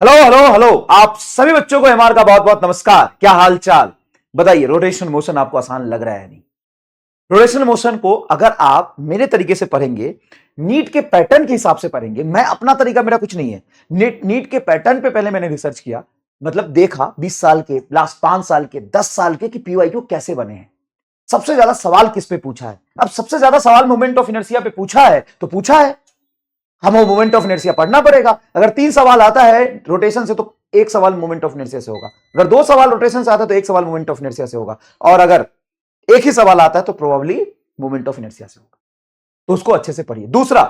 Hello hello hello, आप सभी बच्चों को एमआर का बहुत बहुत नमस्कार। क्या हाल चाल बताइए। रोटेशन मोशन आपको आसान लग रहा है? नहीं। रोटेशनल मोशन को अगर आप मेरे तरीके से पढ़ेंगे, नीट के पैटर्न के हिसाब से पढ़ेंगे, मैं अपना तरीका मेरा कुछ नहीं है। नीट के पैटर्न पे पहले मैंने रिसर्च किया, मतलब देखा 20 साल के, लास्ट 5 साल के, 10 साल के कि पीवाईक्यू कैसे बने हैं, सबसे ज्यादा सवाल किस पे पूछा है। अब सबसे ज्यादा सवाल मोमेंट ऑफ इनर्शिया पे पूछा है तो पूछा है, हमें मोमेंट ऑफ इनर्शिया पढ़ना पड़ेगा। अगर 3 सवाल आता है रोटेशन से तो एक सवाल मोमेंट ऑफ इनर्शिया से होगा, अगर 2 सवाल रोटेशन से आता है तो एक सवाल मोमेंट ऑफ इनर्शिया से होगा, और अगर एक ही सवाल आता है तो प्रोबेबली मोमेंट ऑफ इनर्शिया से होगा। तो उसको अच्छे से पढ़िए। दूसरा,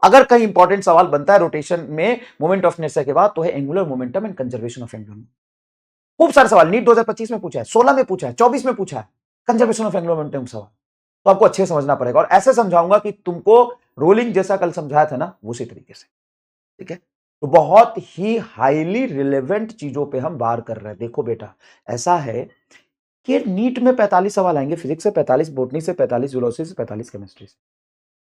अगर कहीं इंपॉर्टेंट सवाल बनता है रोटेशन में मोमेंट ऑफ इनर्शिया के बाद तो है angular momentum and conservation of angular. खूब सारे सवाल नीट 2025 में पूछा है, 16 में पूछा है, 24 में पूछा है, कंजर्वेशन ऑफ एंगुलर मोमेंटम सवाल। तो आपको अच्छे समझना पड़ेगा, और ऐसे समझाऊंगा कि तुमको रोलिंग जैसा कल समझाया था ना, उसी तरीके से। ठीक है, तो बहुत ही हाईली रिलेवेंट चीजों पे हम बार कर रहे हैं। देखो बेटा, ऐसा है कि नीट में 45 सवाल आएंगे, फिजिक्स से 45, बॉटनी से 45, जूलॉजी से 45, केमिस्ट्री से।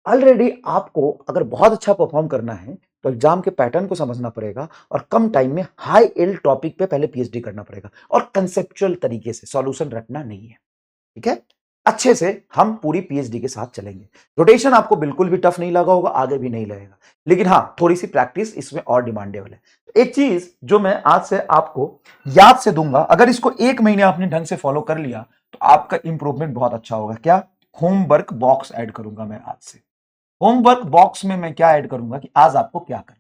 ऑलरेडी आपको अगर बहुत अच्छा परफॉर्म करना है तो एग्जाम के पैटर्न को समझना पड़ेगा, और कम टाइम में हाई एल्ड टॉपिक पे पहले पीएचडी करना पड़ेगा, और कंसेप्चुअल तरीके से सॉल्यूशन रटना नहीं है। ठीक है, अच्छे से हम पूरी पीएचडी के साथ चलेंगे। रोटेशन आपको बिल्कुल भी टफ नहीं लगा होगा, आगे भी नहीं लगेगा, लेकिन हाँ थोड़ी सी प्रैक्टिस इसमें और डिमांडेबल है। एक चीज जो मैं आज से आपको याद से दूंगा, अगर इसको 1 महीने आपने ढंग से फॉलो कर लिया तो आपका इंप्रूवमेंट बहुत अच्छा होगा। क्या? होमवर्क बॉक्स ऐड करूंगा मैं आज से। होमवर्क बॉक्स में मैं क्या ऐड करूंगा कि आज आपको क्या करना,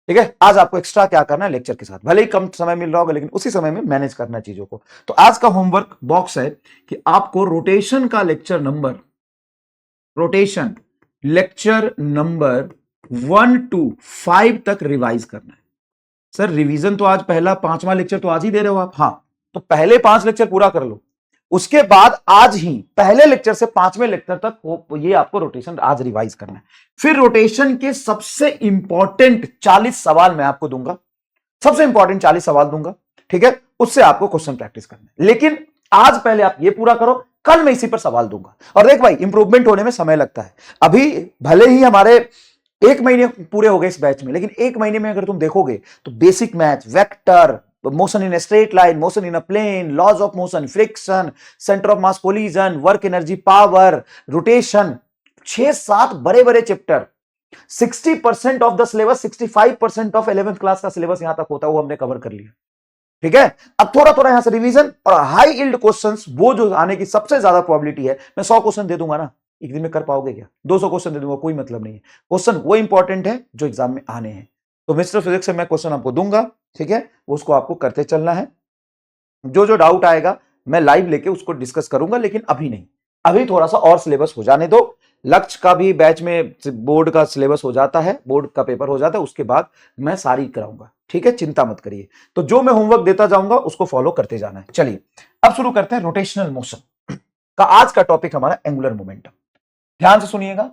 ठीक है, आज आपको एक्स्ट्रा क्या करना है लेक्चर के साथ, भले ही कम समय मिल रहा होगा लेकिन उसी समय में मैनेज करना है चीजों को। तो आज का होमवर्क बॉक्स है कि आपको रोटेशन का lecture number, rotation lecture number 1 to 5 तक रिवाइज करना है। सर रिवीजन तो आज पहला 5वां लेक्चर तो आज ही दे रहे हो आप? हाँ, तो पहले 5 लेक्चर पूरा कर लो, उसके बाद आज ही पहले लेक्चर से 5वें लेक्चर तक ये आपको रोटेशन आज रिवाइज करना है। फिर रोटेशन के सबसे इंपॉर्टेंट 40 सवाल मैं आपको दूंगा, सबसे इंपॉर्टेंट 40 सवाल दूंगा, ठीक है, उससे आपको क्वेश्चन प्रैक्टिस करना है। लेकिन आज पहले आप ये पूरा करो, कल मैं इसी पर सवाल दूंगा। और देख भाई, इंप्रूवमेंट होने में समय लगता है। अभी भले ही हमारे 1 महीने पूरे हो गए इस बैच में, लेकिन 1 महीने में अगर तुम देखोगे तो basic math, vector, motion in straight line, motion in a plane, laws of motion, friction, centre of mass collision, work energy power, rotation, 6-7 बड़े बड़े chapter, 60% of the syllabus, 65% of 11th class का सिलेबस यहां तक होता है, वो हमने cover कर लिया। ठीक है, अब थोड़ा थोड़ा यहां से रिवीजन और हाई यील्ड क्वेश्चंस, वो जो आने की सबसे ज्यादा प्रोबेबिलिटी है। मैं 100 क्वेश्चन दे दूंगा ना, एक दिन में कर पाओगे क्या? 200 क्वेश्चन दे दूंगा, कोई मतलब नहीं है। क्वेश्चन वो इंपॉर्टेंट है जो एग्जाम में आने हैं। तो मिस्टर फिजिक्स से मैं क्वेश्चन आपको दूंगा, ठीक है, उसको आपको करते चलना है। जो जो डाउट आएगा मैं लाइव लेके उसको डिस्कस करूंगा, लेकिन अभी नहीं, अभी थोड़ा सा और सिलेबस हो जाने दो। लक्ष्य का भी बैच में बोर्ड का सिलेबस हो जाता है, बोर्ड का पेपर हो जाता है, उसके बाद मैं सारी कराऊंगा। ठीक है, चिंता मत करिए। तो जो मैं होमवर्क देता जाऊंगा उसको फॉलो करते जाना है। चलिए अब शुरू करते हैं रोटेशनल मोशन का। आज का टॉपिक हमारा एंगुलर मोमेंटम। ध्यान से सुनिएगा,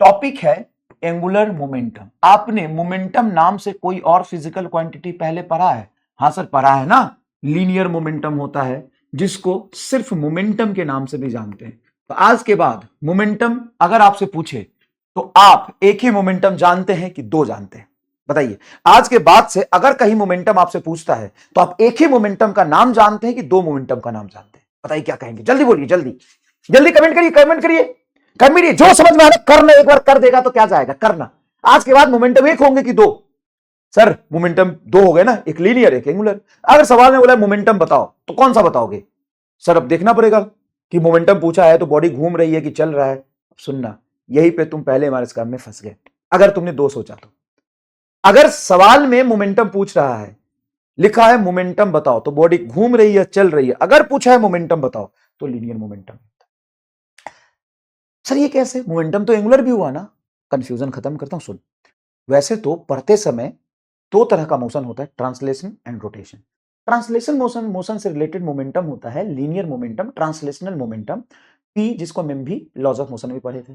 टॉपिक है एंगुलर मोमेंटम। आपने मोमेंटम नाम से कोई और फिजिकल क्वांटिटी पहले पढ़ा है? हाँ सर पढ़ा है ना। लीनियर मोमेंटम होता है, जिसको सिर्फ मोमेंटम के नाम से भी जानते हैं। तो आज के बाद मोमेंटम अगर आपसे पूछे तो आप एक ही मोमेंटम जानते हैं कि दो जानते हैं? बताइए। आज के बाद से अगर कहीं मोमेंटम आपसे पूछता है तो आप एक ही मोमेंटम का नाम जानते हैं कि दो मोमेंटम का नाम जानते हैं? बताइए क्या कहेंगे, जल्दी बोलिए, जल्दी जल्दी कमेंट करिए, कमेंट करिए, कमेंट। जो समझ में आ रहा करना, एक बार कर देगा तो क्या जाएगा, करना। आज के बाद मोमेंटम एक होंगे कि दो? सर मोमेंटम दो हो गए ना, एक लीनियर एक एंगुलर। अगर सवाल में बोला मोमेंटम बताओ तो कौन सा बताओगे? सर अब देखना पड़ेगा कि मोमेंटम पूछा है तो बॉडी घूम रही है कि चल रहा है। सुनना, यही पे तुम पहले हमारे स्कैम में फंस गए, अगर तुमने दो सोचा तो। अगर सवाल में मोमेंटम पूछ रहा है, लिखा है मोमेंटम बताओ, तो बॉडी घूम रही है चल रही है। अगर पूछा है मोमेंटम बताओ तो लीनियर मोमेंटम। सर ये कैसे? मोमेंटम तो एंगुलर भी हुआ ना। कंफ्यूजन खत्म करता हूं, सुन। वैसे तो पढ़ते समय दो तरह का मोशन होता है, translation and rotation. Translation motion, motion से रिलेटेड मोमेंटम होता है linear momentum, translational momentum, P, जिसको हम भी लॉज ऑफ मोशन में पढ़े थे,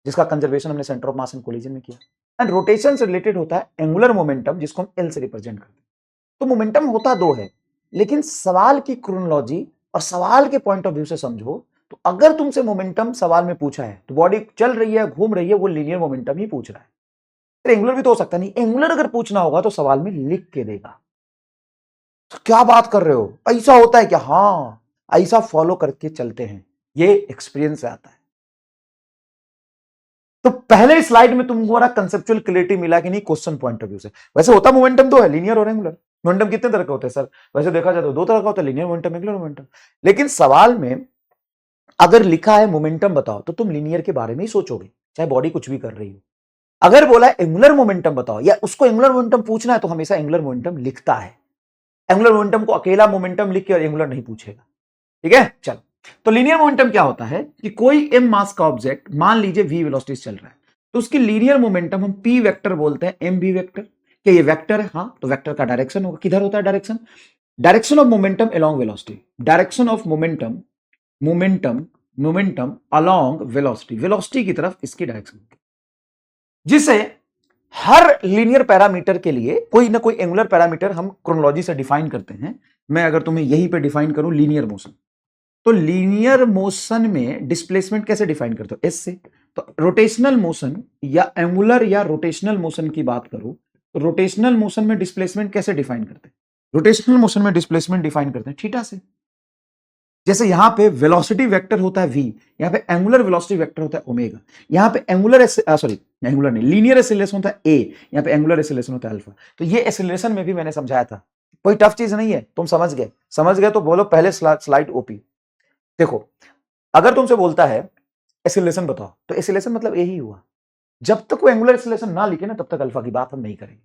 जिसका कंजर्वेशन हमने centre of mass and collision में किया। एंड रोटेशन से रिलेटेड होता है एंगुलर मोमेंटम, जिसको हम एल से रिप्रेजेंट करते हैं। तो मोमेंटम होता दो है, लेकिन सवाल की क्रोनोलॉजी और सवाल के पॉइंट ऑफ व्यू से समझो तो अगर तुमसे मोमेंटम सवाल में पूछा है तो बॉडी चल रही है घूम रही है, वो लीनियर मोमेंटम ही पूछ रहा है। तो एंगुलर भी तो हो सकता नहीं, एंगुलर अगर पूछना होगा तो सवाल में लिख के देगा। तो क्या बात कर रहे हो, ऐसा होता है क्या? हाँ, ऐसा फॉलो करके चलते हैं, ये एक्सपीरियंस से आता है। तो पहले स्लाइड में तुमको ना कंसेप्चुअल क्लैरिटी मिला कि नहीं क्वेश्चन पॉइंट ऑफ व्यू से। वैसे होता मोमेंटम तो है, लीनियर और एंगुलर। मोमेंटम कितने तरह का होता है सर? वैसे देखा जाए तो दो तरह का होता है, लीनियर मोमेंटम, एंगुलर मोमेंटम। लेकिन सवाल में अगर लिखा है मोमेंटम बताओ तो तुम लीनियर के बारे में ही सोचोगे, चाहे बॉडी कुछ भी कर रही हो। अगर बोला है एंगुलर मोमेंटम बताओ या उसको एंगुलर मोमेंटम पूछना है तो हमेशा एंगुलर मोमेंटम लिखता है। एंगुलर मोमेंटम को अकेला मोमेंटम लिख के और एंगुलर नहीं पूछेगा। ठीक है, चलो। तो लीनियर मोमेंटम क्या होता है कि कोई m मास का ऑब्जेक्ट, मान लीजिए v वेलोसिटी चल रहा है, तो उसकी लीनियर मोमेंटम हम p वेक्टर बोलते हैं, m v वेक्टर। क्या ये वेक्टर है? हाँ, तो वेक्टर का डायरेक्शन होगा, किधर होता है direction? Direction of momentum along velocity, direction of momentum, momentum along velocity, velocity की तरफ इसकी डायरेक्शन। जिसे हर लीनियर पैरामीटर के लिए कोई ना कोई एंगुलर पैरामीटर हम क्रोनोलॉजी से डिफाइन करते हैं। मैं अगर तुम्हें यहीं पे डिफाइन करूं लीनियर मोशन, तो लीनियर मोशन में डिस्प्लेसमेंट कैसे डिफाइन करते हो? एस से। तो रोटेशनल मोशन या एंगुलर या रोटेशनल मोशन की बात करूं तो रोटेशनल मोशन में डिस्प्लेसमेंट कैसे डिफाइन करते हैं? रोटेशनल मोशन में डिस्प्लेसमेंट डिफाइन करते हैं थीटा से। जैसे यहां पे वेलोसिटी वेक्टर होता है v, यहां पे एंगुलर वेलोसिटी वेक्टर होता है ओमेगा। यहां पे एंगुलर नहीं, लीनियर एक्सेलरेशन होता है a, यहां पे एंगुलर एक्सेलरेशन होता है अल्फा। तो ये एक्सेलरेशन में भी मैंने समझाया था, कोई टफ चीज नहीं है, तुम समझ गए तो बोलो पहले स्लाइड ओपी। देखो, अगर तुमसे बोलता है एक्सेलरेशन बताओ, तो एक्सेलरेशन मतलब यही हुआ, जब तक वो एंगुलर एक्सेलरेशन ना लिखे ना तब तक अल्फा की बात हम नहीं करेंगे।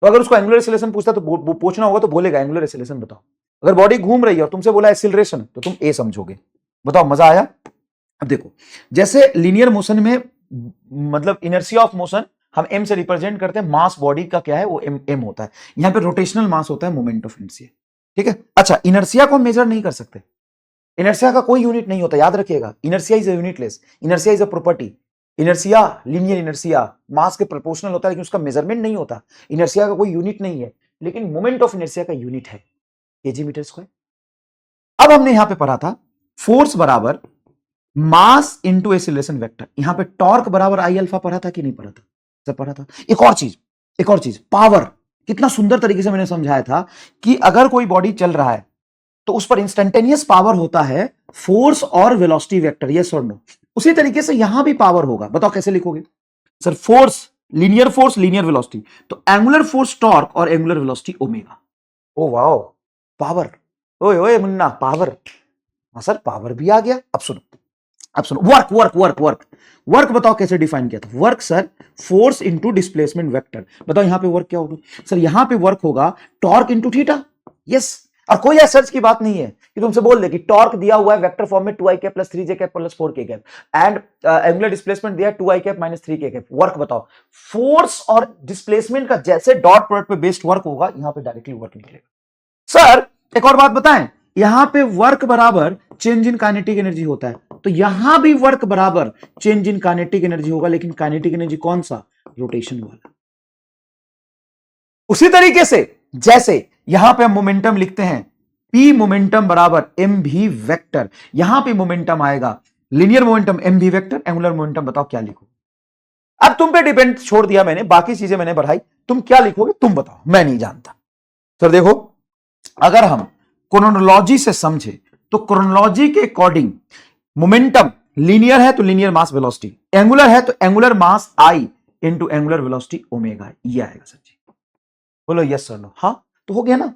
तो अगर उसको एंगुलर एक्सेलरेशन पूछता तो पूछना होगा तो बोलेगा एंगुलर एक्सेलरेशन बताओ। अगर बॉडी घूम रही है और तुमसे बोला एक्सेलरेशन तो तुम ए समझोगे। बताओ, मजा आया? अब देखो, जैसे लीनियर मोशन में मतलब इनर्शिया ऑफ मोशन हम एम से रिप्रेजेंट करते हैं, मास बॉडी का क्या है वो एम होता है। यहां पे रोटेशनल मास होता है मोमेंट ऑफ इनर्शिया। ठीक है, अच्छा, इनर्शिया को मेजर नहीं कर सकते, इनर्शिया का कोई यूनिट नहीं होता, याद रखिएगा। Inertia is a unitless, inertia is a property. Inertia, linear inertia mass के प्रोपोर्शनल होता है लेकिन उसका मेजरमेंट नहीं होता। इनर्शिया का कोई यूनिट नहीं है, लेकिन मोमेंट ऑफ इनर्शिया का यूनिट है केजी मीटर स्क्वायर। अब हमने यहां पे पढ़ा था फोर्स बराबर मास इंटू एक्सीलरेशन वेक्टर। यहां पे टॉर्क बराबर आई अल्फा पढ़ा था कि नहीं पढ़ा था? सब पढ़ा था। एक और चीज पावर, कितना सुंदर तरीके से मैंने समझाया था कि अगर कोई बॉडी चल रहा है तो उस पर इंस्टेंटेनियस पावर होता है फोर्स और वेलोसिटी वेक्टर, यस और नो। उसी तरीके से यहां भी पावर होगा, बताओ कैसे लिखोगे? सर फोर्स लीनियर वेलोसिटी, तो एंगुलर फोर्स टॉर्क और angular velocity omega. Oh wow, power, ओए ओए मुन्ना पावर। हाँ सर, पावर भी आ गया। अब सुनो, वर्क बताओ कैसे डिफाइन किया था? Work sir force into displacement vector. बताओ यहां पे वर्क क्या होगा? सर यहां पे वर्क होगा टॉर्क इंटू थीटा। यस, और कोई सर्च की बात नहीं है कि तुमसे बोल दे कि टॉर्क दिया हुआ है वेक्टर फॉर्म में 2i cap plus 3j cap plus 4k cap and angular displacement दिया है 2i cap minus 3k cap. Work बताओ। फोर्स और डिस्प्लेसमेंट का जैसे डॉट प्रोडक्ट पे बेस्ड वर्क होगा, यहां पे डायरेक्टली वर्क निकलेगा। सर एक और बात बताएं, यहां पे वर्क बराबर चेंज इन काइनेटिक एनर्जी होता है, तो यहां भी वर्क बराबर चेंज इन काइनेटिक एनर्जी होगा, लेकिन काइनेटिक एनर्जी कौन सा? रोटेशन वाला। उसी तरीके से जैसे यहां पे हम मोमेंटम लिखते हैं P मोमेंटम बराबर एम भी वेक्टर, यहां पे मोमेंटम आएगा लीनियर मोमेंटम एम भी वेक्टर, एंगुलर मोमेंटम बताओ क्या लिखो? अब तुम पे डिपेंड छोड़ दिया मैंने, बाकी चीजें मैंने बढ़ाई, तुम क्या लिखोगे तुम बताओ, मैं नहीं जानता। सर देखो, अगर हम क्रोनोलॉजी से समझे तो क्रोनोलॉजी के अकॉर्डिंग मोमेंटम लीनियर है तो लीनियर मास वेलोसिटी, एंगुलर है तो एंगुलर मास आई इंटू एंगुलर वेलोसिटी ओमेगा, ये आएगा सर जी। बोलो यस सर नो? हाँ, तो हो गया ना।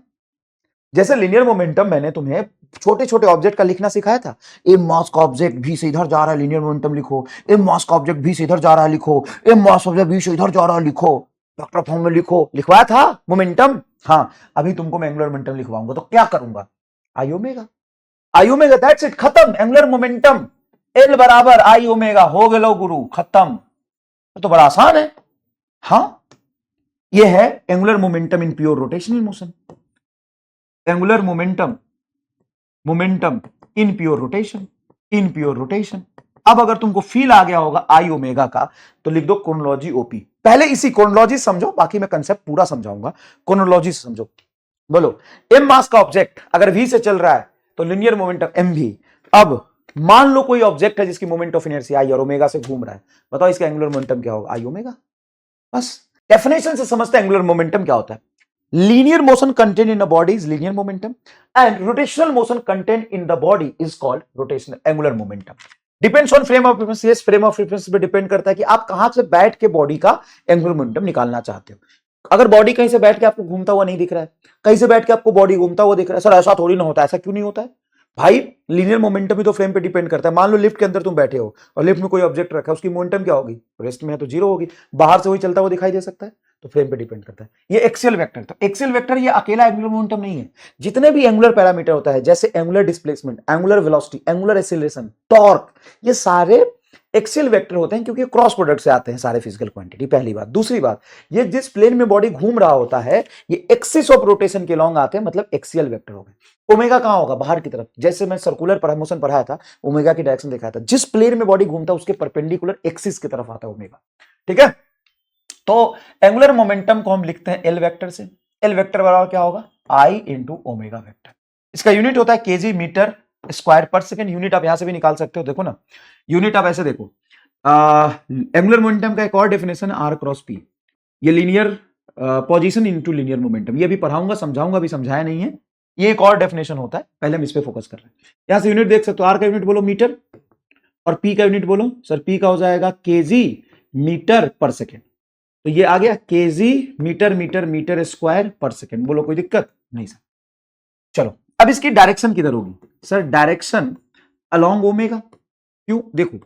जैसे लीनियर मोमेंटम मैंने तुम्हें छोटे छोटे ऑब्जेक्ट का लिखना सिखाया था, एम मास का ऑब्जेक्ट भी से इधर जा रहा है, लीनियर मोमेंटम लिखो। एम मास का ऑब्जेक्ट भी से इधर जा रहा है, लिखो। एम मास ऑब्जेक्ट भी से इधर जा रहा है, लिखो। वेक्टर फॉर्म में लिखो, लिखवाया था मोमेंटम। हाँ, अभी तुमको मैं एंगुलर मोमेंटम लिखवाऊंगा तो क्या करूंगा? आई ओमेगा, दैट्स इट, खत्म। एंगुलर मोमेंटम एल बराबर आई ओमेगा, हो गए गुरु, खत्म। तो बड़ा आसान है। हाँ, ये है angular momentum in pure rotational motion, angular momentum in pure rotation. अब अगर तुमको फील आ गया होगा आई ओमेगा का, तो लिख दो क्रोनोलॉजी ओपी। पहले इसी क्रोनोलॉजी समझो, बाकी मैं कंसेप्ट पूरा समझाऊंगा। क्रोनोलॉजी से समझो। बोलो, एम मास का ऑब्जेक्ट अगर वी से चल रहा है तो लीनियर मोमेंटम एम भी। अब मान लो कोई ऑब्जेक्ट है जिसकी मोमेंट ऑफ इनर्शिया आई और ओमेगा से घूम रहा है, बताओ इसका एंगुलर मोमेंटम क्या होगा? आई ओमेगा। बस डेफिनेशन से समझते हैं एंगुलर मोमेंटम क्या होता है। Linear motion contain in the body is linear momentum and rotational motion contain in the body is called rotational angular momentum. Depends on frame of reference. Yes, frame of reference पे depend करता है कि आप कहां से बैठ के body का एंगुलर मोमेंटम निकालना चाहते हो। अगर बॉडी कहीं से बैठ के आपको घूमता हुआ नहीं दिख रहा है, कहीं से बैठ के आपको बॉडी घूमता हुआ दिख रहा है, सर ऐसा थोड़ी ना होता है। ऐसा क्यों नहीं होता है भाई? लीनियर मोमेंटम ही तो फ्रेम पे डिपेंड करता है। मान लो लिफ्ट के अंदर तुम बैठे हो और लिफ्ट में कोई ऑब्जेक्ट रखा है, उसकी मोमेंटम क्या होगी? रेस्ट में है तो जीरो होगी। बाहर से वही चलता हुआ दिखाई दे सकता है, तो फ्रेम पे डिपेंड करता है। ये एक्सियल वेक्टर। तो एक्सियल वेक्टर ये अकेला एंगुलर मोमेंटम नहीं है। जितने भी एंगुलर पैरामीटर होता है, जैसे angular displacement, angular velocity, angular acceleration, torque, ये सारे एक्सियल वेक्टर होते हैं क्योंकि क्रॉस प्रोडक्ट से आते हैं सारे फिजिकल क्वांटिटी। पहली बात। दूसरी बात, ये जिस प्लेन में बॉडी घूम रहा होता है, ये एक्सिस ऑफ रोटेशन के लॉन्ग आते हैं, मतलब एक्सियल वेक्टर हो गए। ओमेगा कहां होगा? बाहर की तरफ। जैसे मैं सर्कुलर मोशन पढ़ाया था, ओमेगा की डायरेक्शन दिखाया था। जिस प्लेन में बॉडी घूमता है उसके परपेंडिकुलर एक्सिस की तरफ आता है ओमेगा। ठीक है, तो एंगुलर मोमेंटम को हम लिखते हैं एल वेक्टर से। एल वेक्टर बराबर क्या होगा? आई इंटू ओमेगा वेक्टर। इसका यूनिट होता है केजी मीटर स्क्वायर पर सेकेंड। यूनिट आप यहां से भी निकाल सकते हो, देखो ना, यूनिट आप ऐसे देखो। एंगुलर मोमेंटम का एक और डेफिनेशन है आर क्रॉस पी। ये linear position into linear momentum. ये भी पढ़ाऊंगा, समझाऊंगा, अभी समझाया नहीं है। ये एक और डेफिनेशन होता है, पहले हम इस पे फोकस कर रहे हैं। यहां से यूनिट देख सकते हो। आर का यूनिट बोलो मीटर और पी का यूनिट बोलो। सर पी का हो जाएगा केजी मीटर पर सेकेंड। तो ये आ गया KG metre metre metre square पर सेकेंड। बोलो कोई दिक्कत नहीं सर। चलो अब इसकी डायरेक्शन किधर होगी? Sir direction along omega. क्यों? देखो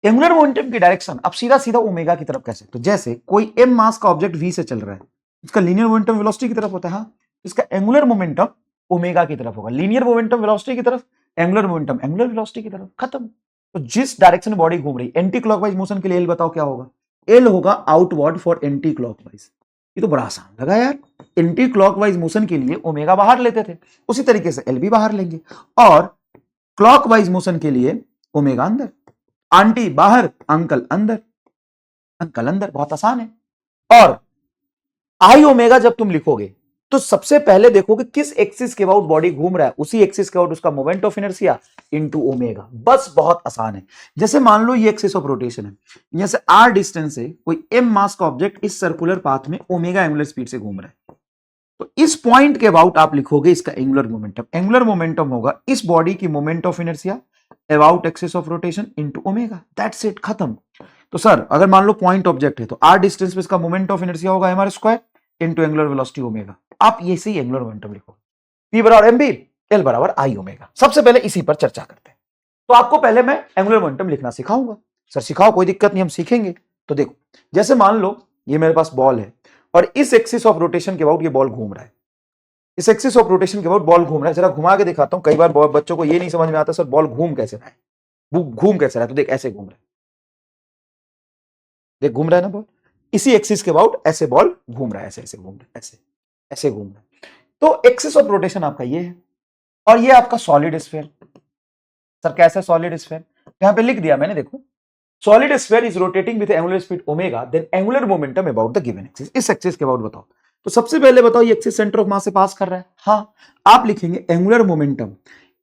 एंगुलर मोमेंटम की डायरेक्शन अब सीधा सीधा ओमेगा की तरफ कह सकते हो। जैसे कोई एम मास का ऑब्जेक्ट वी से चल रहा है, इसका लीनियर मोमेंटम वेलोसिटी की तरफ होता है। हाँ, इसका एंगुलर मोमेंटम ओमेगा की तरफ होगा। लीनियर मोमेंटम वेलोसिटी की तरफ, एंगुलर मोमेंटम एंगुलर वेलोसिटी की तरफ, खत्म। तो जिस डायरेक्शन में बॉडी घूम रही, एंटी क्लॉकवाइज मोशन के लिए एल बताओ क्या होगा? एल होगा आउटवर्ड फॉर एंटी क्लॉकवाइज। ये तो बड़ा आसान लगा यार। एंटी क्लॉकवाइज मोशन के लिए ओमेगा बाहर लेते थे, उसी तरीके से एल भी बाहर लेंगे। और क्लॉकवाइज मोशन के लिए ओमेगा अंदर, आंटी बाहर, अंकल अंदर, अंकल अंदर। बहुत आसान है। और आई ओमेगा जब तुम लिखोगे तो सबसे पहले देखोगे किस एक्सिस के अबाउट बॉडी घूम रहा है, उसी एक्सिस के अबाउट उसका moment of inertia into omega. बस बहुत आसान है। जैसे मान लो ये एक्सिस ऑफ रोटेशन है, यहां से आर डिस्टेंस से कोई एम मास का ऑब्जेक्ट इस सर्कुलर पाथ में ओमेगा एंगुलर स्पीड से घूम रहा है, तो इस पॉइंट के अबाउट आप लिखोगे इसका एंगुलर मोमेंटम। एंगुलर मोमेंटम होगा इस बॉडी की moment of inertia about axis of rotation into omega. That's it, खत्म। तो सर अगर मान लो पॉइंट ऑब्जेक्ट है तो आर डिस्टेंस पे इसका मोमेंट ऑफ इनर्शिया होगा M R square into angular velocity omega. आप ये से एंगुलर मोमेंटम लिखोगे, पी बराबर एम बी, एल बराबर आई ओमेगा। सबसे पहले इसी पर चर्चा करते हैं। तो आपको पहले मैं एंगुलर मोमेंटम लिखना सिखाऊंगा। सर सिखाओ, कोई दिक्कत नहीं, हम सीखेंगे। तो देखो, जैसे मान लो ये मेरे पास बॉल है और इस एक्सिस ऑफ रोटेशन के अबाउट ये बॉल घूम रहा है। इस एक्सिस ऑफ रोटेशन के अबाउट बॉल घूम रहा है। जरा घुमा के दिखाता हूं। कई बार बच्चों को ये नहीं समझ में आता सर बॉल घूम कैसे रहा है, वो घूम कैसे रहा है। तो देख ऐसे घूम रहा है, देख घूम रहा है ना बॉल, इसी एक्सिस के अबाउट ऐसे बॉल घूम रहा है, ऐसे ऐसे घूम रहा है, ऐसे ऐसे घूम रहा है। तो एक्सिस ऑफ रोटेशन आपका ये है और ये आपका सॉलिड स्फीयर। सर कैसा सॉलिड स्फीयर? यहां पे लिख दिया मैंने, देखो solid sphere is rotating with angular speed omega then angular momentum about the given axis. इस एक्सिस के अबाउट बताओ। तो सबसे पहले बताओ ये एक्सिस सेंटर ऑफ मास से पास कर रहा है। हाँ, आप लिखेंगे एंगुलर मोमेंटम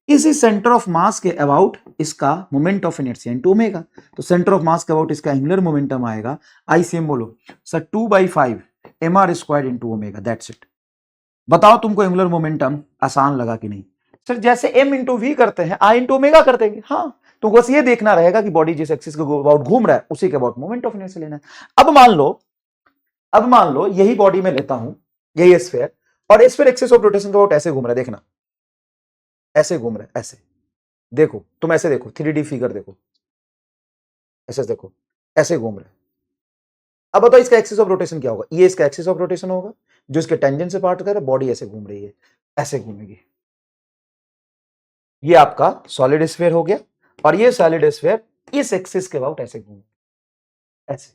इसी सेंटर ऑफ मास के अबाउट इसका moment of inertia into omega. तो सेंटर ऑफ मास के अबाउट इसका एंगुलर मोमेंटम आएगा आईसीएम बोलो sir 2/5 M R square into omega. That's it. बताओ तुमको एंगुलर मोमेंटम आसान लगा कि नहीं? सर जैसे एम इंटू वी करते हैं आई इंटू ओमेगा कर देंगे। हाँ, तो बस ये देखना रहेगा कि बॉडी जिस एक्सिस के अबाउट घूम रहा है उसी के अबाउट मोमेंट ऑफ इनर्शिया लेना है। अब मान लो यही बॉडी में लेता हूं, यही स्फीयर, और स्फीयर एक्सिस ऑफ रोटेशन के अबाउट ऐसे घूम रहा है। देखना ऐसे घूम रहा है, ऐसे देखो, तुम ऐसे देखो, 3D फिगर देखो, ऐसे देखो, ऐसे घूम रहा है। अब बताओ इसका एक्सिस ऑफ रोटेशन क्या होगा? ये इसका एक्सिस ऑफ रोटेशन होगा जो इसके टेंजेंट से पार्ट कर रहा है। बॉडी ऐसे घूम रही है, ऐसे घूमेगी। ये आपका सॉलिड स्फीयर हो गया और ये सॉलिड स्फीयर इस एक्सिस के अबाउट ऐसे घूम, ऐसे,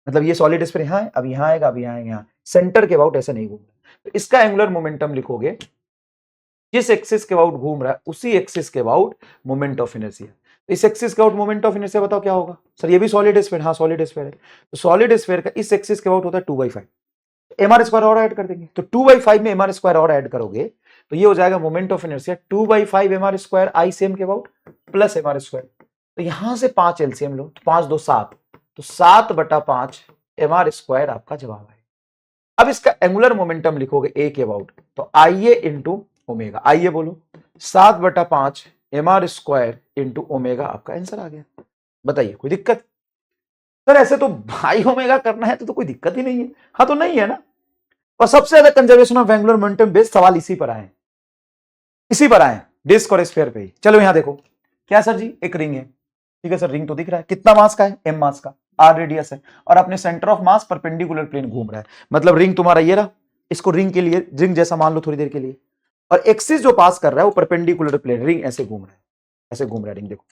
मतलब ये सॉलिड स्फीयर यहां है, अब यहां आएगा, अब यहां आएगा, यहां सेंटर के अबाउट ऐसे नहीं घूम रहा। तो इसका एंगुलर मोमेंटम लिखोगे जिस एक्सिस के अबाउट घूम रहा है उसी एक्सिस के अबाउट मोमेंट ऑफ इनर्शिया। इस एक्सिस के अबाउट मोमेंट ऑफ इनर्शिया बताओ क्या होगा? सर ये भी सॉलिड स्फीयर। हाँ सॉलिड स्फीयर है। तो सॉलिड स्फीयर का इस एक्सिस के अबाउट होता है 2/5। एम आर स्क्वायर और ऐड कर देंगे, तो 2/5 में एम आर स्क्वायर और ऐड करोगे तो ये हो जाएगा moment of inertia 2/5 M R square I same के about plus M R square. तो यहां से 5 एलसीएम लो, तो 5 2 7, तो 7/5 mr² आपका जवाब है। अब इसका एंगुलर मोमेंटम लिखोगे a के अबाउट, तो IA इंटू ओमेगा, आइए बोलो 7/5 mr² इंटू ओमेगा आपका आंसर आ गया। बताइए कोई दिक्कत? सर ऐसे तो भाई ओमेगा करना है तो कोई दिक्कत ही नहीं है। हाँ तो नहीं है ना। और सबसे ज्यादा conservation of angular momentum based सवाल इसी पर आए, इसी पर आए, डिस्क और स्फीयर पे ही। चलो यहां देखो क्या सर जी, एक रिंग है, ठीक है सर, रिंग तो दिख रहा है, कितना मास का है, m मास का, r रेडियस है, और अपने centre of mass perpendicular plane घूम रहा है। मतलब रिंग तुम्हारा ये रहा, इसको रिंग के लिए रिंग जैसा मान लो थोड़ी देर के लिए, और एक्सिस जो पास कर रहा है वो परपेंडिकुलर प्लेन, रिंग ऐसे घूम रहा है, ऐसे घूम रहा है रिंग, देखो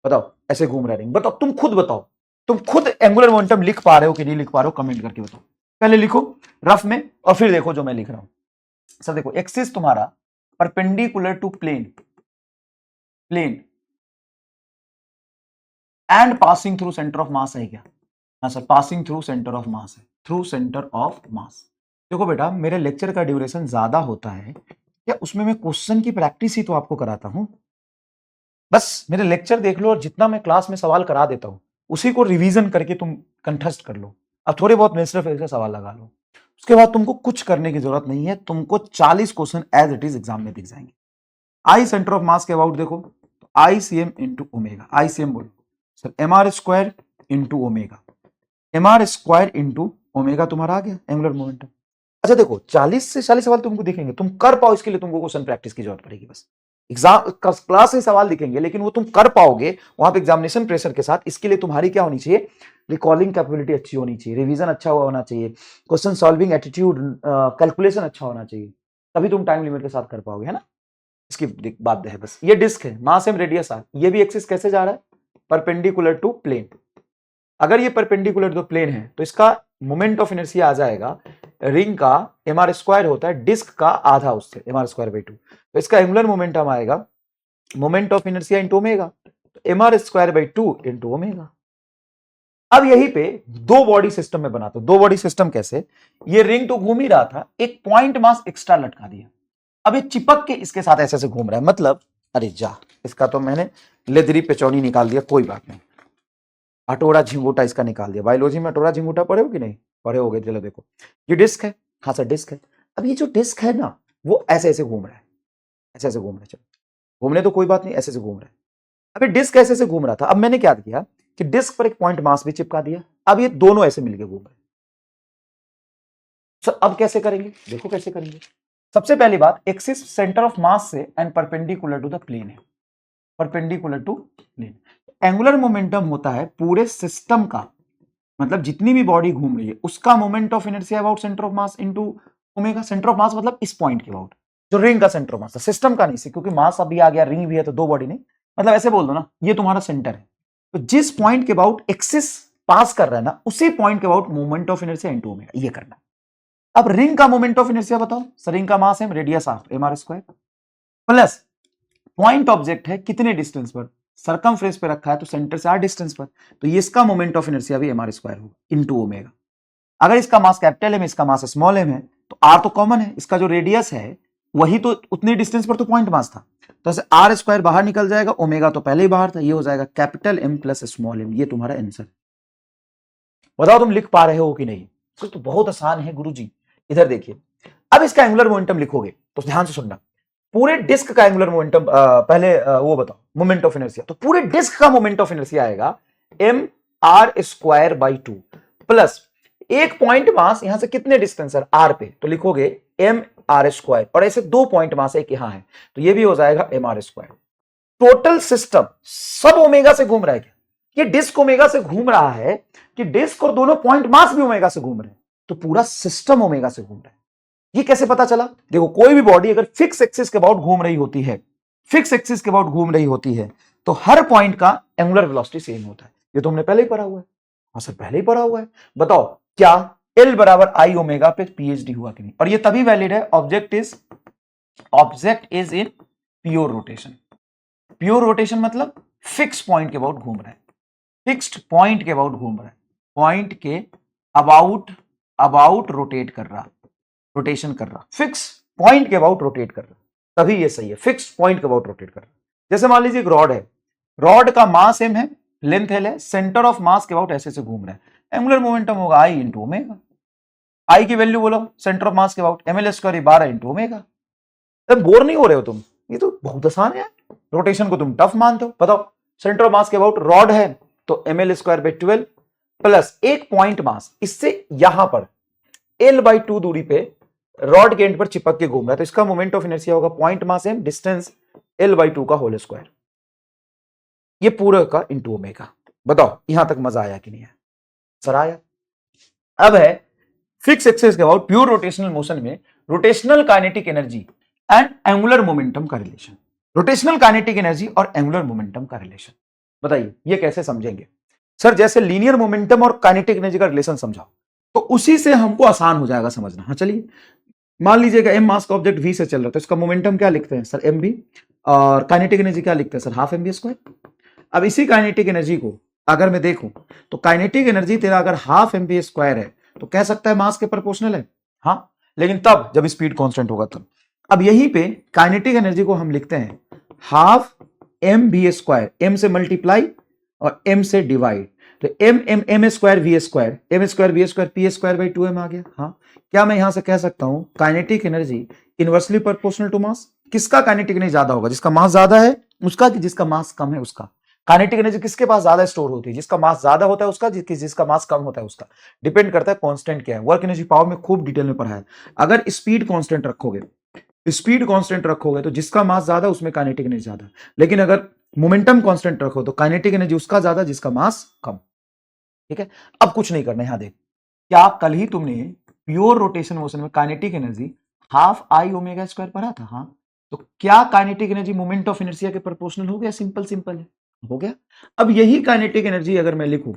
बताओ ऐसे घूम रहा है रिंग। बताओ तुम खुद बताओ, तुम खुद एंगुलर मोमेंटम लिख पा रहे हो कि नहीं लिख पा रहे हो, कमेंट करके बताओ। पहले लिखो रफ में और फिर देखो जो मैं लिख रहा हूं। सर देखो एक्सिस तुम्हारा perpendicular to plane, plane and passing through centre of mass है क्या? हाँ sir, passing through centre of mass है, थ्रू सेंटर ऑफ मास। देखो बेटा मेरे लेक्चर का ड्यूरेशन ज्यादा होता है क्या, उसमें मैं क्वेश्चन की प्रैक्टिस ही तो आपको कराता हूं। बस मेरे लेक्चर देख लो और जितना मैं क्लास में सवाल करा देता हूं उसी को रिवीजन करके तुम कंठस्थ कर लो। अब थोड़े बहुत मिसरे फिर सवाल लगा लो, उसके बाद तुमको कुछ करने की जरूरत नहीं है, तुमको 40 question as it is exam में दिख जाएंगे। आई सेंटर ऑफ मास के अबाउट देखो, ICM इंटू ओमेगा, ICM बोलो sir mr² into omega, mr² into omega तुम्हारा आ गया एंगुलर मोमेंटम। अच्छा देखो 40 से 40 सवाल तुमको दिखेंगे, तुम कर पाओ इसके लिए तुमको क्वेश्चन प्रैक्टिस की जरूरत पड़ेगी। बस एग्जाम क्लास में सवाल दिखेंगे लेकिन वो तुम कर पाओगे वहां पे एग्जामिनेशन प्रेशर के साथ। इसके लिए तुम्हारी क्या होनी चाहिए, रिकॉलिंग कैपेबिलिटी अच्छी होनी चाहिए, रिवीजन अच्छा होना चाहिए, क्वेश्चन सॉल्विंग एटीट्यूड, कैलकुलेशन अच्छा होना चाहिए, तभी तुम टाइम लिमिट के साथ कर पाओगे, है ना। इसकी बात है बस। ये डिस्क है, मास एम रेडियस आर, ये भी एक्सिस कैसे जा रहा है, परपेंडिकुलर टू प्लेन। अगर ये परपेंडिकुलर टू प्लेन है तो इसका मोमेंट ऑफ इनर्शिया आ जाएगा, रिंग का mr² होता है डिस्क का आधा उससे, mr²/2, तो इसका एंगुलर मोमेंटम आएगा moment of inertia into omega, तो mr²/2 इंटू ओमेगा। अब यहीं पे दो बॉडी सिस्टम में बनाता हूं। दो बॉडी सिस्टम कैसे, ये रिंग तो घूम ही रहा था, एक पॉइंट मास एक्स्ट्रा लटका दिया, अब ये चिपक के इसके साथ ऐसे ऐसे घूम रहा है। मतलब अरे जा, इसका तो मैंने लेदरी पेचौनी निकाल दिया, कोई बात नहीं, अटोरा झिंगूटा इसका निकाल दिया। बायोलॉजी में अटोरा झिंगूटा पढ़े हो कि नहीं पढ़े होगे, चलो देखो ये डिस्क है, हाँ सर डिस्क है। अब ये जो डिस्क है ना वो ऐसे ऐसे घूम रहा है, ऐसे ऐसे घूम रहा है, चलो घूमने तो कोई बात नहीं, ऐसे ऐसे घूम रहा है। अभी डिस्क ऐसे ऐसे घूम रहा था, अब मैंने क्या किया कि डिस्क पर एक पॉइंट मास भी चिपका दिया, अब ये दोनों ऐसे मिलके घूम रहे हैं। सर अब कैसे करेंगे, देखो कैसे करेंगे। सबसे पहली बात, एक्सिस सेंटर ऑफ मास से and perpendicular to the plane है, perpendicular to plane. Angular momentum होता है पूरे सिस्टम का, मतलब जितनी भी बॉडी घूम रही है उसका moment of inertia about centre of mass into omega. Centre of मास मतलब इस पॉइंट के अबाउट, जो रिंग का सेंटर ऑफ मास है, सिस्टम का नहीं, क्योंकि मास अभी आ गया, रिंग भी है तो दो बॉडी नहीं, मतलब ऐसे बोल दो ना, ये तुम्हारा सेंटर है, तो जिस पॉइंट के अबाउट एक्सिस पास कर रहा है ना उसी पॉइंट के about moment of inertia into omega, ये करना। अब रिंग का मोमेंट ऑफ इनर्शिया बताओ, सर रिंग का मास है radius of mr² plus point object है कितने डिस्टेंस पर, सर्कमफ्रेंस पे रखा है तो सेंटर से r डिस्टेंस पर, तो ये इसका मोमेंट ऑफ इनर्शिया भी mr² होगा इनटू ओमेगा। अगर इसका मास कैपिटल एम है, इसका मास स्मॉल एम है, तो r तो कॉमन है, इसका जो रेडियस है वही तो उतने डिस्टेंस पर तो पॉइंट मास था, तो r² बाहर निकल जाएगा, ओमेगा तो पहले ही बाहर था, ये हो जाएगा capital M plus small M, ये तुम्हारा आंसर। बताओ तुम लिख पा रहे हो कि नहीं। तो बहुत आसान है गुरुजी। इधर देखिए, अब इसका एंगुलर मोमेंटम लिखोगे तो ध्यान से सुनना, पूरे डिस्क का एंगुलर मोमेंटम पहले वो बताओ, मोमेंट ऑफ इनर्शिया, तो पूरे डिस्क का मोमेंट ऑफ इनर्शिया आएगा mr²/2 प्लस एक पॉइंट मास यहां से कितने डिस्टेंस है r पे, तो लिखोगे mr², और ऐसे दो पॉइंट मास एक यहां है तो ये भी हो जाएगा mr²। टोटल सिस्टम सब ओमेगा से घूम रहा है क्या, ये डिस्क ओमेगा से घूम रहा है कि डिस्क और दोनों पॉइंट मास भी ओमेगा से घूम रहे हैं, तो पूरा सिस्टम ओमेगा से घूम रहा है। ये कैसे पता चला, देखो कोई भी बॉडी अगर फिक्स एक्सिस के अबाउट घूम रही होती है, फिक्स एक्सिस के अबाउट घूम रही होती है, तो हर पॉइंट का एंगुलर वेलोसिटी सेम होता है। ये तो हमने पहले ही पढ़ा हुआ है। हाँ सर पहले ही पढ़ा हुआ है। बताओ क्या L बराबर I ओमेगा पे PhD हुआ कि नहीं, और ये तभी वैलिड है, object is in pure rotation. Pure rotation मतलब फिक्स पॉइंट के अबाउट घूम रहा है, फिक्स्ड पॉइंट के अबाउट घूम रहा है, पॉइंट के अबाउट रोटेट कर रहा, रोटेशन कर रहा, फिक्स पॉइंट के अबाउट रोटेट कर रहा, तभी ये सही है, फिक्स पॉइंट के अबाउट रोटेट कर रहा। जैसे मान लीजिए एक रॉड है, रॉड का मास m है, लेंथ L है, सेंटर ऑफ मास के अबाउट ऐसे से घूम रहा है, एंगुलर मोमेंटम होगा आई इंटू ओमेगा। आई की वैल्यू बोलो सेंटर ऑफ मास के about ml square 12 into omega. तब बोर नहीं हो रहे हो तुम, ये तो बहुत आसान है। रोटेशन को तुम टफ मानते हो, बताओ सेंटर ऑफ मास के अबाउट रॉड है तो ml स्क्वायर बाई 12 प्लस एक पॉइंट मास, इससे यहां पर L/2 दूरी पे रॉड के एंड पर चिपक के घूम रहा है, तो इसका मोमेंट ऑफ इनर्शिया होगा point mass M distance L/2 का होल स्क्वायर, ये पूरा का इंटू ओमेगा। बताओ यहां तक मजा आया कि नहीं आया? सर आया। अब है फिक्स एक्सिस के अबाउट प्योर रोटेशनल मोशन में rotational kinetic energy and angular momentum का रिलेशन। रोटेशनल काइनेटिक एनर्जी और एंगुलर मोमेंटम का रिलेशन बताइए ये कैसे समझेंगे? सर जैसे लीनियर मोमेंटम और काइनेटिक एनर्जी का रिलेशन समझाओ तो उसी से हमको आसान हो जाएगा समझना। हाँ चलिए, मान लीजिएगा एम मास का ऑब्जेक्ट वी से चल रहा है तो इसका मोमेंटम क्या लिखते हैं सर? M V. और काइनेटिक एनर्जी क्या लिखते हैं sir? Half M B square. अब इसी काइनेटिक एनर्जी को अगर मैं देखूं तो काइनेटिक एनर्जी तेरा अगर हाफ एम बी स्क्वायर है तो कह सकता है मास के प्रोपोर्शनल है। हाँ, लेकिन तब जब स्पीड कांस्टेंट होगा तब। अब यहीं पे काइनेटिक एनर्जी को हम लिखते हैं half M B square, M से मल्टीप्लाई और एम से डिवाइड, तो M M M square V square, M square V square P square by 2m आ गया। हाँ, क्या मैं यहां से कह सकता हूं kinetic energy inversely proportional to mass? किसका काइनेटिक एनर्जी ज्यादा होगा? जिसका मास ज्यादा है उसका, कि जिसका मास कम है उसका? काइनेटिक एनर्जी किसके पास ज्यादा स्टोर होती है? जिसका मास ज्यादा होता है उसका, जिसका मास कम होता है उसका। डिपेंड करता है कांस्टेंट क्या है। वर्क एनर्जी पावर में खूब डिटेल में पढ़ा है। अगर स्पीड कांस्टेंट रखोगे, स्पीड कांस्टेंट रखोगे तो जिसका मास ज्यादा उसमें काइनेटिक एनर्जी ज्यादा, लेकिन अगर मोमेंटम कांस्टेंट रखो तो काइनेटिक एनर्जी उसका ज्यादा जिसका मास कम। ठीक है, अब कुछ नहीं करना। यहां देख, क्या कल ही तुमने प्योर रोटेशन मोशन में kinetic energy half I omega square पढ़ा था? हाँ, तो क्या kinetic energy moment of inertia के प्रोपोर्शनल हो गया? सिंपल सिंपल है, हो गया। अब यही काइनेटिक एनर्जी अगर मैं लिखूं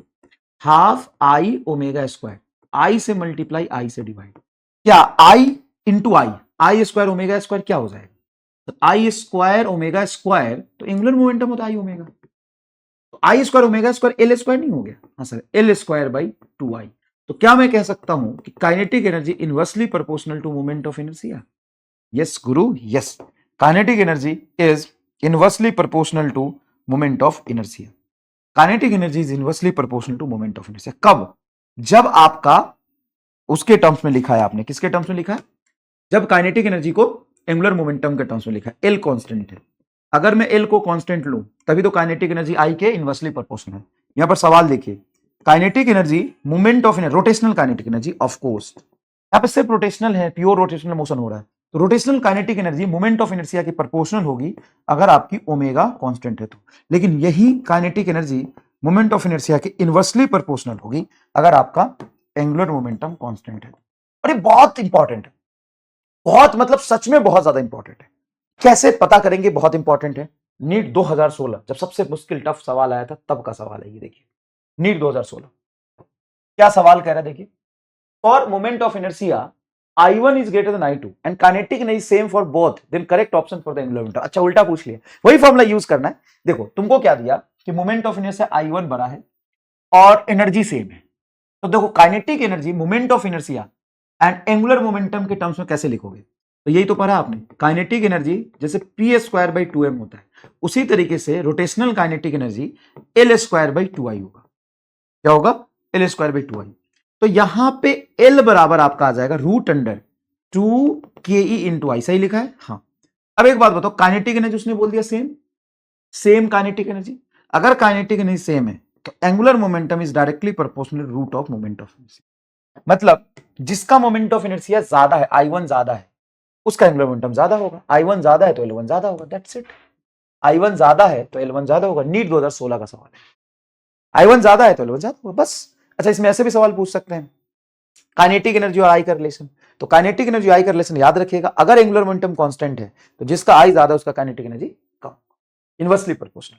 half I omega square, I से मल्टीप्लाई आई से डिवाइड, क्या I into I square omega square क्या हो जाएगा? तो आई स्क्वायर ओमेगा स्क्वायर तो एंगुलर मोमेंटम होता है आई ओमेगा, तो I square omega square L square नहीं हो गया? हाँ sir, L square by 2i। तो क्या मैं कह सकता हूं कि kinetic energy inversely proportional to moment of inertia? Yes गुरु, yes, kinetic energy is inversely proportional to moment of inertia. Kinetic energy is inversely proportional to moment of inertia. कब? जब आपका उसके टर्म्स में लिखा है, आपने किसके टर्म्स में लिखा है? जब काइनेटिक एनर्जी को एंगुलर मोमेंटम के टर्म्स में लिखा है, एल कांस्टेंट है। अगर मैं एल को कांस्टेंट लूं तभी तो काइनेटिक एनर्जी आई के इनवर्सली प्रोपोर्शनल है। यहां पर सवाल देखिए, kinetic energy moment of rotational kinetic energy, of course यहां पे सिर्फ रोटेशनल है, प्योर रोटेशनल मोशन हो रहा है, तो rotational kinetic energy moment of inertia की प्रोपोर्शनल होगी अगर आपकी ओमेगा कांस्टेंट है तो। लेकिन यही kinetic energy moment of inertia की इनवर्सली प्रोपोर्शनल होगी अगर आपका एंगुलर मोमेंटम कांस्टेंट है। और ये बहुत इंपॉर्टेंट है, बहुत मतलब सच में बहुत ज्यादा इंपॉर्टेंट है। कैसे पता करेंगे? बहुत इंपॉर्टेंट है। नीट 2016 जब सबसे मुश्किल टफ सवाल आया था तब का सवाल है ये, देखिए नीट 2016 क्या सवाल कह रहा है, देखिए for moment of inertia I1 is greater than I2 and kinetic energy same for both, then correct option for the angular momentum। अच्छा उल्टा पूछ लिया, वही फॉर्मूला यूज करना है। देखो तुमको क्या दिया कि मोमेंट ऑफ इनर्शिया I1 बड़ा है और एनर्जी सेम है, तो देखो kinetic energy moment of inertia and angular momentum के टर्म्स में कैसे लिखोगे? तो यही तो पढ़ा आपने, काइनेटिक एनर्जी जैसे पी स्क्वायर बाई 2m होता है उसी तरीके से rotational kinetic energy L square by 2i होगा। क्या होगा? L square by 2i। तो यहां पे एल बराबर आपका आ जाएगा रूट अंडर 2ke इंटू आई, सही लिखा है? हाँ। अब एक बात बताओ, काइनेटिक एनर्जी उसने बोल दिया सेम, सेम काइनेटिक एनर्जी। अगर काइनेटिक एनर्जी सेम है तो angular momentum is directly proportional root of moment of inertia. मतलब जिसका मोमेंट ऑफ इनर्शिया ज्यादा है, I1 ज्यादा है, उसका एंगुलर मोमेंटम ज्यादा होगा। I1 ज्यादा है तो L1 ज्यादा होगा, दैट्स इट। I1 ज्यादा है तो L1 ज्यादा होगा। नीट 2016 का सवाल है, I1 ज्यादा है तो L1 ज्यादा होगा, बस। अच्छा इसमें ऐसे भी सवाल पूछ सकते हैं, काइनेटिक एनर्जी और आई का रिलेशन। तो काइनेटिक एनर्जी आई का रिलेशन याद रखिएगा, अगर एंगुलर मोमेंटम कांस्टेंट है तो जिसका आई ज्यादा है उसका काइनेटिक एनर्जी कम, इनवर्सली प्रोपोर्शनल,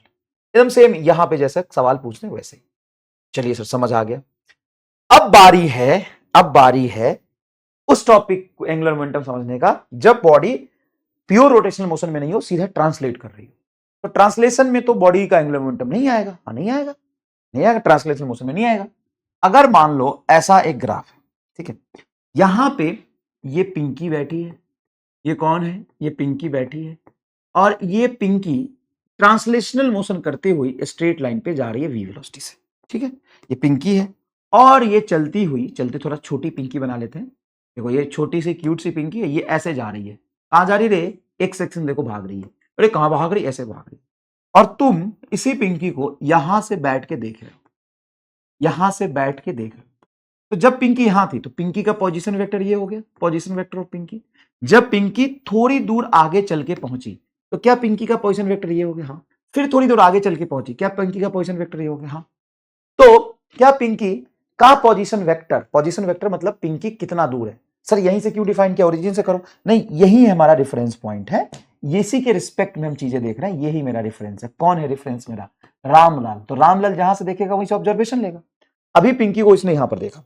एकदम सेम यहां पे जैसे सवाल पूछते हैं वैसे ही। चलिए सर समझ आ गया। अब बारी है उस टॉपिक को एंगुलर मोमेंटम समझने का जब बॉडी प्योर रोटेशनल मोशन में नहीं हो, सीधा ट्रांसलेट कर रही हो। तो ट्रांसलेशन में तो बॉडी का एंगुलर मोमेंटम नहीं आएगा, नहीं आएगा, नहीं आएगा, ट्रांसलेशनल मोशन में नहीं आएगा। अगर मान लो ऐसा एक ग्राफ है, ठीक है, यहां पे ये पिंकी बैठी है, ये कौन है? ये पिंकी बैठी है, और ये पिंकी ट्रांसलेशनल मोशन करते हुए स्ट्रेट लाइन पे जा रही है v वेलोसिटी से, ठीक है, ये पिंकी है और ये चलती हुई चलते, थोड़ा छोटी पिंकी बना लेते हैं। देखो ये छोटी सी क्यूट सी पिंकी है, ये ऐसे जा रही है। कहां जा रही रे? एक सेक्शन देखो भाग रही है। अरे कहां भाग रही? ऐसे भाग रही। और तुम इसी पिंकी को यहां से बैठ के देख रहे हो, यहां से बैठ के देख रहे हो। तो जब पिंकी यहां थी तो पिंकी का पोजीशन वेक्टर ये हो गया, पोजीशन वेक्टर ऑफ पिंकी। जब पिंकी थोड़ी दूर आगे चल के पहुंची तो क्या पिंकी का पोजीशन वेक्टर ये हो गया? हाँ। फिर थोड़ी दूर आगे चल के पहुंची, क्या पिंकी का पोजीशन वेक्टर ये हो गया? हाँ। तो क्या पिंकी का पोजीशन वेक्टर मतलब पिंकी कितना दूर है? सर यहीं से क्यों डिफाइन किया? ओरिजिन से करो। नहीं, यही हमारा रेफरेंस पॉइंट है, इसी के रिस्पेक्ट में हम चीजें देख रहे हैं, यही मेरा रेफरेंस है। कौन है रेफरेंस मेरा? रामलाल। तो रामलाल जहां से देखेगा वहीं से ऑब्जर्वेशन लेगा। अभी पिंकी को इसने यहां पर देखा,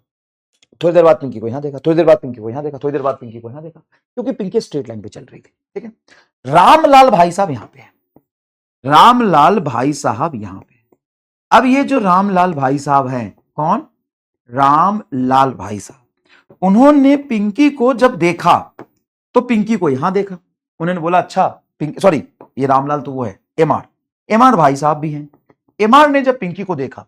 थोड़ी देर बाद पिंकी को यहां देखा, थोड़ी देर बाद पिंकी को यहां देखा, थोड़ी देर बाद पिंकी को यहां देखा, क्योंकि पिंकी स्ट्रेट लाइन पे चल रही थी। ठीक है। रामलाल भाई साहब यहां पे है, रामलाल भाई साहब यहां पे। अब ये जो रामलाल भाई साहब हैं, कौन? रामलाल भाई साहब। उन्होंने पिंकी को जब देखा तो पिंकी को यहां देखा। उन्होंने बोला अच्छा पिंकी, सॉरी ये रामलाल तो वो है एमआर, एमआर भाई साहब भी हैं। एमआर ने जब पिंकी को देखा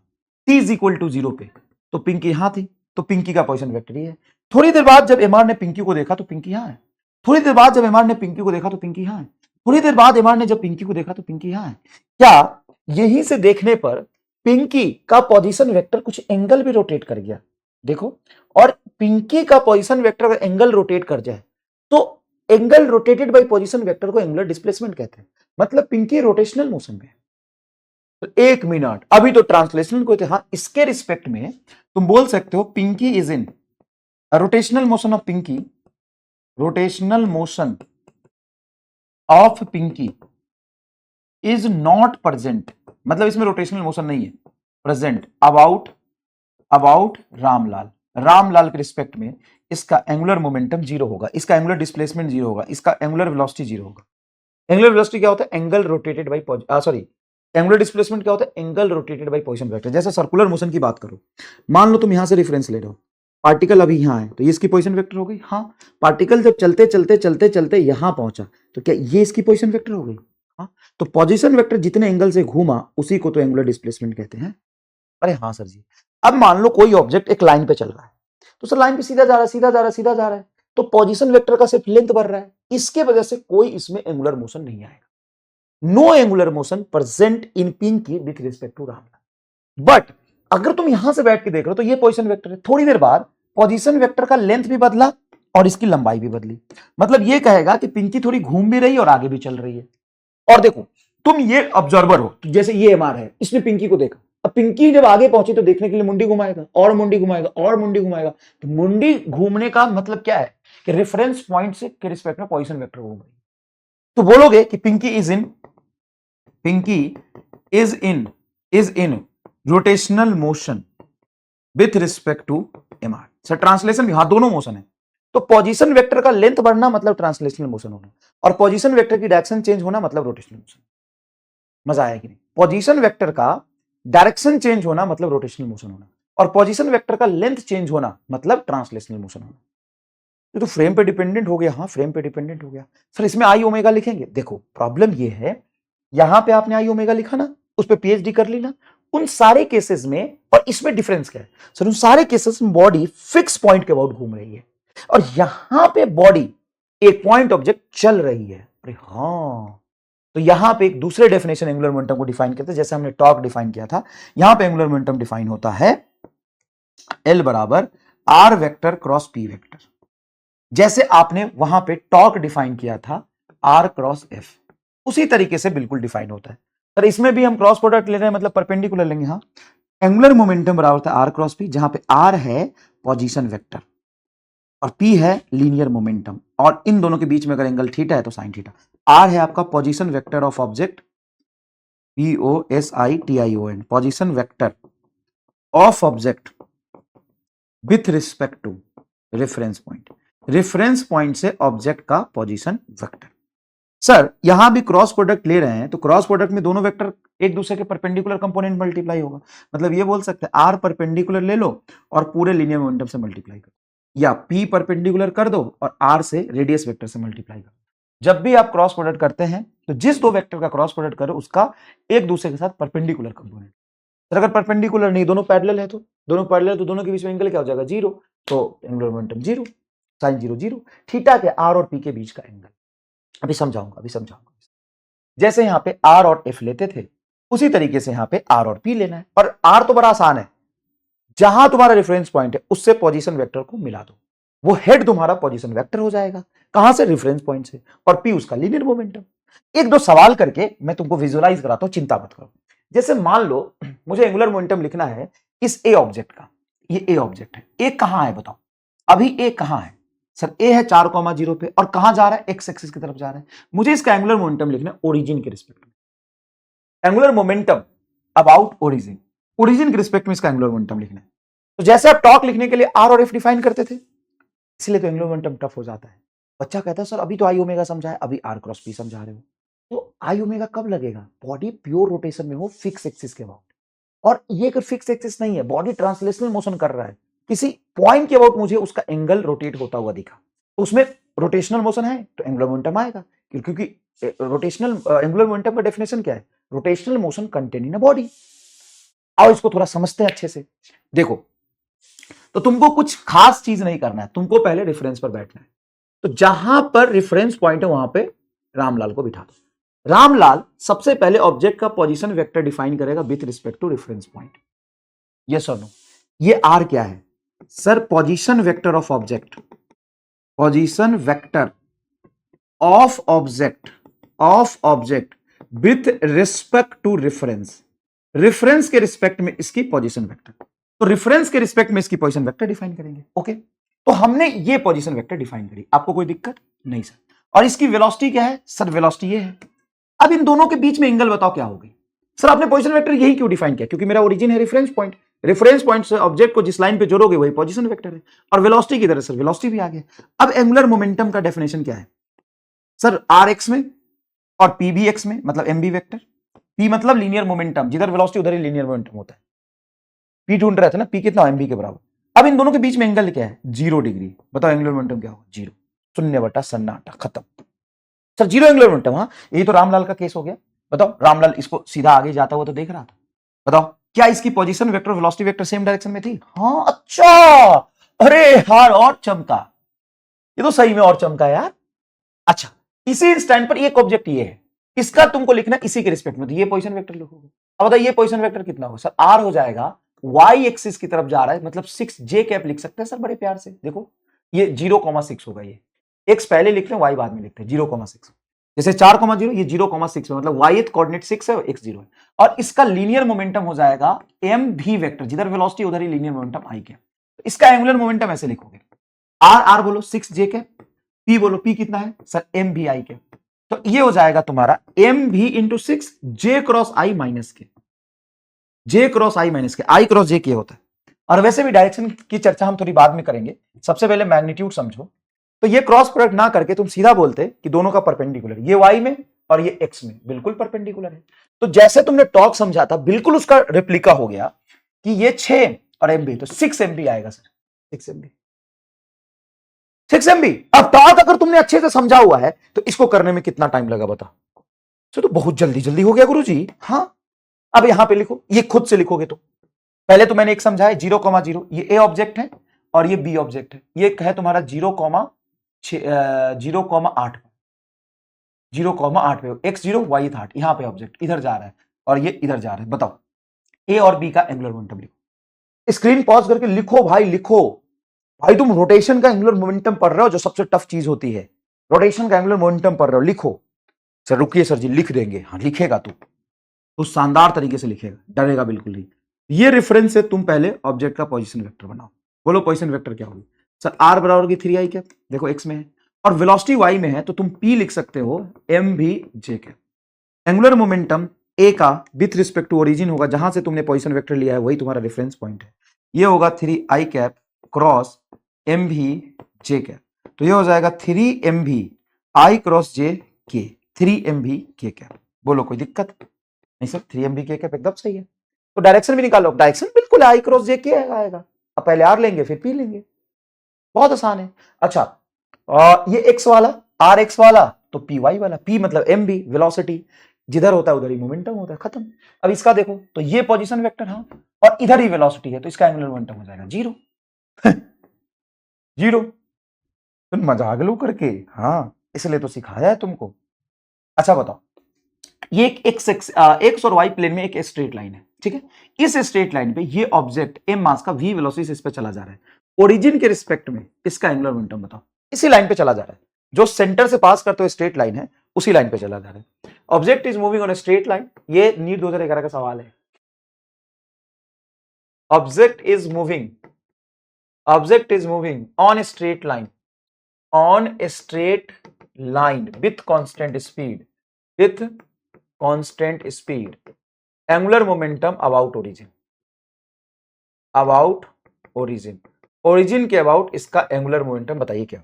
t इज इक्वल टू 0 पे, तो पिंकी यहां थी, तो पिंकी का पोजीशन वेक्टर ये है। थोड़ी देर बाद जब एमआर ने पिंकी को देखा तो पिंकी यहां है। थोड़ी देर बाद जब एमआर ने पिंकी को देखा तो पिंकी यहां है। थोड़ी देर बाद एमआर ने जब पिंकी को देखा तो पिंकी यहां है। क्या यहीं से देखने पर पिंकी का पोजीशन वेक्टर कुछ एंगल भी रोटेट कर गया? देखो, और पिंकी का पोजीशन वेक्टर अगर एंगल रोटेट कर जाए तो angle rotated bye position vector को एंगुलर डिस्प्लेसमेंट कहते हैं। मतलब पिंकी रोटेशनल मोशन में है। तो एक मिनट, अभी तो ट्रांसलेशनल को थे। हाँ, इसके रिस्पेक्ट में तुम बोल सकते हो Pinky is in rotational motion of Pinky, rotational motion of Pinky is not present, मतलब इसमें रोटेशनल मोशन नहीं है, प्रेजेंट अबाउट रामलाल। रामलाल के रिस्पेक्ट में इसका एंगुलर मोमेंटम 0 होगा, इसका एंगुलर डिस्प्लेसमेंट 0 होगा, इसका एंगुलर वेलोसिटी 0 होगा। एंगुलर वेलोसिटी क्या होता है? Angle rotated bye sorry, angular displacement क्या होता है? Angle rotated bye position vector. जैसे सर्कुलर मोशन की बात करो, मान लो तुम यहां से रेफरेंस ले रहे हो, पार्टिकल अभी यहां है तो ये इसकी पोजीशन वेक्टर हो गई। हाँ, पार्टिकल जब चलते चलते चलते चलते यहां पहुंचा तो क्या ये इसकी पोजीशन वेक्टर हो गई? हाँ, तो पोजीशन वेक्टर जितने एंगल से घूमा उसी को तो एंगुलर डिस्प्लेसमेंट कहते हैं। अरे हाँ सर जी। अब मान लो कोई ऑब्जेक्ट एक लाइन पे चल रहा है, तो सर लाइन पे सीधा जा रहा है, सीधा जा रहा है, सीधा जा रहा है, तो पोजीशन वेक्टर का सिर्फ लेंथ बढ़ रहा है, इसके वजह से कोई इसमें एंगुलर मोशन नहीं आएगा। No angular motion present in Pinky with respect to Ramlal. But अगर तुम यहां से बैठ के देख रहे हो तो ये पोजीशन वेक्टर है, थोड़ी देर बाद पोजीशन वेक्टर का लेंथ भी बदला और इसकी लंबाई भी बदली। मतलब ये कहेगा कि पिंकी थोड़ी घूम भी रही है और आगे भी चल रही है। और देखो, तुम ये ऑब्जर्वर हो, तो जैसे ये एमआर है, इसने पिंकी को देखा। अब पिंकी जब आगे पहुंची तो देखने के लिए मुंडी घुमाएगा और मुंडी घुमाएगा और मुंडी घुमाएगा। तो मुंडी घूमने का मतलब क्या है? कि रेफरेंस पॉइंट से के रिस्पेक्ट में पोजीशन वेक्टर घूम रही है। तो बोलोगे कि Pinky is in rotational motion with respect to MR. Sir translation भी, हाँ दोनों मोशन है। तो पोजीशन वेक्टर का लेंथ बढ़ना मतलब ट्रांसलेशनल मोशन होना, और पोजीशन वेक्टर की डायरेक्शन चेंज होना मतलब रोटेशनल मोशन। मजा आया कि नहीं? पोजीशन वेक्टर का डायरेक्शन चेंज होना मतलब रोटेशनल मोशन होना, और पोजीशन वेक्टर का लेंथ चेंज होना मतलब ट्रांसलेशनल मोशन होना। ये तो फ्रेम पे डिपेंडेंट हो गया। हाँ, फ्रेम पे डिपेंडेंट हो गया। सर इसमें आई ओमेगा लिखेंगे? देखो प्रॉब्लम ये है, यहां पे आपने आई ओमेगा लिखा ना, उस पर पीएचडी कर ली ना, उन सारे केसेस में, और इसमें डिफरेंस क्या है? सर उन सारे केसेस में बॉडी फिक्स पॉइंट के अबाउट घूम रही है, और यहां पे बॉडी एक पॉइंट ऑब्जेक्ट चल रही है। अरे हाँ, तो यहां पे एक दूसरे डेफिनेशन एंगुलर मोमेंटम को डिफाइन करते हैं, जैसे हमने टॉर्क डिफाइन किया था। यहां पे एंगुलर मोमेंटम डिफाइन होता है L बराबर R vector cross P vector, जैसे आपने वहां पे टॉर्क डिफाइन किया था R क्रॉस F, उसी तरीके से बिल्कुल डिफाइन होता है। सर इसमें भी हम क्रॉस प्रोडक्ट ले रहे हैं, मतलब परपेंडिकुलर लेंगे। हाँ, एंगुलर मोमेंटम बराबर होता है R क्रॉस P, जहां पे R है पोजीशन वेक्टर और P है लीनियर मोमेंटम, और इन दोनों के बीच में अगर एंगल थीटा है तो साइन थीटा। R है आपका position vector of object, POSITION, position vector of object with respect to reference point, reference point से ऑब्जेक्ट का पोजीशन वेक्टर। सर यहां भी क्रॉस प्रोडक्ट ले रहे हैं, तो क्रॉस प्रोडक्ट में दोनों वेक्टर एक दूसरे के परपेंडिकुलर कंपोनेंट मल्टीप्लाई होगा। मतलब ये बोल सकते हैं R परपेंडिकुलर ले लो और पूरे लीनियर मोमेंटम से मल्टीप्लाई करो, या P परपेंडिकुलर कर दो और R से रेडियस वेक्टर से मल्टीप्लाई करो। जब भी आप क्रॉस प्रोडक्ट करते हैं तो जिस दो वेक्टर का क्रॉस प्रोडक्ट करो उसका एक दूसरे के साथ परपेंडिकुलर कंपोनेंट। अगर परपेंडिकुलर नहीं, दोनों पैरेलल है, तो दोनों पैरेलल तो दोनों के बीच में एंगल क्या हो जाएगा 0, तो एंगुलर मोमेंटम 0, साइन 0 0। थीटा के आर और पी के बीच का एंगल अभी समझाऊंगा। जैसे यहां पे आर और एफ लेते थे उसी तरीके से यहां पे आर और पी लेना है, और आर तो बड़ा आसान है, जहां तुम्हारा रेफरेंस पॉइंट है उससे पोजीशन वेक्टर को मिला दो, वो हेड तुम्हारा पोजीशन वेक्टर हो जाएगा। कहां से? रेफरेंस पॉइंट से। और पी उसका लीनियर मोमेंटम। एक दो सवाल करके मैं तुमको विजुअलाइज कराता हूं, चिंता मत करो। जैसे मान लो मुझे एंगुलर मोमेंटम लिखना है इस ए ऑब्जेक्ट का, ये ए ऑब्जेक्ट है, ए कहां है बताओ? अभी ए कहां है सर? ए है 4,0 पे, और कहां जा रहा है? एक्स एक्सिस की तरफ जा रहा है। मुझे इसका एंगुलर मोमेंटम लिखना है ओरिजिन के रिस्पेक्ट में, angular momentum about origin, origin के रिस्पेक्ट में इसका एंगुलर मोमेंटम लिखना है। तो जैसे आप टॉर्क लिखने के लिए आर और एफ डिफाइन करते थे, इसलिए तो एंगुलर मोमेंटम टफ हो जाता है। बच्चा कहता है सर अभी तो आई ओमेगा समझा है, अभी आर क्रॉस पी समझा रहे हो, तो आई ओमेगा कब लगेगा? बॉडी प्योर रोटेशन में हो, फिक्स एक्सिस के अबाउट। और ये अगर फिक्स एक्सिस नहीं है, बॉडी ट्रांसलेशनल मोशन कर रहा है, किसी पॉइंट के अबाउट मुझे उसका एंगल रोटेट होता हुआ दिखा, तो उसमें रोटेशनल मोशन है तो एंगुलर मोमेंटम आएगा, क्योंकि रोटेशनल एंगुलर मोमेंटम का डेफिनेशन क्या है? Rotational motion contain in a body. आओ इसको थोड़ा समझते हैं अच्छे से। देखो, तो तुमको कुछ खास चीज नहीं करना है, तुमको पहले रेफरेंस पर बैठना है। तो जहां पर रेफरेंस पॉइंट है वहां पे रामलाल को बिठा दो। रामलाल सबसे पहले ऑब्जेक्ट का पोजीशन वेक्टर डिफाइन करेगा with respect to reference point. Yes और नो? ये आर क्या है sir? Position vector of object, position vector of object with respect to reference, reference के रिस्पेक्ट में इसकी पोजीशन वेक्टर। तो रेफरेंस के रिस्पेक्ट में इसकी पोजीशन वेक्टर डिफाइन करेंगे। ओके, तो हमने ये पोजीशन वेक्टर डिफाइन करी, आपको कोई दिक्कत नहीं सर। और इसकी वेलोसिटी क्या है सर? वेलोसिटी ये है। अब इन दोनों के बीच में एंगल बताओ क्या होगी सर? आपने पोजीशन वेक्टर यही क्यों डिफाइन किया? क्योंकि मेरा ओरिजिन है रेफरेंस पॉइंट, रेफरेंस पॉइंट से ऑब्जेक्ट को जिस लाइन पे जोड़ोगे वही पोजीशन वेक्टर है। और वेलोसिटी की तरह सर वेलोसिटी भी आ गया। अब एंगुलर मोमेंटम का डेफिनेशन क्या है सर? आर एक्स में और पी भी एक्स में, मतलब एम बी वेक्टर। पी मतलब लीनियर मोमेंटम, जिधर वेलोसिटी उधर ही लीनियर मोमेंटम होता है। पी ढूंढ रहे थे ना, पी कितना? एम बी के बराबर। अब इन दोनों के बीच में एंगल क्या है? 0 डिग्री। बताओ एंगुलर मोमेंटम क्या होगा? 0, शून्य बटा सन्नाटा, खत्म सर, 0 एंगुलर मोमेंटम। हाँ, ये तो रामलाल का केस हो गया। बताओ, रामलाल इसको सीधा आगे जाता हुआ तो देख रहा था। बताओ क्या इसकी position vector velocity vector same direction में थी? हाँ, अच्छा, अरे यार और चमका, ये तो सही में और चमका यार। अच्छा, इसी इंस्टेंट पर एक ऑब्जेक्ट ये है, इसका तुमको लिखना इसी के रिस्पेक्ट में, तो ये पोजीशन वेक्टर लिखोगे। अब बताइए ये पोजीशन वेक्टर कितना होगा सर? आर हो जाएगा, वाई एक्सिस की तरफ जा रहा है, मतलब 6 जे कैप लिख सकते हैं सर बड़े प्यार से। देखो ये 0,6 होगा, ये एक्स पहले लिखते हैं, वाई बाद में लिखते हैं। 0,6 जैसे 4,0, ये 0,6 में, मतलब वाई कोऑर्डिनेट 6 है, एक्स 0 है। और इसका लीनियर मोमेंटम हो जाएगा एम भी वेक्टर, जिधर वेलोसिटी उधर ही लीनियर मोमेंटम आई कैप। तो इसका एंगुलर मोमेंटम ऐसे लिखोगे, आर आर बोलो 6 जे कैप, पी बोलो पी कितना है सर? एम भी आई कैप। तो ये हो जाएगा तुम्हारा एम भी into 6 J cross I minus के, जे cross I minus K, I cross जे के होता है। और वैसे भी डायरेक्शन की चर्चा हम थोड़ी बाद में करेंगे, सबसे पहले मैग्नीट्यूड समझो। तो ये क्रॉस प्रोडक्ट ना करके तुम सीधा बोलते कि दोनों का परपेंडिकुलर, ये वाई में और ये एक्स में बिल्कुल परपेंडिकुलर है। तो जैसे तुमने टॉर्क समझा था बिल्कुल उसका रेप्लिका हो गया कि ये 6 और एमबी, तो 6 एमबी आएगा सर, 6 एमबी, 6 एमबी। अब टॉर्क अगर तुमने अच्छे से समझा हुआ है तो इसको करने में कितना टाइम लगा बता? तो बहुत जल्दी जल्दी हो गया गुरुजी। हाँ, अब यहां पे लिखो, ये खुद से लिखोगे तो पहले तो मैंने एक समझा है 0,0, ये ए ऑब्जेक्ट है और ये बी ऑब्जेक्ट है। ये है तुम्हारा 0,8 0,8 पे, एक्स 0 वाई 8, यहां पे ऑब्जेक्ट इधर जा रहा है और ये इधर जा रहा है। बताओ ए और बी का एंगुलर मोमेंटम लिखो, स्क्रीन पॉज करके लिखो भाई, लिखो भाई। तुम रोटेशन का एंगुलर मोमेंटम पढ़ रहे हो, जो सबसे टफ चीज होती है, रोटेशन का एंगुलर मोमेंटम पढ़ रहे हो, लिखो। सर रुकिए सर जी, लिख देंगे। हाँ लिखेगा तू शानदार तरीके से लिखेगा, डरेगा बिल्कुल नहीं। ये रेफरेंस से तुम पहले ऑब्जेक्ट का पोजीशन वेक्टर बनाओ। बोलो पोजीशन वेक्टर क्या होगी सर? आर बराबर होगी 3i कैप, देखो एक्स में है, और वेलोसिटी वाई में है, तो तुम पी लिख सकते हो एम भी जे कैप। एंगुलर मोमेंटम ए का विथ रिस्पेक्ट टू ओरिजिन होगा, जहां से तुमने पोजीशन वेक्टर लिया है वही तुम्हारा रेफरेंस पॉइंट है। ये होगा 3i कैप क्रॉस एम भी जे कैप, तो ये हो जाएगा 3m भी आई क्रॉस जे के, 3m भी के कैप। बोलो कोई दिक्कत नहीं सर? 3m भी के कैप एकदम सही है। तो डायरेक्शन भी निकालो, डायरेक्शन बिल्कुल आई क्रॉस जे के आएगा। अब पहले आर लेंगे फिर पी लेंगे, बहुत आसान है। अच्छा, ये एक्स वाला, आर एक्स वाला, तो पी वाई वाला, पी मतलब एम बी वेलोसिटी, जिधर होता है उधर ही मोमेंटम होता है, खत्म। अब इसका देखो तो ये पोजीशन वेक्टर हाँ, और इधर ही वेलोसिटी है, तो इसका एंगुलर मोमेंटम हो जाएगा जीरो। जीरो। तुम मजाक लो करके, हाँ इसलिए तो सिखाया है तुमको। अच्छा बताओ, ये एक एक्स और वाई प्लेन में एक स्ट्रेट लाइन है, ठीक है। इस स्ट्रेट लाइन पे ये ऑब्जेक्ट एम मास का वी वेलोसिटी से इस पे चला जा रहा है। ओरिजिन के रिस्पेक्ट में इसका एंगुलर मोमेंटम बताओ। इसी लाइन पे चला जा रहा है, जो सेंटर से पास करते हुए स्ट्रेट लाइन है उसी लाइन पे चला जा रहा है। Object is moving on a straight line, ये नीट 2011 का सवाल है। Object is moving on a straight line, on a straight line with constant speed, angular momentum about origin के अबाउट इसका एंगुलर मोमेंटम बताइए क्या।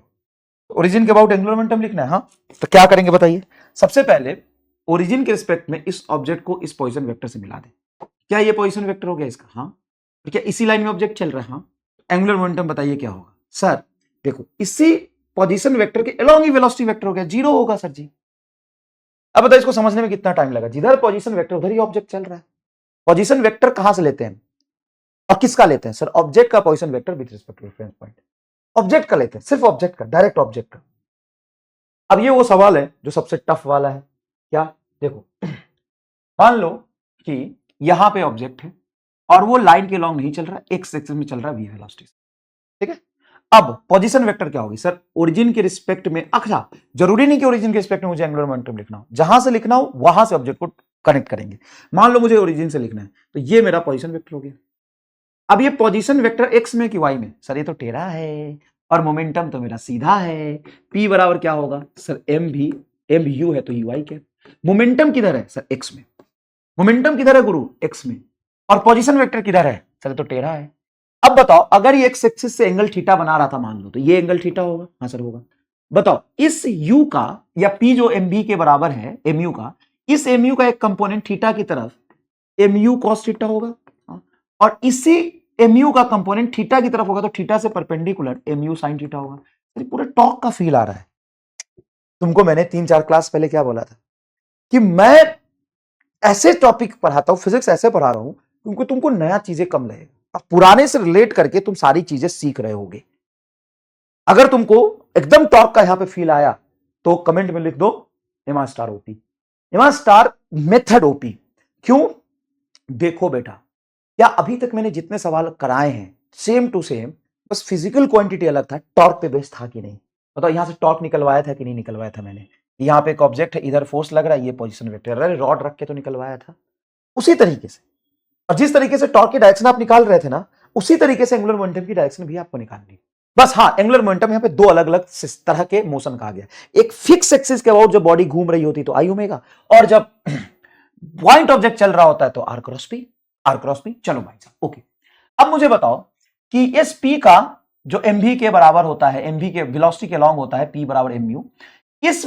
ओरिजिन के अबाउट एंगुलर मोमेंटम लिखना है, हाँ तो क्या करेंगे बताइए। सबसे पहले ओरिजिन के रिस्पेक्ट में इस ऑब्जेक्ट को इस पोजीशन वेक्टर से मिला दें। क्या ये पोजीशन वेक्टर हो गया इसका, हाँ। तो क्या इसी लाइन में ऑब्जेक्ट चल रहा है, हाँ। एंगुलर मोमेंटम बताइए क्या होगा सर। देखो इसी पोजीशन वेक्टर के अलोंग ही वेलोसिटी वेक्टर हो गया, जीरो होगा सर जी। अब बताइए इसको समझने में कितना टाइम लगा। जिधर पोजीशन वेक्टर उधर ही ऑब्जेक्ट चल रहा है। पोजीशन वेक्टर कहां से लेते हैं और किसका लेते हैं सर? ऑब्जेक्ट का position vector with respect to reference point, object का लेते हैं, सिर्फ ऑब्जेक्ट का, डायरेक्ट ऑब्जेक्ट का। अब ये वो सवाल है जो सबसे टफ वाला है। क्या देखो, मान लो कि यहां पे ऑब्जेक्ट है और वो लाइन के लॉन्ग नहीं चल रहा, एक्स एक्सिस में चल रहा वी वेलोसिटी, ठीक है। अब पोजीशन वेक्टर क्या होगी सर? ओरिजिन के रिस्पेक्ट में। अच्छा, जरूरी नहीं कि ओरिजिन के रिस्पेक्ट में मुझे एंगुलर मोमेंटम लिखना हो, जहां से लिखना हो वहां से ऑब्जेक्ट को कनेक्ट करेंगे। मान लो मुझे ओरिजिन से लिखना है, तो ये मेरा पोजीशन वेक्टर हो गया। अब ये पोजीशन वेक्टर एक्स में कि वाई में? सर ये तो टेढ़ा है और मोमेंटम तो मेरा सीधा है। पी बराबर क्या होगा सर? एम यू है तो यू आई के। मोमेंटम किधर है सर? एक्स में। मोमेंटम किधर है गुरु? एक्स में। और पोजीशन वेक्टर किधर है सर? तो टेढ़ा है। अब बताओ, अगर ये एक्स एक्सिस से एंगल थीटा बना रहा था मान लो, तो ये एंगल थीटा होगा, हाँ सर होगा। बताओ इस u का या p जो mb के बराबर है mu का, इस mu का एक कंपोनेंट थीटा की तरफ mu cos थीटा होगा, हाँ? और इसी mu का कंपोनेंट थीटा की तरफ होगा तो थीटा से परपेंडिकुलर mu sin थीटा होगा। तो पूरे टॉक का फील आ रहा है तुमको। मैंने 3-4 क्लास पहले क्या बोला था कि मैं ऐसे टॉपिक पढ़ाता हूं, फिजिक्स ऐसे पढ़ा रहा हूं क्योंकि तुमको नया चीजें कम लगेगा, अब पुराने से रिलेट करके तुम सारी चीजें सीख रहे होगे। अगर तुमको एकदम टॉप का यहां पे फील आया तो कमेंट में लिख दो एमा स्टार ओपी, एमा स्टार मेथड ओपी। क्यों? देखो बेटा, क्या अभी तक मैंने जितने सवाल कराए हैं सेम टू सेम, बस फिजिकल क्वांटिटी अलग था, टॉर्क पे बेस था कि नहीं? बताओ यहां से टॉर्क निकलवाया था कि नहीं निकलवाया था मैंने? यहां पे एक ऑब्जेक्ट है, इधर फोर्स लग रहा है, ये पोजीशन वेक्टर, अरे रॉड रख के तो निकलवाया था। उसी तरीके से, और जिस तरीके से टॉर्क की डायरेक्शन आप निकाल रहे थे ना, उसी तरीके से एंगुलर मोमेंटम की डायरेक्शन भी आपको निकालनी। बस हाँ, एंगुलर मोमेंटम यहाँ पे दो अलग अलग तरह के मोशन कहा गया। एक फिक्स एक्सिस के अबाउट जब बॉडी घूम रही होती तो आई ओमेगा, और जब पॉइंट ऑब्जेक्ट चल रहा होता है तो आर क्रॉस पी। चलो भाई साहब ओके। अब मुझे बताओ कि इस पी का जो एम भी के बराबर होता है, एम भी के वेलोसिटी के लॉन्ग होता है पी बराबर एम यू, इस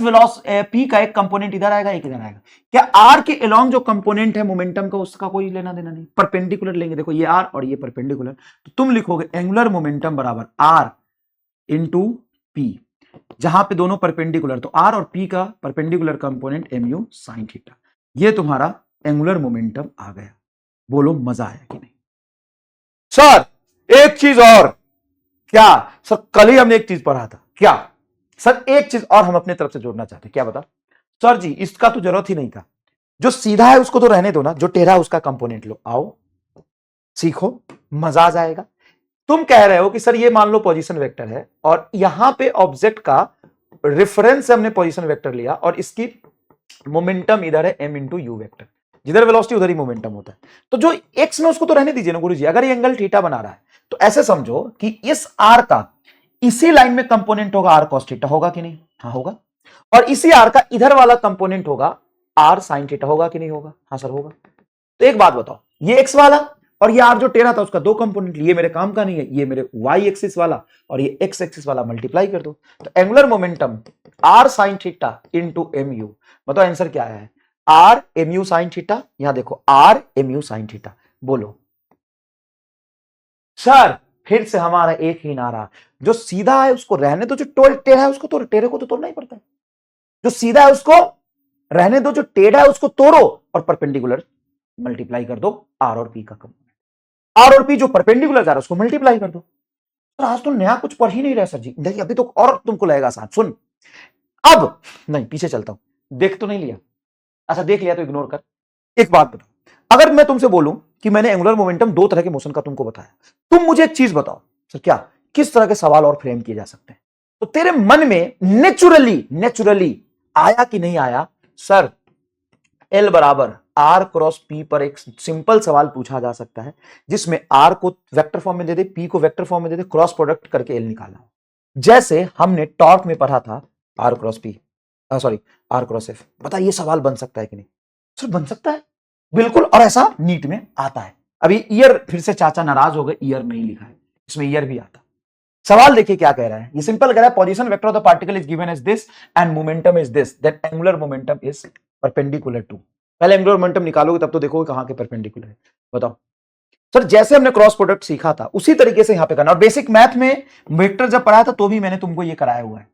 पी का एक कंपोनेंट इधर आएगा एक इधर आएगा। क्या आर के अलोंग जो कंपोनेंट है मोमेंटम का उसका कोई लेना देना नहीं? परपेंडिकुलर लेंगे, देखो ये आर और ये परपेंडिकुलर, तो तुम लिखोगे एंगुलर मोमेंटम बराबर आर इंटू पी, जहां पे दोनों परपेंडिकुलर, तो आर और पी का perpendicular component M U sine theta. ये तुम्हारा एंगुलर मोमेंटम आ गया। बोलो मजा आया कि नहीं? सर एक चीज और, क्या सर कल ही हमने एक चीज पढ़ा था, क्या सर? एक चीज और हम अपने तरफ से जोड़ना चाहते हैं, क्या बता? सर जी इसका तो जरूरत ही नहीं था, जो सीधा है उसको तो रहने दो ना, जो टेढ़ा है उसका कंपोनेंट लो, आओ सीखो, मजा आ जाएगा। तुम कह रहे हो कि सर ये मान लो पोजीशन वेक्टर है और यहां पे ऑब्जेक्ट का रेफरेंस से हमने पोजीशन वेक्टर लिया और इसकी मोमेंटम इधर है m इंटू यू वेक्टर, जिधर वेलोसिटी उधर ही मोमेंटम होता है। तो जो x में उसको तो रहने दीजिए ना गुरुजी। अगर ये एंगल थीटा बना रहा है तो ऐसे समझो कि इस r का इसी लाइन में कंपोनेंट होगा r cos थीटा, होगा कि नहीं? हाँ होगा। और इसी r का इधर वाला कंपोनेंट होगा r sin थीटा, होगा कि नहीं होगा? हाँ सर होगा। तो एक बात बताओ, ये x वाला और ये r जो टेढ़ा था उसका दो कंपोनेंट, ये मेरे काम का नहीं है, ये मेरे y एक्सिस वाला और ये x एक्सिस वाला मल्टीप्लाई कर दो, तो angular momentum r sin theta into M U. बताओ आंसर क्या है? r mu sin थीटा, यहां देखो r mu sin थीटा। बोलो सर फिर से हमारा एक ही नारा, जो सीधा है उसको रहने दो, जो टेढ़ा है उसको तो टेढ़े को तो तोड़ना ही पड़ता है, जो सीधा है उसको रहने दो, जो टेढ़ा है उसको तोड़ो और परपेंडिकुलर मल्टीप्लाई कर दो आर और पी का कंपोनेंट। आर और पी जो परपेंडिकुलर जा रहा है उसको मल्टीप्लाई कर दो। तो आज तो नया कुछ पढ़ ही नहीं रहा सर जी। देखिए अभी तो और तुमको लगेगा आसान। सुन, अब नहीं पीछे चलता हूं। देख तो नहीं लिया? अच्छा देख लिया तो इग्नोर कर। एक बात बताओ, अगर मैं तुमसे बोलूं कि मैंने एंगुलर मोमेंटम दो तरह के मोशन का तुमको बताया, तुम मुझे एक चीज बताओ सर, क्या किस तरह के सवाल और फ्रेम किए जा सकते हैं? तो तेरे मन में नेचुरली आया कि नहीं आया, सर एल बराबर आर क्रॉस पी पर एक सिंपल सवाल पूछा जा सकता है जिसमें आर को वेक्टर फॉर्म में दे दे, पी को वेक्टर फॉर्म में दे दे, क्रॉस प्रोडक्ट करके एल निकालना हो, जैसे हमने टॉर्क में पढ़ा था R cross P, sorry R cross F. बता ये सवाल बन सकता है कि नहीं? सर बन सकता है बिल्कुल, और ऐसा नीट में आता है। अभी ईयर फिर से चाचा नाराज हो गए, ईयर नहीं लिखा है, इसमें ईयर भी आता। सवाल देखिए क्या कह रहा है, ये सिंपल कह रहा है position vector of the particle is given as this and momentum is this, that angular momentum is perpendicular to. पहले एंगुलर मोमेंटम निकालोगे तब तो देखोगे कहां के परपेंडिकुलर है। बताओ सर, जैसे हमने क्रॉस प्रोडक्ट सीखा था उसी तरीके से यहां पे करना। और बेसिक मैथ में वेक्टर जब पढ़ाया था तो भी मैंने तुमको ये कराया हुआ है।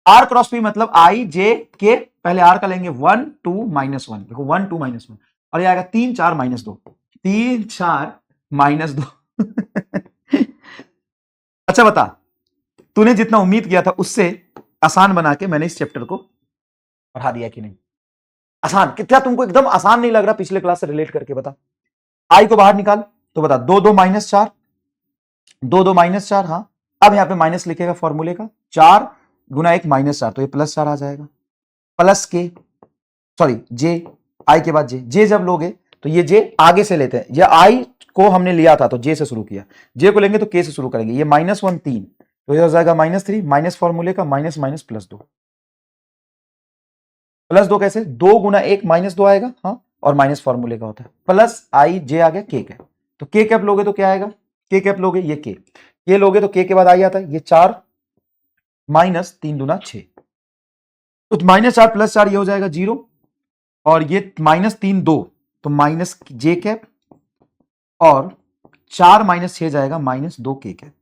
आर क्रॉस पी मतलब आई जे के, पहले आर का लेंगे 1 2 -1, देखो 1 2 -1 और ये आएगा 3 4 -2, 3 4 -2 अच्छा बता, तूने जितना उम्मीद किया था उससे आसान बना के मैंने इस चैप्टर को पढ़ा दिया कि नहीं? आसान कितना तुमको एकदम आसान नहीं लग रहा? पिछले क्लास से रिलेट करके बता। आई को बाहर निकाल तो बता 2 2 -4, 2 2 -4, हाँ अब यहां पे माइनस लिखेगा फॉर्मूले का, 4 गुना 1 -4 तो ये +4 आ जाएगा, प्लस के सॉरी जे, आई के बाद जे, जे जब लोगे तो ये जे आगे से लेते हैं, ये आई को हमने लिया था तो जे से शुरू किया, जे को लेंगे तो के से शुरू करेंगे, ये -1 3 तो ये हो जाएगा -3 माइनस फॉर्मूले का माइनस माइनस +2, +2 कैसे? 2 गुना 1 -2 आएगा, हाँ और माइनस फॉर्मूले का होता है, प्लस आई जे आ गया के कैप, तो के कैप लोगे तो क्या आएगा? के कैप लोगे ये के लोगे तो के के बाद आई आता है ये 4 -3 दूना 6, तो -4 +4 ये हो जाएगा 0 और ये -3 2 तो माइनस जे कैप और 4 -6 जाएगा -2 के कैप,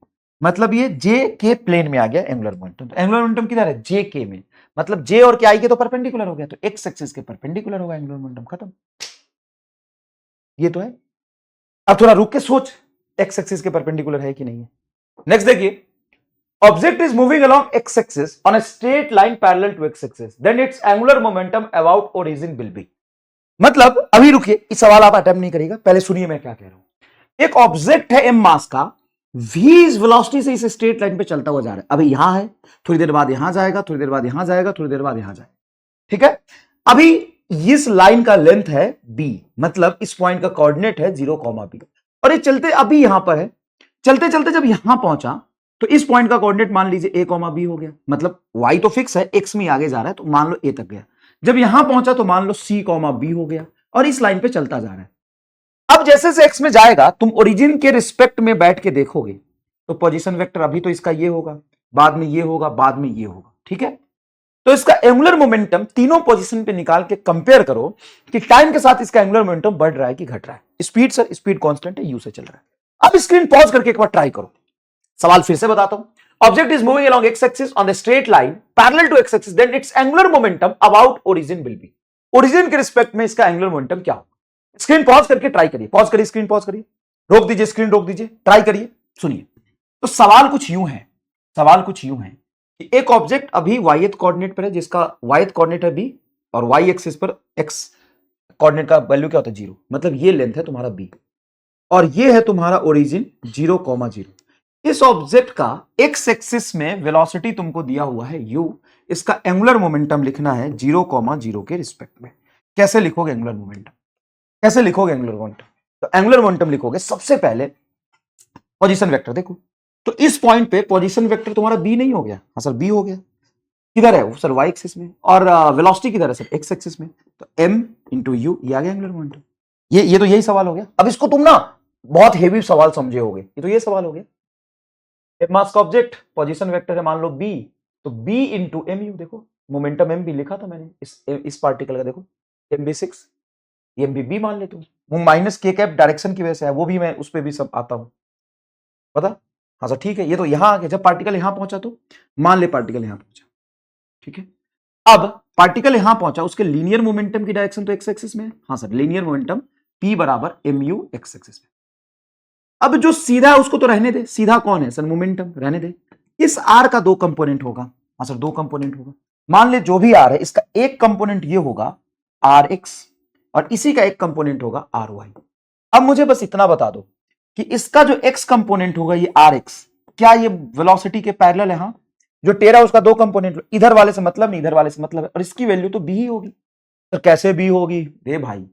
मतलब ये जे के प्लेन में आ गया एंगुलर मोमेंटम। तो एंगुलर मोमेंटम किधर है? जे के में, मतलब जे और के आई के तो परपेंडिकुलर हो गया, तो एक्स एक्सिस के परपेंडिकुलर होगा एंगुलर मोमेंटम, खत्म। ये तो है। अब थोड़ा रुक के सोच एक्स एक्सिस के परपेंडिकुलर है कि नहीं है। नेक्स्ट देखिए, object is moving along x axis on a straight line parallel to x axis, then its angular momentum about origin will be। मतलब अभी रुकिए, इस सवाल आप अटेम्प्ट नहीं करिएगा, पहले सुनिए मैं क्या कह रहा हूं। एक ऑब्जेक्ट है m मास का, v इस वेलोसिटी से इस स्ट्रेट लाइन पे चलता हुआ जा रहा है, अभी यहां है, थोड़ी देर बाद यहां जाएगा, थोड़ी देर बाद यहां जाएगा, थोड़ी देर बाद यहां जाएगा, ठीक है। अभी इस लाइन का लेंथ है b, मतलब इस पॉइंट का कोऑर्डिनेट है 0, b और ये चलते अभी यहां पर है, चलते चलते जब यहां पहुंचा तो इस पॉइंट का कोऑर्डिनेट मान लीजिए a, b हो गया, मतलब y तो फिक्स है, x में आगे जा रहा है तो मान लो a तक गया, जब यहां पहुंचा तो मान लो c, b हो गया और इस लाइन पे चलता जा रहा है। अब जैसे से x में जाएगा तुम ओरिजिन के रिस्पेक्ट में बैठ के देखोगे तो पोजीशन वेक्टर अभी तो इसका ये होगा, बाद में ये होगा, बाद में ये होगा, ठीक है। तो इसका एंगुलर मोमेंटम तीनों पोजीशन पे निकाल के कंपेयर करो कि टाइम के साथ इसका एंगुलर मोमेंटम बढ़ रहा है कि घट रहा है। स्पीड सर, स्पीड कांस्टेंट है, u से चल रहा है। अब स्क्रीन पॉज करके एक बार ट्राई करो, सवाल फिर से बताता हूं। Object is moving along X axis on the straight line parallel to X axis, then its angular momentum about origin will be. Origin के रिस्पेक्ट में इसका एंगुलर मोमेंटम क्या होगा? स्क्रीन पॉज करके ट्राई करिए, पॉज करिए, स्क्रीन पॉज करिए, रोक दीजिए, स्क्रीन रोक दीजिए, ट्राई करिए, सुनिए। तो सवाल कुछ यूं है, सवाल कुछ यूं है कि एक ऑब्जेक्ट अभी वाईएथ कोऑर्डिनेट पर है, जिसका वाईएथ कोऑर्डिनेट है बी और वाई एक्सिस पर एक्स कोऑर्डिनेट का वैल्यू क्या होता है? 0, मतलब ये लेंथ है तुम्हारा बी और ये है तुम्हारा ओरिजिन 0, 0। इस ऑब्जेक्ट का एक्स एक्सिस में वेलोसिटी तुमको दिया हुआ है u, इसका एंगुलर मोमेंटम लिखना है 0, 0 के रिस्पेक्ट में। कैसे लिखोगे एंगुलर मोमेंटम? कैसे लिखोगे एंगुलर मोमेंटम? तो एंगुलर मोमेंटम लिखोगे सबसे पहले पोजीशन वेक्टर देखो, तो इस पॉइंट पे पोजीशन वेक्टर तुम्हारा b नहीं हो गया? हाँ सर b हो गया, किधर है वो सर? y एक्सिस में, और वेलोसिटी किधर है सर? x एक्सिस में, तो m इंटू यू, ये आ गया एंगुलर मोमेंटम। ये तो यही सवाल हो गया। अब इसको तुम ना बहुत हेवी सवाल समझे होगे, ये तो ये सवाल हो गया। एक मास का ऑब्जेक्ट, पोजीशन वेक्टर है मान लो b, तो b इंटू एम यू, देखो मोमेंटम एम भी लिखा था मैंने इस पार्टिकल का, देखो M B 6, M B B मान ले तुम, वो माइनस के कैप डायरेक्शन की वजह से है, वो भी मैं उस पर भी सब आता हूं, पता। हाँ सर ठीक है, ये तो यहां आ गया, जब पार्टिकल यहां पहुंचा तो मान ले पार्टिकल यहां पहुंचा, ठीक है। अब पार्टिकल यहां पहुंचा, उसके लीनियर मोमेंटम की डायरेक्शन तो एक्स एक्सिस में है। हाँ सर, लीनियर मोमेंटम p बराबर mu एक्स एक्सिस में। अब जो सीधा है उसको तो रहने दे, सीधा कौन है सर, मोमेंटम, रहने दे। इस r का दो कंपोनेंट होगा। हाँ सर, दो कंपोनेंट होगा। मान ले जो भी r है, इसका एक कंपोनेंट ये होगा rx और इसी का एक कंपोनेंट होगा ry। अब मुझे बस इतना बता दो कि इसका जो x कंपोनेंट होगा ये rx, क्या ये वेलोसिटी के पैरेलल है? हाँ। जो टेरा उसका दो कंपोनेंट, इधर वाले से मतलब नहीं, इधर वाले से मतलब है, और इसकी वैल्यू तो b ही होगी। तो कैसे b होगी रे भाई,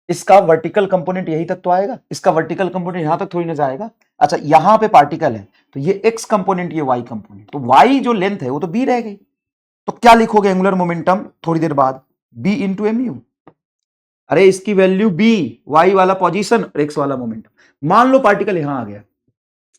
इसका वर्टिकल कंपोनेंट यही तक तो आएगा, इसका वर्टिकल कंपोनेंट यहां तक थोड़ी ना जाएगा। अच्छा, यहां पे पार्टिकल है तो ये x कंपोनेंट, ये y कंपोनेंट, तो y जो लेंथ है वो तो b रह गई। तो क्या लिखोगे एंगुलर मोमेंटम थोड़ी देर बाद, b इंटू एम यू। अरे इसकी वैल्यू b, y वाला पोजीशन और x वाला मोमेंटम। मान लो पार्टिकल यहां आ गया,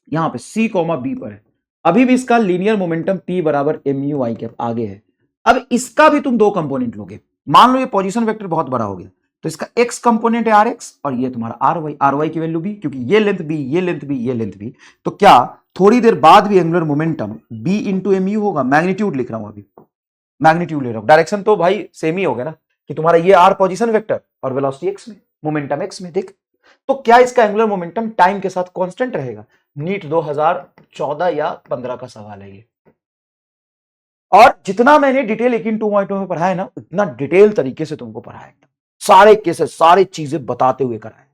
यहां पे c b पर है, अभी भी इसका लीनियर मोमेंटम p बराबर mu y के आगे है। अब इसका भी तुम दो कंपोनेंट लोगे, मान लो ये पोजीशन वेक्टर बहुत बड़ा हो गया, तो इसका x कंपोनेंट है rx और ये तुम्हारा ry की वैल्यू b, क्योंकि ये लेंथ b, ये लेंथ b, ये लेंथ b, तो क्या थोड़ी देर बाद भी angular momentum b into M U होगा। मैग्नीट्यूड लिख रहा हूं, अभी मैग्नीट्यूड ले रहा हूं, डायरेक्शन तो भाई सेम ही हो गया ना, कि तुम्हारा ये r पोजीशन वेक्टर और वेलोसिटी x में, मोमेंटम x में। देख, तो क्या इसका एंगुलर मोमेंटम टाइम के साथ कांस्टेंट रहेगा? नीट 2014 या 15 का सवाल है ये। और जितना मैंने डिटेल 18 में पढ़ाया ना, उतना डिटेल तरीके से तुमको पढ़ाया, सारे केसेस, सारी चीजें बताते हुए कराए।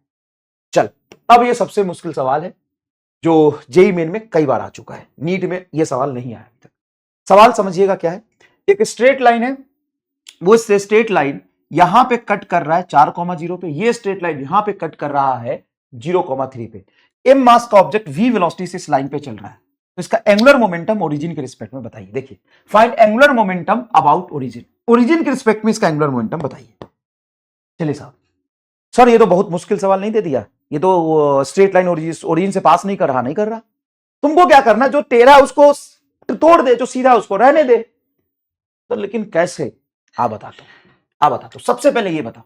चल, अब ये सबसे मुश्किल सवाल है जो जेई मेन में कई बार आ चुका है, नीट में ये सवाल नहीं आया अभी तक। सवाल समझिएगा क्या है, एक स्ट्रेट लाइन है, वो स्ट्रेट लाइन यहां पे कट कर रहा है 4,0 पे, ये स्ट्रेट लाइन यहां पे कट कर रहा है 0,3 पे। एम मास का ऑब्जेक्ट v वेलोसिटी से इस लाइन पे चल रहा है, तो इसका एंगुलर मोमेंटम ओरिजिन के रिस्पेक्ट में बताइए। देखिए, find angular momentum about origin, origin के रिस्पेक्ट में इसका एंगुलर मोमेंटम बताइए। चलिए साहब, सर ये तो बहुत मुश्किल सवाल नहीं दे दिया, ये तो स्ट्रेट लाइन ओरिजिन से पास नहीं कर रहा, नहीं कर रहा। तुमको क्या करना है, जो टेढ़ा उसको तोड़ दे, जो सीधा उसको रहने दे। तो लेकिन कैसे, आप बताता हूं। सबसे पहले ये बताओ,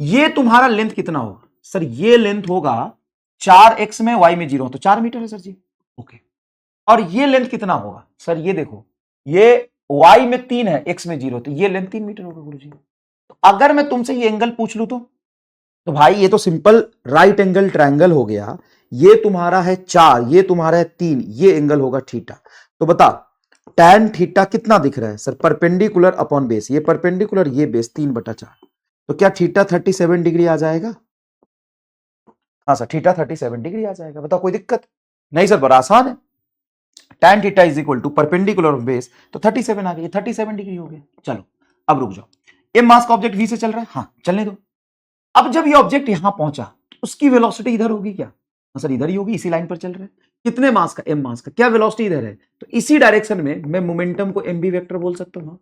ये तुम्हारा लेंथ कितना होगा? सर ये लेंथ होगा 4x में, y में 0, तो 4 मीटर है सर जी। ओके, और ये लेंथ कितना होगा? सर ये देखो, ये y में 3 है, x में 0, तो ये लेंथ 3 मीटर होगा गुरुजी। तो अगर मैं तुमसे ये एंगल पूछ लूं तो भाई ये तो सिंपल राइट एंगल ट्रायंगल हो गया। ये तुम्हारा है 4, ये तुम्हारा है 3, ये एंगल होगा थीटा। तो बता tan थीटा कितना दिख रहा है? सर परपेंडिकुलर अपॉन बेस, ये परपेंडिकुलर, ये बेस, 3/4। तो क्या थीटा 37 डिग्री आ जाएगा? हाँ सर, थीटा 37 डिग्री आ जाएगा। बताओ कोई दिक्कत? नहीं सर, बड़ा आसान है। tan theta is equal to perpendicular of base, तो 37 आ गया, 37 डिग्री हो गया। चलो अब रुक जाओ, एम मास का ऑब्जेक्ट v से चल रहा है, हाँ चलने दो। अब जब ये ऑब्जेक्ट यहां पहुंचा तो उसकी वेलोसिटी इधर होगी क्या? हाँ सर, इधर ही होगी, इसी लाइन पर चल रहा है। कितने मास का? एम मास का। क्या वेलोसिटी इधर है, तो इसी डायरेक्शन में मैं मोमेंटम को एम बी वेक्टर बोल सकता हूं।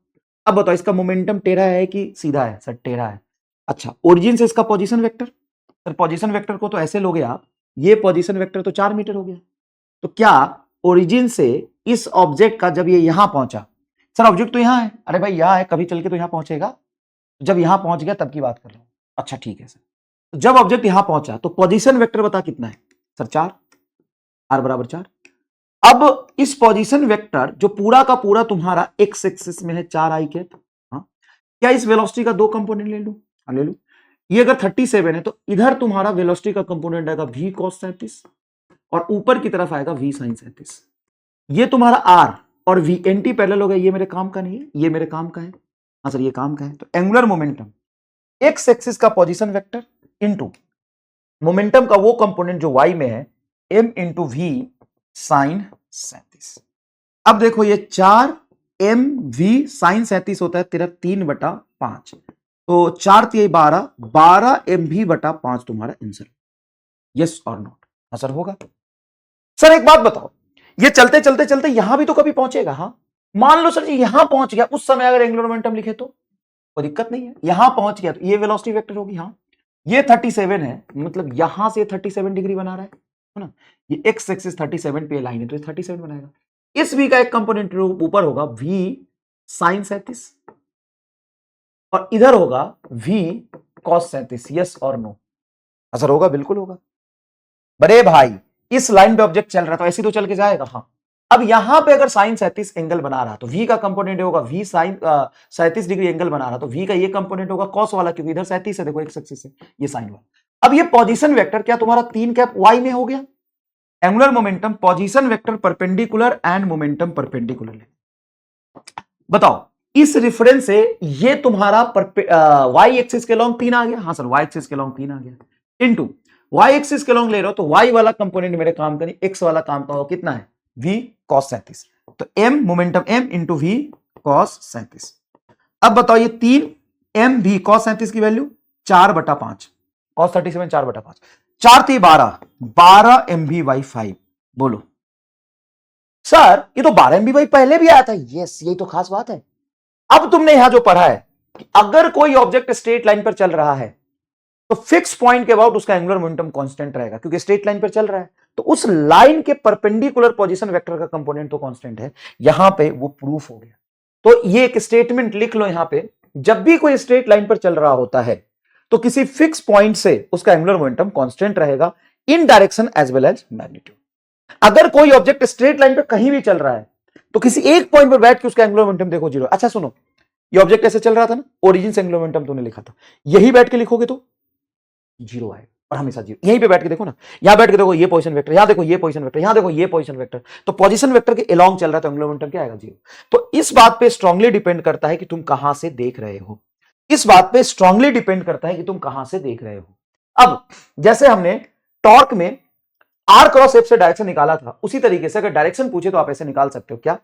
अब बताओ इसका मोमेंटम टेढ़ा है कि सीधा है? सर टेढ़ा है। अच्छा, ओरिजिन से इसका position vector, sir position vector को तो ऐसे लोगे आप, ये पोजीशन वेक्टर तो 4 मीटर हो गया। तो क्या ओरिजिन से इस ऑब्जेक्ट का जब ये यहां पहुंचा, सर ऑब्जेक्ट तो यहां है, अरे भाई यहां है, कभी चल के तो यहां पहुंचेगा, जब यहां पहुंच गया तब की बात कर रहा हूं। अच्छा ठीक है सर, तो जब ऑब्जेक्ट यहां पहुंचा तो पोजीशन वेक्टर बता कितना है? सर 4, r बराबर 4। अब इस पोजीशन वेक्टर जो पूरा का पूरा तुम्हारा एक्स एक्सिस में है 4i कैप, हाँ, क्या इस वेलोसिटी का दो कंपोनेंट ले लूं? हाँ ले लूं। ये अगर 37 है तो इधर तुम्हारा वेलोसिटी का कंपोनेंट आएगा v cos 37 और ऊपर की तरफ आएगा v sin 37। ये तुम्हारा r और v एंटी पैरेलल हो गया, ये मेरे काम का नहीं है, ये मेरे काम का है। हाँ सर ये काम का है। तो एंगुलर मोमेंटम एक्स एक्सिस का पोजीशन वेक्टर इंटू मोमेंटम का वो कंपोनेंट जो y में है, m इंटू वी साइन 37। अब देखो ये 4 m v साइन 37 होता है तेरा 3/5, तो 4 3 12, 12 m v बटा 5 तुम्हारा आंसर। यस और नॉट? हाँ सर होगा। सर एक बात बताओ, ये चलते चलते चलते यहां भी तो कभी पहुंचेगा। हाँ, मान लो सर जी यहां पहुंच गया, उस समय अगर एंगुलर मोमेंटम लिखे तो कोई दिक्कत नहीं है। यहां पहुंच गया तो ये वेलोसिटी वेक्टर होगी। हाँ, ये 37 है, मतलब यहां से 37 डिग्री बना रहा है ना, ये एक्स एक्सिस 37 पे लाइन है तो ये 37 बनाएगा। इस v का एक कंपोनेंट ऊपर होगा v साइन 37 और इधर होगा v cos 37। यस और नो? असर होगा, बिल्कुल होगा। बड़े भाई इस लाइन पे ऑब्जेक्ट चल रहा है तो ऐसे तो चल के जाएगा। हाँ, अब यहां पे अगर साइन 37 एंगल बना रहा तो v का कंपोनेंट होगा v साइन 37 डिग्री एंगल बना रहा तो v का ये कंपोनेंट होगा cos वाला, क्योंकि इधर 37 है, देखो एक एक्सिस है, ये साइन वाला। अब ये पोजीशन वेक्टर क्या तुम्हारा 3 कैप y में हो गया। Angular momentum, position vector perpendicular and momentum perpendicular. बताओ इस रेफरेंस से ये तुम्हारा y एक्सिस के लॉन्ग 3 आ गया। हाँ सर, y एक्सिस के लॉन्ग 3 आ गया इनटू y एक्सिस के लॉन्ग ले रहे हो तो y वाला कंपोनेंट मेरे काम करें, x वाला काम का कितना है v cos 37, तो m momentum m into v cos 37। अब बताओ ये 3 m v cos 37 की value 4/5, cos 37 4/5, 4 3 12 m v by 5। बोलो सर ये तो 12 MB बाई पहले भी आया था। यस, यही तो खास बात है। अब तुमने यहां जो पढ़ा है कि अगर कोई ऑब्जेक्ट स्ट्रेट लाइन पर चल रहा है तो फिक्स पॉइंट के अबाउट उसका एंगुलर मोमेंटम कांस्टेंट रहेगा, क्योंकि स्ट्रेट लाइन पर चल रहा है तो उस लाइन के परपेंडिकुलर पोजीशन वेक्टर का कंपोनेंट तो कांस्टेंट है। यहां पे वो प्रूफ हो गया। तो ये एक स्टेटमेंट लिख लो यहां पे, जब भी कोई स्ट्रेट लाइन पर चल रहा होता है तो किसी फिक्स पॉइंट से उसका एंगुलर मोमेंटम कांस्टेंट रहेगा in direction as well as magnitude. अगर कोई ऑब्जेक्ट स्ट्रेट लाइन पर कहीं भी चल रहा है तो किसी एक पॉइंट पर बैठ के उसका एंगुलर मोमेंटम देखो जीरो। अच्छा सुनो, ये ऑब्जेक्ट ऐसे चल रहा था ना, ओरिजिन से एंगुलर मोमेंटम तूने लिखा था, यही बैठ के लिखोगे तो जीरो आएगा, और हमेशा जीरो। यहीं पे बैठ के देखो ना, यहां बैठ के देखो ये पोजीशन वेक्टर, यहां देखो ये पोजीशन वेक्टर, यहां देखो ये पोजीशन वेक्टर, तो पोजीशन वेक्टर के अलोंग चल रहा है तो एंगुलर मोमेंटम क्या आएगा जीरो। तो इस बात पे स्ट्रांगली डिपेंड करता है कि तुम कहां से देख रहे हो। इस बात पे स्ट्रांगली डिपेंड करता है कि तुम कहां से देख रहे हो। अब जैसे हमने टॉर्क में आर क्रॉस एफ से डायरेक्शन निकाला था, उसी तरीके से अगर डायरेक्शन पूछे तो आप ऐसे निकाल सकते हो, क्या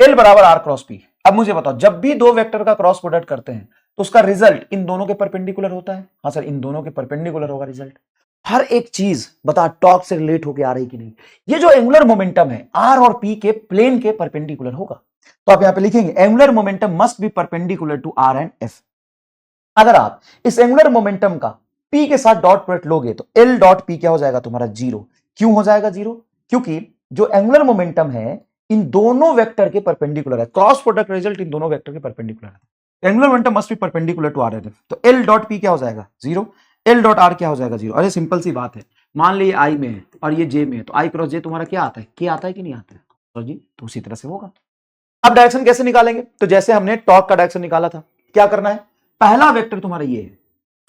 एल बराबर आर क्रॉस पी। अब मुझे बताओ, जब भी दो वेक्टर का क्रॉस प्रोडक्ट करते हैं तो उसका रिजल्ट इन दोनों के परपेंडिकुलर होता है। हाँ सर, इन दोनों के परपेंडिकुलर होगा रिजल्ट। हर एक चीज बता टॉर्क से रिलेट होकर आ रही कि नहीं। ये जो एंगुलर मोमेंटम है आर और पी के प्लेन के परपेंडिकुलर होगा, तो आप यहां पे लिखेंगे angular momentum must be perpendicular to R and F. अगर आप इस एंगुलर मोमेंटम का पी के साथ डॉट प्रोडक्ट लोगे तो एल डॉट पी क्या हो जाएगा तुम्हारा जीरो। क्यों हो जाएगा जीरो? क्योंकि जो एंगुलर मोमेंटम है इन दोनों वेक्टर के परपेंडिकुलर है, क्रॉस प्रोडक्ट रिजल्ट इन दोनों वेक्टर के परपेंडिकुलर है। Angular momentum must be perpendicular to R and F, तो एल डॉट पी क्या हो जाएगा जीरो, एल डॉट आर क्या हो जाएगा जीरो। अरे सिंपल सी बात है, मान लीजिए आई में है और ये जे में है, तो आई क्रॉस जे तुम्हारा क्या आता है, के आता है कि नहीं आता है, तो जी तो उसी तरह से होगा। अब डायरेक्शन कैसे निकालेंगे, तो जैसे हमने टॉर्क का डायरेक्शन निकाला था, क्या करना है, पहला वेक्टर तुम्हारा ये है,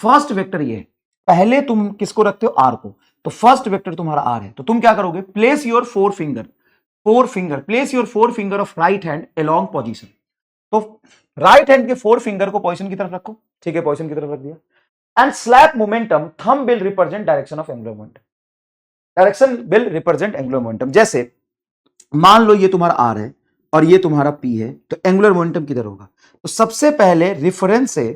फर्स्ट वेक्टर ये है, पहले तुम किसको रखते हो आर को, तो फर्स्ट वेक्टर तुम्हारा आर है, तो तुम क्या करोगे, place your four finger place your four finger of right hand along position. तो राइट हैंड के फोर फिंगर को पोजीशन की तरफ रखो, ठीक है, पोजीशन की तरफ रख दिया। And slap momentum thumb will represent direction of angular momentum, direction will represent angular momentum. जैसे मान लो ये तुम्हारा आर है और ये तुम्हारा पी है, तो एंगुलर मोमेंटम किधर होगा, तो सबसे पहले रेफरेंस से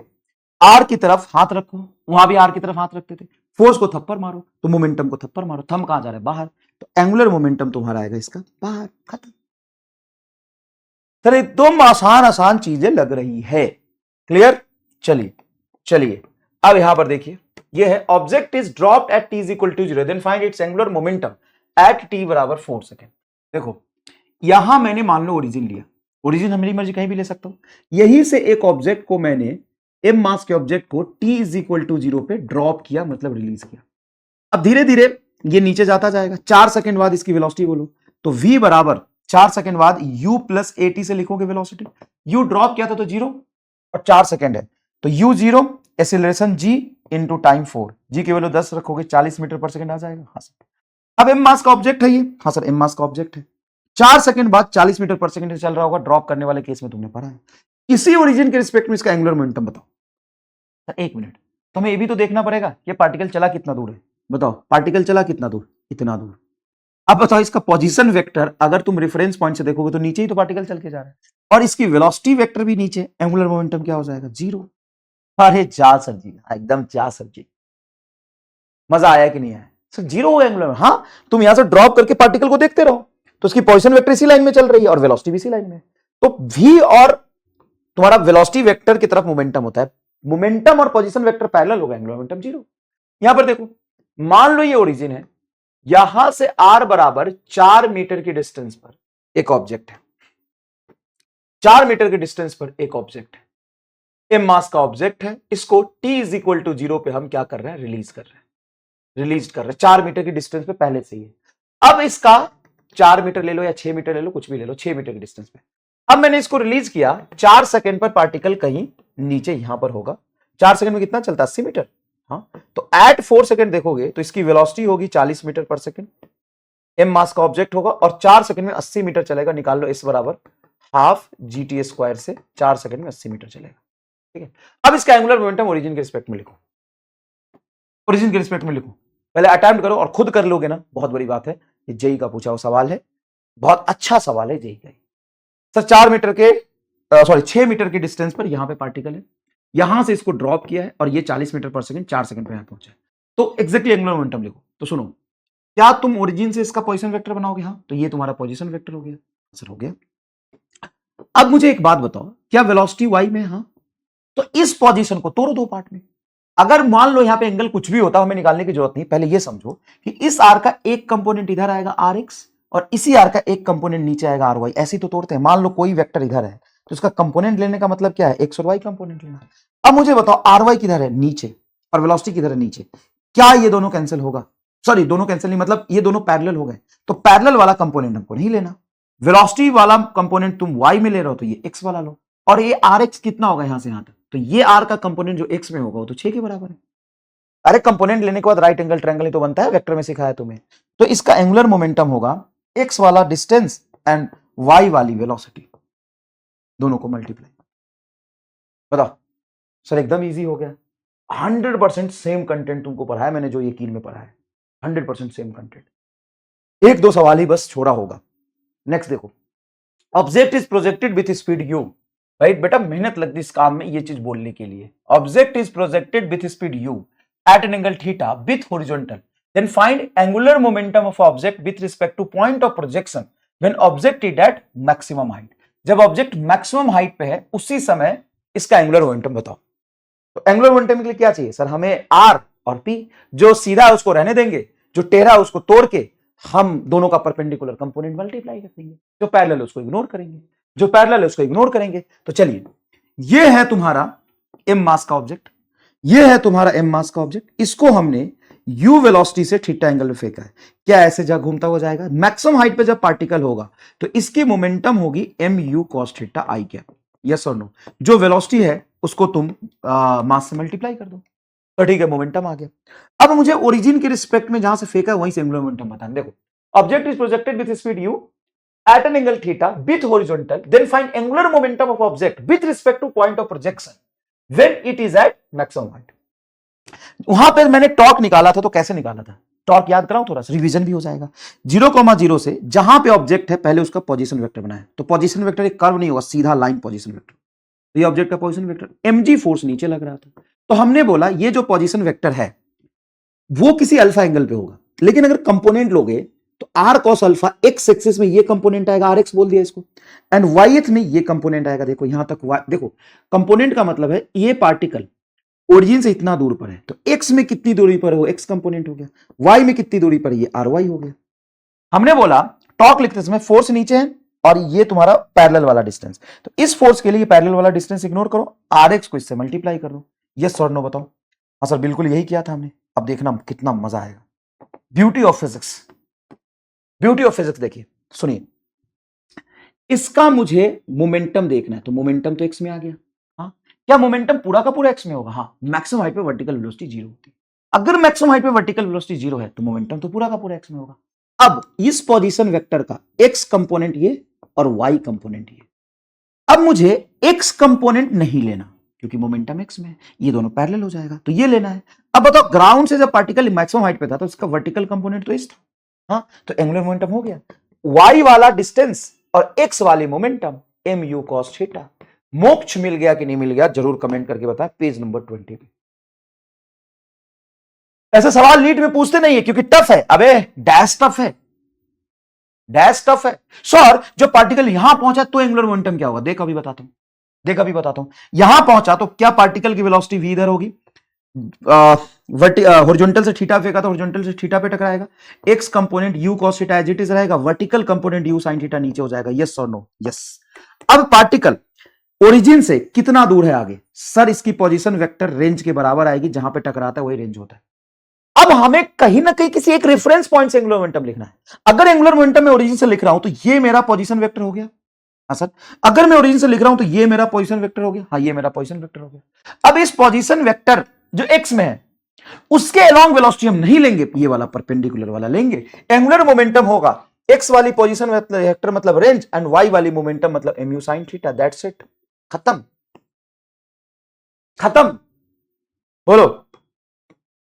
आर की तरफ हाथ रखो, वहां भी आर की तरफ हाथ रखते थे, फोर्स को थप्पड़ मारो तो मोमेंटम को थप्पड़ मारो, थंब कहां जा रहा है बाहर, तो एंगुलर मोमेंटम तुम्हारा आएगा इसका बाहर, खत्म। सर एकदम आसान आसान चीजें लग रही है, क्लियर। चलिए अब यहां पर देखिए, ये है object is dropped at t is equal to 0 then find its angular momentum at t बराबर 4 सेकेंड। देखो यहां मैंने मान लो ओरिजिन लिया, ओरिजिन मेरी मर्जी कहीं भी ले सकता हूं, यहीं से एक ऑब्जेक्ट को मैंने एम मास के ऑब्जेक्ट को t इज इक्वल टू 0 पे ड्रॉप किया, मतलब रिलीज किया। अब धीरे धीरे ये नीचे जाता जाएगा, 4 सेकंड बाद इसकी वेलोसिटी बोलो, तो v बराबर 4 सेकंड बाद u प्लस at से लिखोगे वेलोसिटी, u ड्रॉप किया था तो 0 और 4 सेकंड है तो u 0 acceleration g into time 4, g की वैल्यू 10 रखोगे 40 मीटर पर सेकंड आ जाएगा। हाँ सर, अब एम मास का ऑब्जेक्ट है ये, हाँ सर एम मास का ऑब्जेक्ट है, 4 सेकंड बाद 40 मीटर पर सेकंड चल रहा होगा, ड्रॉप करने वाले केस में तुमने पढ़ा है। इसी ओरिजिन के रिस्पेक्ट में इसका एंगुलर मोमेंटम बताओ। सर एक मिनट, तो हमें ये भी तो देखना पड़ेगा ये पार्टिकल चला कितना दूर है, बताओ पार्टिकल चला कितना दूर, इतना दूर। अब बताओ इसका पोजीशन वेक्टर अगर तुम रेफरेंस पॉइंट से देखोगे तो नीचे ही तो पार्टिकल चल के जा रहा है, और इसकी वेलोसिटी वेक्टर भी नीचे, एंगुलर मोमेंटम क्या हो जाएगा जीरो। अरे जा सर जी, एकदम जा सर जी, मजा आया कि नहीं आया सर, जीरो हो एंगुलर। हाँ तुम यहां से ड्रॉप करके पार्टिकल को देखते रहो तो उसकी पोजीशन वेक्टर इसी लाइन में चल रही है और वेलोसिटी भी इसी लाइन में, तो v और तुम्हारा वेलोसिटी वेक्टर की तरफ मोमेंटम होता है, मोमेंटम और पोजीशन वेक्टर पैरेलल होगा, एंगुलर मोमेंटम जीरो। यहां पर देखो मान लो ये ओरिजिन है, यहां से r बराबर 4 मीटर की डिस्टेंस पर एक ऑब्जेक्ट है, 4 मीटर के डिस्टेंस पर एक ऑब्जेक्ट है, एम मास का ऑब्जेक्ट है, इसको t इज इक्वल टू 0 पे हम क्या कर रहे हैं, रिलीज कर रहे हैं, 4 मीटर की डिस्टेंस पे पहले से ही है। अब इसका 4 मीटर ले लो या 6 मीटर ले लो, कुछ भी ले लो, 6 मीटर की डिस्टेंस पे। अब मैंने इसको रिलीज किया, 4 सेकंड पर पार्टिकल कहीं नीचे यहां पर होगा। 4 सेकंड में कितना चलता है? 80 मीटर। हाँ, तो एट 4 सेकंड देखोगे तो इसकी वेलोसिटी होगी 40 मीटर पर सेकंड। एम मास का ऑब्जेक्ट होगा और 4 सेकंड में 80 मीटर चलेगा। निकाल लो, एस बराबर हाफ जीटी स्क्वायर से 4 सेकंड में 80 मीटर चलेगा। ठीक है, अब इसका एंगुलर मोमेंटम ओरिजिन के रिस्पेक्ट में लिखो, ओरिजिन के रिस्पेक्ट में लिखो। पहले अटेम्प्ट करो और खुद कर लोगे ना, बहुत बड़ी बात है। ये जेई का पूछा हुआ सवाल है, बहुत अच्छा सवाल है जेई का। सर 4 मीटर के 6 मीटर के डिस्टेंस पर यहां पे पार्टिकल है, यहां से इसको ड्रॉप किया है और ये 40 मीटर पर सेकंड 4 सेकंड पे यहां पहुंचा है। तो एग्जैक्टली एंगुलर मोमेंटम लिखो। तो सुनो, क्या तुम ओरिजिन से इसका पोजीशन वेक्टर बनाओगे? हाँ, तो ये तुम्हारा पोजीशन वेक्टर हो गया, आंसर हो गया। अब मुझे एक बात बताओ, क्या वेलोसिटी वाई में? हाँ, तो इस पोजीशन को तोड़ो दो पार्ट में। अगर मान लो यहां पे एंगल कुछ भी होता, हमें निकालने की जरूरत नहीं। पहले ये समझो कि इस आर का एक कंपोनेंट इधर आएगा आर एक्स और इसी आर का एक कंपोनेंट नीचे आएगा आर वाई। ऐसे तो तोड़ते हैं। मान लो कोई वेक्टर इधर है तो इसका कंपोनेंट लेने का मतलब क्या है? एक्स और वाई कंपोनेंट लेना। अब मुझे बताओ, आर वाई किधर है? नीचे, और वेलोसिटी किधर है? नीचे। क्या ये दोनों कैंसिल होगा? सॉरी, दोनों कैंसिल नहीं, मतलब ये दोनों पैरेलल हो गए। तो पैरेलल वाला कंपोनेंट हमको नहीं लेना। वेलोसिटी वाला कंपोनेंट तुम वाई में ले रहे हो तो ये एक्स वाला लो। और ये आर एक्स कितना होगा यहां से यहां तक? तो ये आर का कंपोनेंट जो एक्स में होगा वो तो 6 के बराबर है। अरे कंपोनेंट लेने के बाद राइट एंगल ट्रायंगल ही तो बनता है, वेक्टर में सिखाया तुम्हें। तो इसका एंगुलर मोमेंटम होगा एक्स वाला डिस्टेंस एंड वाई वाली वेलोसिटी, दोनों को मल्टीप्लाई। बताओ सर, एकदम इजी हो गया। 100% सेम कंटेंट तुमको पढ़ाया मैंने, जो यकीन में पढ़ा है 100% सेम कंटेंट। एक दो सवाल ही बस छोड़ा होगा। नेक्स्ट देखो, object is projected with speed you. Right बेटा, मेहनत लगती इस काम में ये चीज बोलने के लिए। Object is projected with speed you at an angle theta with horizontal, then find angular momentum of object with respect to point of projection when object is at maximum height। जब ऑब्जेक्ट मैक्सिमम हाइट पे है उसी समय इसका angular momentum बताओ। तो angular momentum के लिए क्या चाहिए सर? हमें आर और पी। जो सीधा है उसको रहने देंगे, जो टेढ़ा है उसको तोड़ के हम दोनों का परपेंडिकुलर कंपोनेंट मल्टीप्लाई कर देंगे। जो पैरेलल है उसको इग्नोर करेंगे, जो पैरेलल है उसको इग्नोर करेंगे। तो चलिए, ये है तुम्हारा एम मास का ऑब्जेक्ट, ये है तुम्हारा एम मास का ऑब्जेक्ट। इसको हमने u वेलोसिटी से थीटा एंगल में फेंका है। क्या ऐसे जगह घूमता हुआ जाएगा? मैक्सिमम हाइट पे जब पार्टिकल होगा तो इसकी मोमेंटम होगी M U cos theta I cap. Yes और नो? जो वेलोसिटी है उसको तुम मास से मल्टीप्लाई कर दो तो ठीक है, मोमेंटम आ गया। अब मुझे ओरिजिन के रिस्पेक्ट में जहां से फेंका वहीं से एंगुलर मोमेंटम बताना। देखो, object is projected with speed u at an angle theta with horizontal, then find angular momentum of object with respect to point of projection when it is at maximum height। वहां पर मैंने torque निकाला था, तो कैसे निकाला था? Torque याद कराऊं थोड़ा सा, रिवीजन भी हो जाएगा। 0,0 से जहां पे ऑब्जेक्ट है पहले उसका पोजीशन वेक्टर बनाया। तो पोजीशन वेक्टर एक कर्व नहीं होगा, सीधा लाइन पोजीशन वेक्टर। तो ये ऑब्जेक्ट का पोजीशन वेक्टर, mg फोर्स नीचे लग रहा था, तो हमने बोला ये जो पोजीशन वेक्टर है वो किसी अल्फा एंगल पे होगा। लेकिन अगर कंपोनेंट लोगे तो R cos alpha, X axis में ये कंपोनेंट आएगा, आर एक्स बोल दिया इसको, एंड वाई एक्स में ये कंपोनेंट आएगा। देखो यहां तक देखो, कंपोनेंट का मतलब है ये पार्टिकल ओरिजिन से इतना दूर पर है, तो एक्स में कितनी दूरी पर है वो एक्स कंपोनेंट हो गया, वाई में कितनी दूरी पर ये आर वाई हो गया। हमने बोला टॉर्क लिखते समय फोर्स नीचे है और ये तुम्हारा पैरेलल वाला डिस्टेंस, तो इस फोर्स के लिए पैरेलल वाला डिस्टेंस इग्नोर करो, आर एक्स को इससे मल्टीप्लाई कर दो। यस और नो बताओ? हाँ सर, बिल्कुल यही किया था हमने। अब देखना कितना मजा आएगा। Beauty of physics, beauty of physics देखिए, सुनिए। इसका मुझे मोमेंटम देखना है, तो मोमेंटम तो एक्स में आ गया। हाँ, क्या मोमेंटम पूरा का पूरा एक्स में होगा? हाँ, मैक्सिमम हाइट पे वर्टिकल वेलोसिटी 0 होती है। अगर मैक्सिमम हाइट पे वर्टिकल वेलोसिटी 0 है तो मोमेंटम तो पूरा का पूरा एक्स में होगा। अब इस पोजीशन वेक्टर का एक्स कंपोनेंट ये और वाई कंपोनेंट ये। अब मुझे एक्स कंपोनेंट नहीं लेना क्योंकि मोमेंटम एक्स में है, ये दोनों पैरेलल हो जाएगा, तो ये लेना है। अब बताओ, ग्राउंड से जब पार्टिकल मैक्सिमम हाइट पे था तो इसका वर्टिकल कंपोनेंट तो इस था। हाँ, तो एंगुलर मोमेंटम हो गया। वाई वाला डिस्टेंस और एक्स वाली momentum M U cos theta. मोक्ष मिल गया कि नहीं मिल गया जरूर कमेंट करके बताएं, पेज नंबर 20 पे। ऐसे सवाल नीट में पूछते नहीं है क्योंकि टफ है। अबे डैश टफ है, डैश टफ है। सर जो पार्टिकल यहां पहुंचा तो एंगुलर मोमेंटम क्या होगा? देख अभी बताता हूं, देख अभी बताता हूं। यहां पहुंचा तो क्या पार्टिकल की वेलोसिटी v इधर होगी, हॉरिजॉन्टल से थीटा फेंका तो हॉरिजॉन्टल से थीटा पे टकराएगा। X component u cos theta as it is रहेगा, vertical component u sin theta नीचे हो जाएगा। यस और नो? यस। अब पार्टिकल ओरिजिन से कितना दूर है आगे? सर इसकी पोजीशन वेक्टर रेंज के बराबर आएगी, जहां पे टकराता है वही रेंज होता है। अब हमें कहीं ना कहीं किसी एक रेफरेंस पॉइंट से एंगुलर मोमेंटम लिखना है। अगर एंगुलर मोमेंटम में ओरिजिन से लिख रहा हूं तो ये मेरा पोजीशन वेक्टर हो गया। हाँ सर, अगर मैं ओरिजिन से लिख रहा हूं तो ये मेरा पोजीशन वेक्टर हो गया। हाँ, ये मेरा पोजीशन वेक्टर हो गया। अब इस पोजीशन वेक्टर जो एक्स में है उसके अलोंग वेलोसिटी हम नहीं लेंगे, ये वाला परपेंडिकुलर वाला लेंगे। एंगुलर मोमेंटम होगा एक्स वाली पोजीशन वेक्टर मतलब रेंज एंड वाई वाली मोमेंटम मतलब mu sin theta. That's it, खत्म खत्म। बोलो,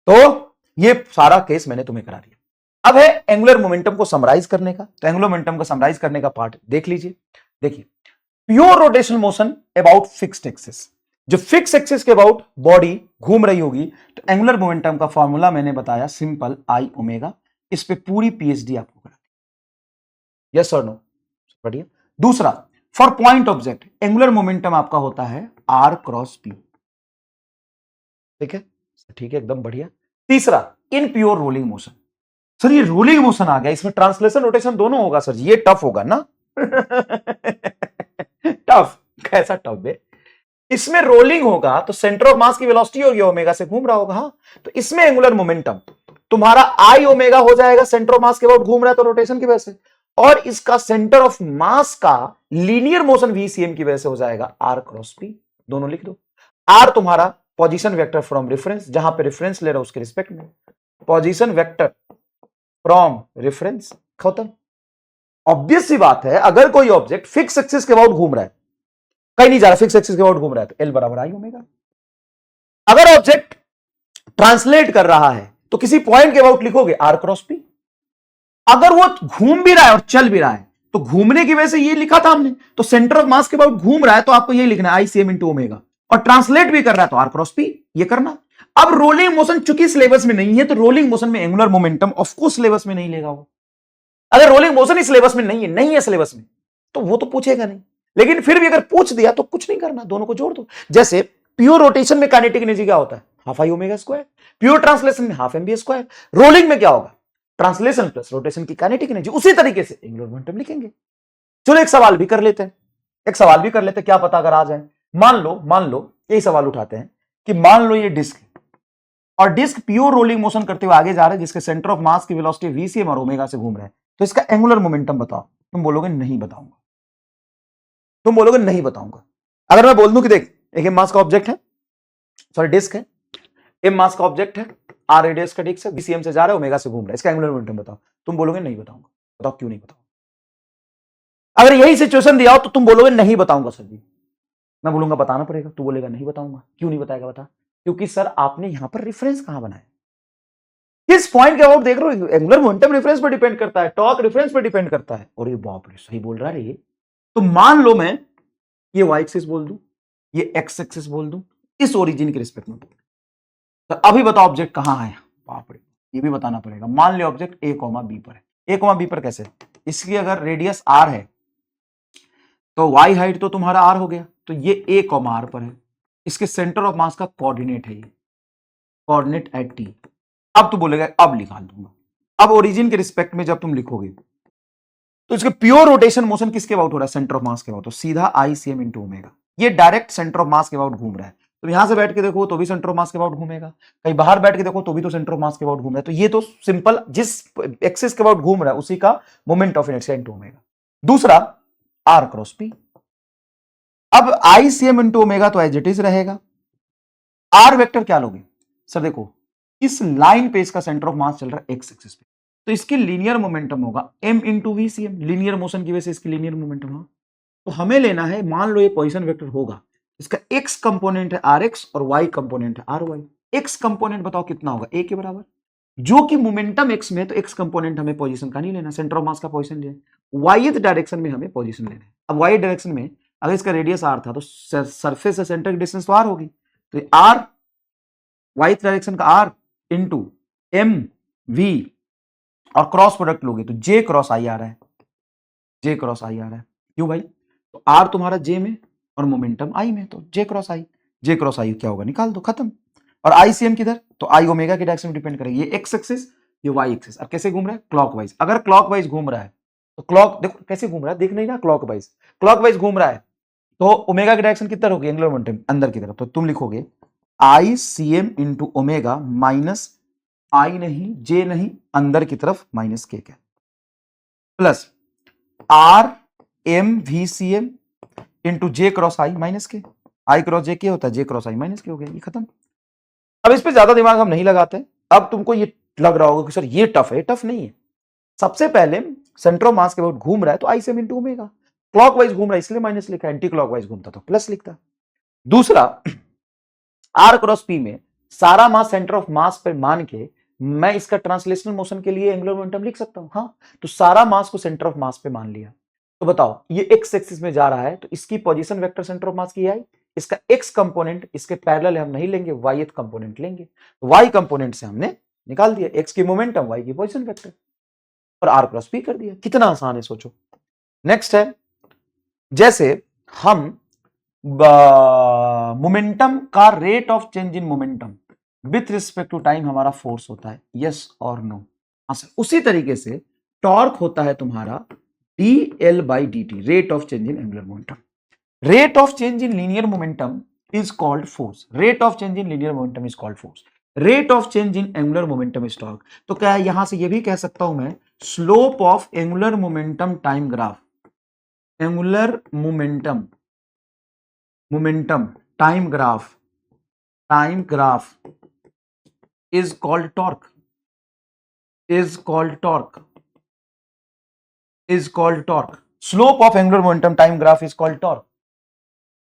तो ये सारा केस मैंने तुम्हें करा दिया। अब है एंगुलर मोमेंटम को समराइज करने का। तो एंगुलर मोमेंटम को समराइज करने का पार्ट देख लीजिए। देखिए, pure rotational motion about fixed axis, जो फिक्स एक्सिस के अबाउट बॉडी घूम रही होगी, तो एंगुलर मोमेंटम का फॉर्मूला मैंने बताया सिंपल आई ओमेगा। इस पे पूरी पीएचडी आपको करा दी। यस और नो? बढ़िया। दूसरा, for point object angular momentum आपका होता है आर क्रॉस पी। ठीक है, ठीक है, एकदम बढ़िया। तीसरा, in pure rolling motion. Sir ये रोलिंग मोशन आ गया, इसमें ट्रांसलेशन रोटेशन दोनों होगा सर जी, ये टफ होगा ना? टफ कैसा टफ है? इसमें रोलिंग होगा तो सेंटर ऑफ मास की वेलोसिटी होगी, ओमेगा से घूम रहा होगा। हाँ, तो इसमें एंगुलर मोमेंटम तुम्हारा आई ओमेगा हो जाएगा, सेंटर ऑफ मास के अबाउट घूम रहा है तो रोटेशन की वजह से, और इसका सेंटर ऑफ मास का लीनियर मोशन वीसीएम की वजह से हो जाएगा आर क्रॉस पी। दोनों लिख दो। आर तुम्हारा पोजीशन वेक्टर फ्रॉम रेफरेंस, जहां पे रेफरेंस ले रहा हूं उसके रिस्पेक्ट में, पोजीशन वेक्टर फ्रॉम रेफरेंस, खत्म। ऑब्वियस सी बात है, अगर कोई ऑब्जेक्ट फिक्स एक्सिस के अबाउट घूम रहा है, कहीं नहीं जा रहा, फिक्स एक्सिस के अबाउट घूम रहा है, तो एल बराबर आई ओमेगा। अगर ऑब्जेक्ट ट्रांसलेट कर रहा है तो किसी पॉइंट के अबाउट लिखोगे आर क्रॉस पी। अगर वो घूम भी रहा है और चल भी रहा है तो घूमने की वजह से ये लिखा था हमने, तो सेंटर ऑफ मास के अबाउट घूम रहा है तो आपको ये लिखना है आई सी एम इंटू ओमेगा, और ट्रांसलेट भी कर रहा है तो आर क्रॉस पी, ये करना। अब रोलिंग मोशन चूंकि सिलेबस में नहीं है, तो रोलिंग मोशन में एंगुलर मोमेंटम ऑफकोर्स सिलेबस में नहीं लेगा वो। अगर रोलिंग मोशन ही सिलेबस में नहीं है सिलेबस में, तो वो तो पूछेगा नहीं। लेकिन फिर भी अगर पूछ दिया तो कुछ नहीं करना, दोनों को जोड़ दो। जैसे प्योर रोटेशन में काइनेटिक एनर्जी क्या होता है? Half I omega square. Pure translation में half M B square. Rolling में क्या होगा? ट्रांसलेशन प्लस रोटेशन की काइनेटिक एनर्जी। उसी तरीके से एंगुलर मोमेंटम लिखेंगे। चलो एक सवाल भी कर लेते हैं, क्या पता अगर आ जाए। मान लो यही सवाल उठाते हैं कि मान लो ये डिस्क है और डिस्क प्योर रोलिंग मोशन करते हुए आगे जा रहा है, जिसके सेंटर ऑफ मास की वेलोसिटी वीसीएम और ओमेगा से घूम रहा है, तो इसका एंगुलर मोमेंटम बताओ। तुम बोलोगे नहीं बताऊंगा, अगर मैं बोल दूं कि देख एक एम मास का ऑब्जेक्ट है, सॉरी डिस्क है, एम मास का ऑब्जेक्ट है, आर रेडियस का डिस्क है, वीसीएम से जा रहा है, ओमेगा से घूम रहा है, इसका एंगुलर मोमेंटम बताओ। तुम बोलोगे नहीं बताऊंगा। बताओ क्यों नहीं बताऊंगा? अगर यही सिचुएशन दिया हो तो तुम बोलोगे नहीं बताऊंगा सर जी। मैं बोलूंगा बताना पड़ेगा, तू बोलेगा नहीं बताऊंगा। क्यों नहीं बताएगा? बता। क्योंकि सर आपने यहां पर रेफरेंस कहां बनाया? किस पॉइंट के अबाउट देख रहे हो? एंगुलर मोमेंटम रेफरेंस पर डिपेंड करता है, टॉर्क रेफरेंस पर डिपेंड करता है। और ये बाप रे, सही बोल रहा है ये। तो मान लो मैं ये वाई एक्सिस बोल दूं, ये एक्स एक्सिस बोल दूं, इस ओरिजिन के रिस्पेक्ट में बोल, तो अभी बताओ ऑब्जेक्ट कहां है? बाप रे, ये भी बताना पड़ेगा। मान लो ऑब्जेक्ट ए कॉमा बी पर है। ए कॉमा बी पर कैसे? इसकी अगर रेडियस आर है तो वाई हाइट तो तुम्हारा आर हो गया, तो ये ए कॉमा आर पर है। इसके सेंटर ऑफ मास का कोऑर्डिनेट है ये, कोऑर्डिनेट एट टी। अब तू बोलेगा अब निकाल दूंगा। अब ओरिजिन के रिस्पेक्ट में जब तुम लिखोगे तो इसके प्योर रोटेशन मोशन किसके अबाउट हो रहा है? सेंटर ऑफ मास के अबाउट। तो सीधा आई सी एम इंटू ओमेगा, ये डायरेक्ट सेंटर ऑफ मास के अबाउट घूम रहा है। तो यहां से बैठ के देखो तो भी सेंटर ऑफ मास के अबाउट घूमेगा, कहीं बाहर बैठ के देखो तो भी तो सेंटर ऑफ मास के अबाउट घूम रहा है। तो ये तो सिंपल जिस एक्सिस के अबाउट घूम रहा है उसी का moment of inertia into omega. दूसरा, आर क्रॉस पी। अब आई सी एम इंटू ओमेगा तो एज इट इज रहेगा। आर वेक्टर क्या लोगे? सर देखो, इस लाइन पे इसका सेंटर ऑफ मास चल रहा है एक्स एक्सिस पे, तो इसकी लीनियर मोमेंटम होगा m into V C M. Linear motion की वजह से इसकी लीनियर मोमेंटम होगा। तो हमें लेना है, मान लो ये पोजीशन वेक्टर होगा, इसका x कंपोनेंट है आर एक्स और y कंपोनेंट है आर वाई। x कंपोनेंट बताओ कितना होगा? a के बराबर। जो कि मोमेंटम x में, तो x कंपोनेंट हमें पोजीशन का नहीं लेना, सेंटर ऑफ मास का पोजीशन लेना। y डायरेक्शन में हमें पोजीशन लेना है। अब y डायरेक्शन में अगर इसका रेडियस r था तो सरफेस से सेंटर की डिस्टेंस तो r होगी, तो r y डायरेक्शन का r इंटू एम वी और क्रॉस प्रोडक्ट लोगे तो जे क्रॉस आई आ रहा है, जे क्रॉस आई आ रहा है। क्यों भाई? तो आर तुम्हारा जे में और मोमेंटम आई में, तो जे क्रॉस आई। जे क्रॉस आई क्या होगा? निकाल दो, खत्म। और आई सी एम किधर? तो आई ओमेगा के डायरेक्शन में डिपेंड करेगी। ये एक्स एक्सिस, ये वाई एक्सिस। और कैसे घूम रहा है? क्लॉकवाइज। अगर क्लॉकवाइज घूम रहा है तो क्लॉक देखो कैसे घूम रहा है, देख नहीं ना, क्लॉकवाइज घूम रहा है तो ओमेगा की डायरेक्शन किधर होगी? एंगुलर मोमेंटम अंदर की तरफ। तो तुम लिखोगे I C M into omega minus I नहीं, जे नहीं, अंदर की तरफ minus K plus R M V C M into J cross I minus K, I cross जे के होता है, जे क्रॉस आई माइनस के हो गया, ये खत्म। अब इस पे ज्यादा दिमाग हम नहीं लगाते। अब तुमको ये लग रहा होगा कि सर ये टफ है, टफ नहीं है। सबसे पहले सेंटर ऑफ मास के बाद घूम रहा है तो आई सेम इंटू ओमेगा, क्लॉकवाइज घूम रहा है इसलिए माइनस लिखा, एंटी क्लॉकवाइज घूमता तो प्लस लिखता। दूसरा, आर क्रॉस पी में सारा मास सेंटर ऑफ मास पे मान के मैं इसका ट्रांसलेशनल मोशन के लिए एंगुलर मोमेंटम लिख सकता हूं। हाँ, तो सारा मास को सेंटर ऑफ मास पे मान लिया, तो बताओ ये एक्स एक्सिस में जा रहा है तो इसकी पोजीशन वेक्टर सेंटर ऑफ मास की आई, इसका एक्स कंपोनेंट इसके पैरेलल हम नहीं लेंगे, वाई कंपोनेंट लेंगे, वाई कंपोनेंट से हमने निकाल दिया एक्स की मोमेंटम, वाई की पोजीशन वेक्टर, और आर क्रॉस पी कर दिया। कितना आसान है सोचो। नेक्स्ट है, जैसे हम मोमेंटम का rate of change in momentum with respect to time हमारा फोर्स होता है, यस और नो, उसी तरीके से टॉर्क होता है तुम्हारा dl by dt, rate of change in angular momentum. Rate of change in linear momentum is called force, rate of change in linear momentum is called force, rate of change in angular momentum is torque. तो क्या है, यहां से ये भी कह सकता हूं मैं, slope of angular momentum time graph, angular momentum time graph is called torque, slope of angular momentum time graph is called torque।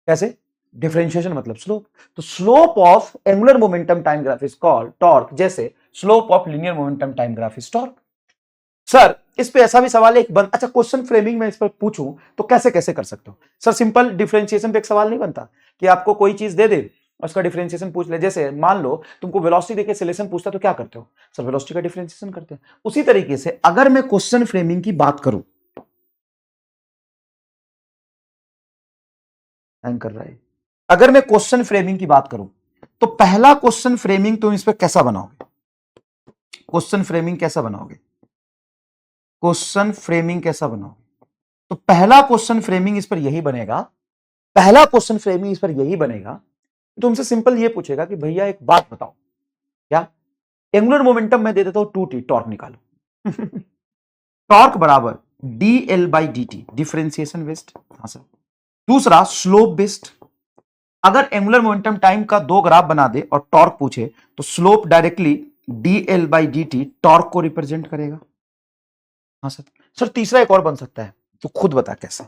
कैसे, डिफरेंशिएशन मतलब स्लोप, तो slope of angular momentum time graph is called torque, जैसे slope of linear momentum time graph is torque. Sir इस पे ऐसा भी सवाल है एक अच्छा क्वेश्चन फ्रेमिंग में इस पर पूछूं तो कैसे कैसे कर सकते हो सर? सिंपल डिफरेंशिएशन पे एक सवाल नहीं बनता कि आपको कोई चीज दे दे और उसका डिफरेंशिएशन पूछ ले। जैसे मान लो तुमको वेलोसिटी देके एक्सेलरेशन पूछता तो क्या करते हो सर? वेलोसिटी का डिफरेंशिएशन करते हैं। उसी तरीके से अगर मैं क्वेश्चन फ्रेमिंग की बात करूं, कर रहा है, अगर मैं क्वेश्चन फ्रेमिंग की बात करूं तो पहला क्वेश्चन फ्रेमिंग तुम इस पर कैसा बनाओगे? क्वेश्चन फ्रेमिंग कैसा बनाओगे? क्वेश्चन फ्रेमिंग कैसा बनाओगे? तो पहला क्वेश्चन फ्रेमिंग इस पर यही बनेगा, पहला क्वेश्चन फ्रेमिंग इस पर यही बनेगा, तुमसे सिंपल ये पूछेगा कि भैया एक बात बताओ, क्या एंगुलर मोमेंटम मैं दे देता हूं 2t, टॉर्क निकालो। टॉर्क बराबर dl by dt, differentiation based. हाँ सर। दूसरा स्लोप बेस्ड, अगर एंगुलर मोमेंटम टाइम का दो ग्राफ बना दे और टॉर्क पूछे तो slope directly dl by dt torque को रिप्रेजेंट करेगा। हाँ सर। सर तीसरा एक और बन सकता है, तो खुद बता कैसे?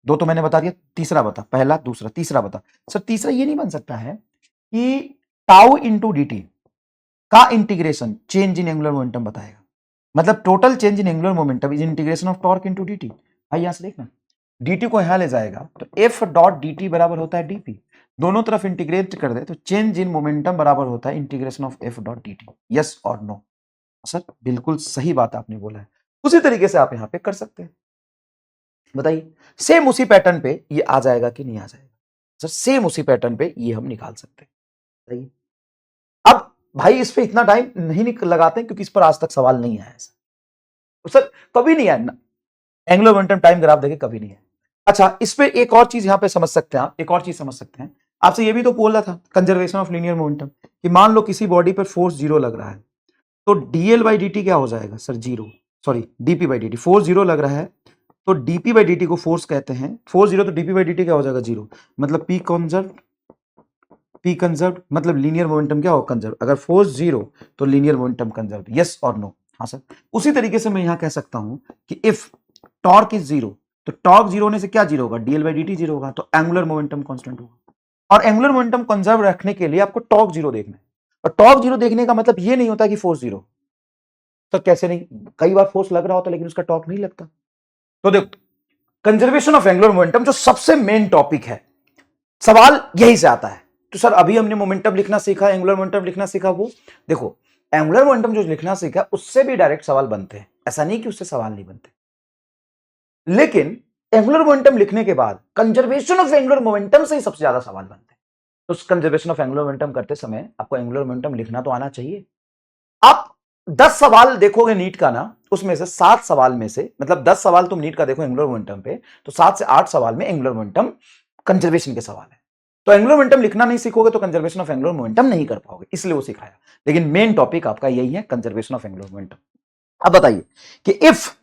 दो तो मैंने बता दिया, तीसरा बता, पहला दूसरा तीसरा बता। सर तीसरा ये नहीं बन सकता है कि टाउ इंटू डी टी का integration change in angular momentum बताएगा, मतलब total change in angular momentum is integration of torque into D T. भाई यहां से देखना, डी टी को यहां ले जाएगा तो एफ डॉट डी टी बराबर होता है डीपी, दोनों तरफ इंटीग्रेट कर दे तो चेंज इन मोमेंटम बराबर होता है integration of F dot D T. Yes और नो? सर बिल्कुल सही बात आपने बोला है। उसी तरीके से आप यहां पे कर सकते हैं। बताइए सेम उसी पैटर्न पे ये आ जाएगा कि नहीं आ जाएगा? सर सेम उसी पैटर्न पे ये हम निकाल सकते हैं। बताइए। अब भाई इस पे इतना टाइम नहीं लगाते हैं क्योंकि इस पर आज तक सवाल नहीं आया सर, कभी नहीं आया, एंगुलर मोमेंटम टाइम ग्राफ देखे कभी नहीं है। अच्छा इस पे एक और चीज यहां पे समझ सकते हैं आप, एक और चीज समझ सकते हैं। आपसे ये भी तो बोल रहा था कंजर्वेशन ऑफ लीनियर मोमेंटम, कि मान लो किसी बॉडी पर फोर्स 0 लग रहा है तो डीएल बाई डी टी क्या हो जाएगा sir? 0, sorry DP by D T, force 0 लग रहा है तो डीपी बाई डी टी को फोर्स कहते हैं, फोर्स 0 तो डीपी बाई डी टी क्या हो जाएगा? 0, मतलब पी कंजर्व, मतलब लीनियर मोमेंटम क्या हो? कंजर्व। अगर फोर्स 0 तो लीनियर मोमेंटम कंजर्व। यस और नो? हाँ सर। उसी तरीके से मैं यहां कह सकता हूं कि इफ टॉर्क इज 0 तो टॉर्क 0 होने से क्या 0 होगा? डीएल बाई डी टी 0 होगा, तो एंगुलर मोमेंटम कांस्टेंट होगा। और एंगुलर मोमेंटम कंजर्व रखने के लिए आपको टॉर्क 0 देखना है, और टॉर्क 0 देखने का मतलब ये नहीं होता कि फोर्स 0। तो कैसे नहीं? कई बार फोर्स लग रहा होता लेकिन उसका टॉर्क नहीं लगता। तो देखो कंजर्वेशन ऑफ एंगुलर मोमेंटम जो सबसे मेन टॉपिक है, सवाल यही से आता है। तो सर अभी हमने मोमेंटम लिखना सीखा, एंगुलर मोमेंटम लिखना सीखा, वो देखो एंगुलर मोमेंटम जो लिखना सीखा उससे भी डायरेक्ट सवाल बनते हैं, ऐसा नहीं कि उससे सवाल नहीं बनते। लेकिन एंगुलर मोमेंटम लिखने के बाद कंजर्वेशन ऑफ एंगुलर मोमेंटम से ही सबसे ज्यादा सवाल बनते हैं। तो कंजर्वेशन ऑफ एंगुलर मोमेंटम करते समय आपको एंगुलर मोमेंटम लिखना तो आना चाहिए। आप 10 सवाल देखोगे नीट का ना, उसमें से 7 सवाल में से, मतलब 10 सवाल तुम नीट का देखो एंगुलर मोमेंटम पे, तो 7 से 8 सवाल में एंगुलर मोमेंटम कंजर्वेशन के सवाल है। तो एंगुलर मोमेंटम लिखना नहीं सीखोगे तो कंजर्वेशन ऑफ एंगुलर मोमेंटम नहीं कर पाओगे, इसलिए वो सिखाया। लेकिन मेन टॉपिक आपका यही है, कंजर्वेशन ऑफ एंगुलर मोमेंटम। अब बताइए कि if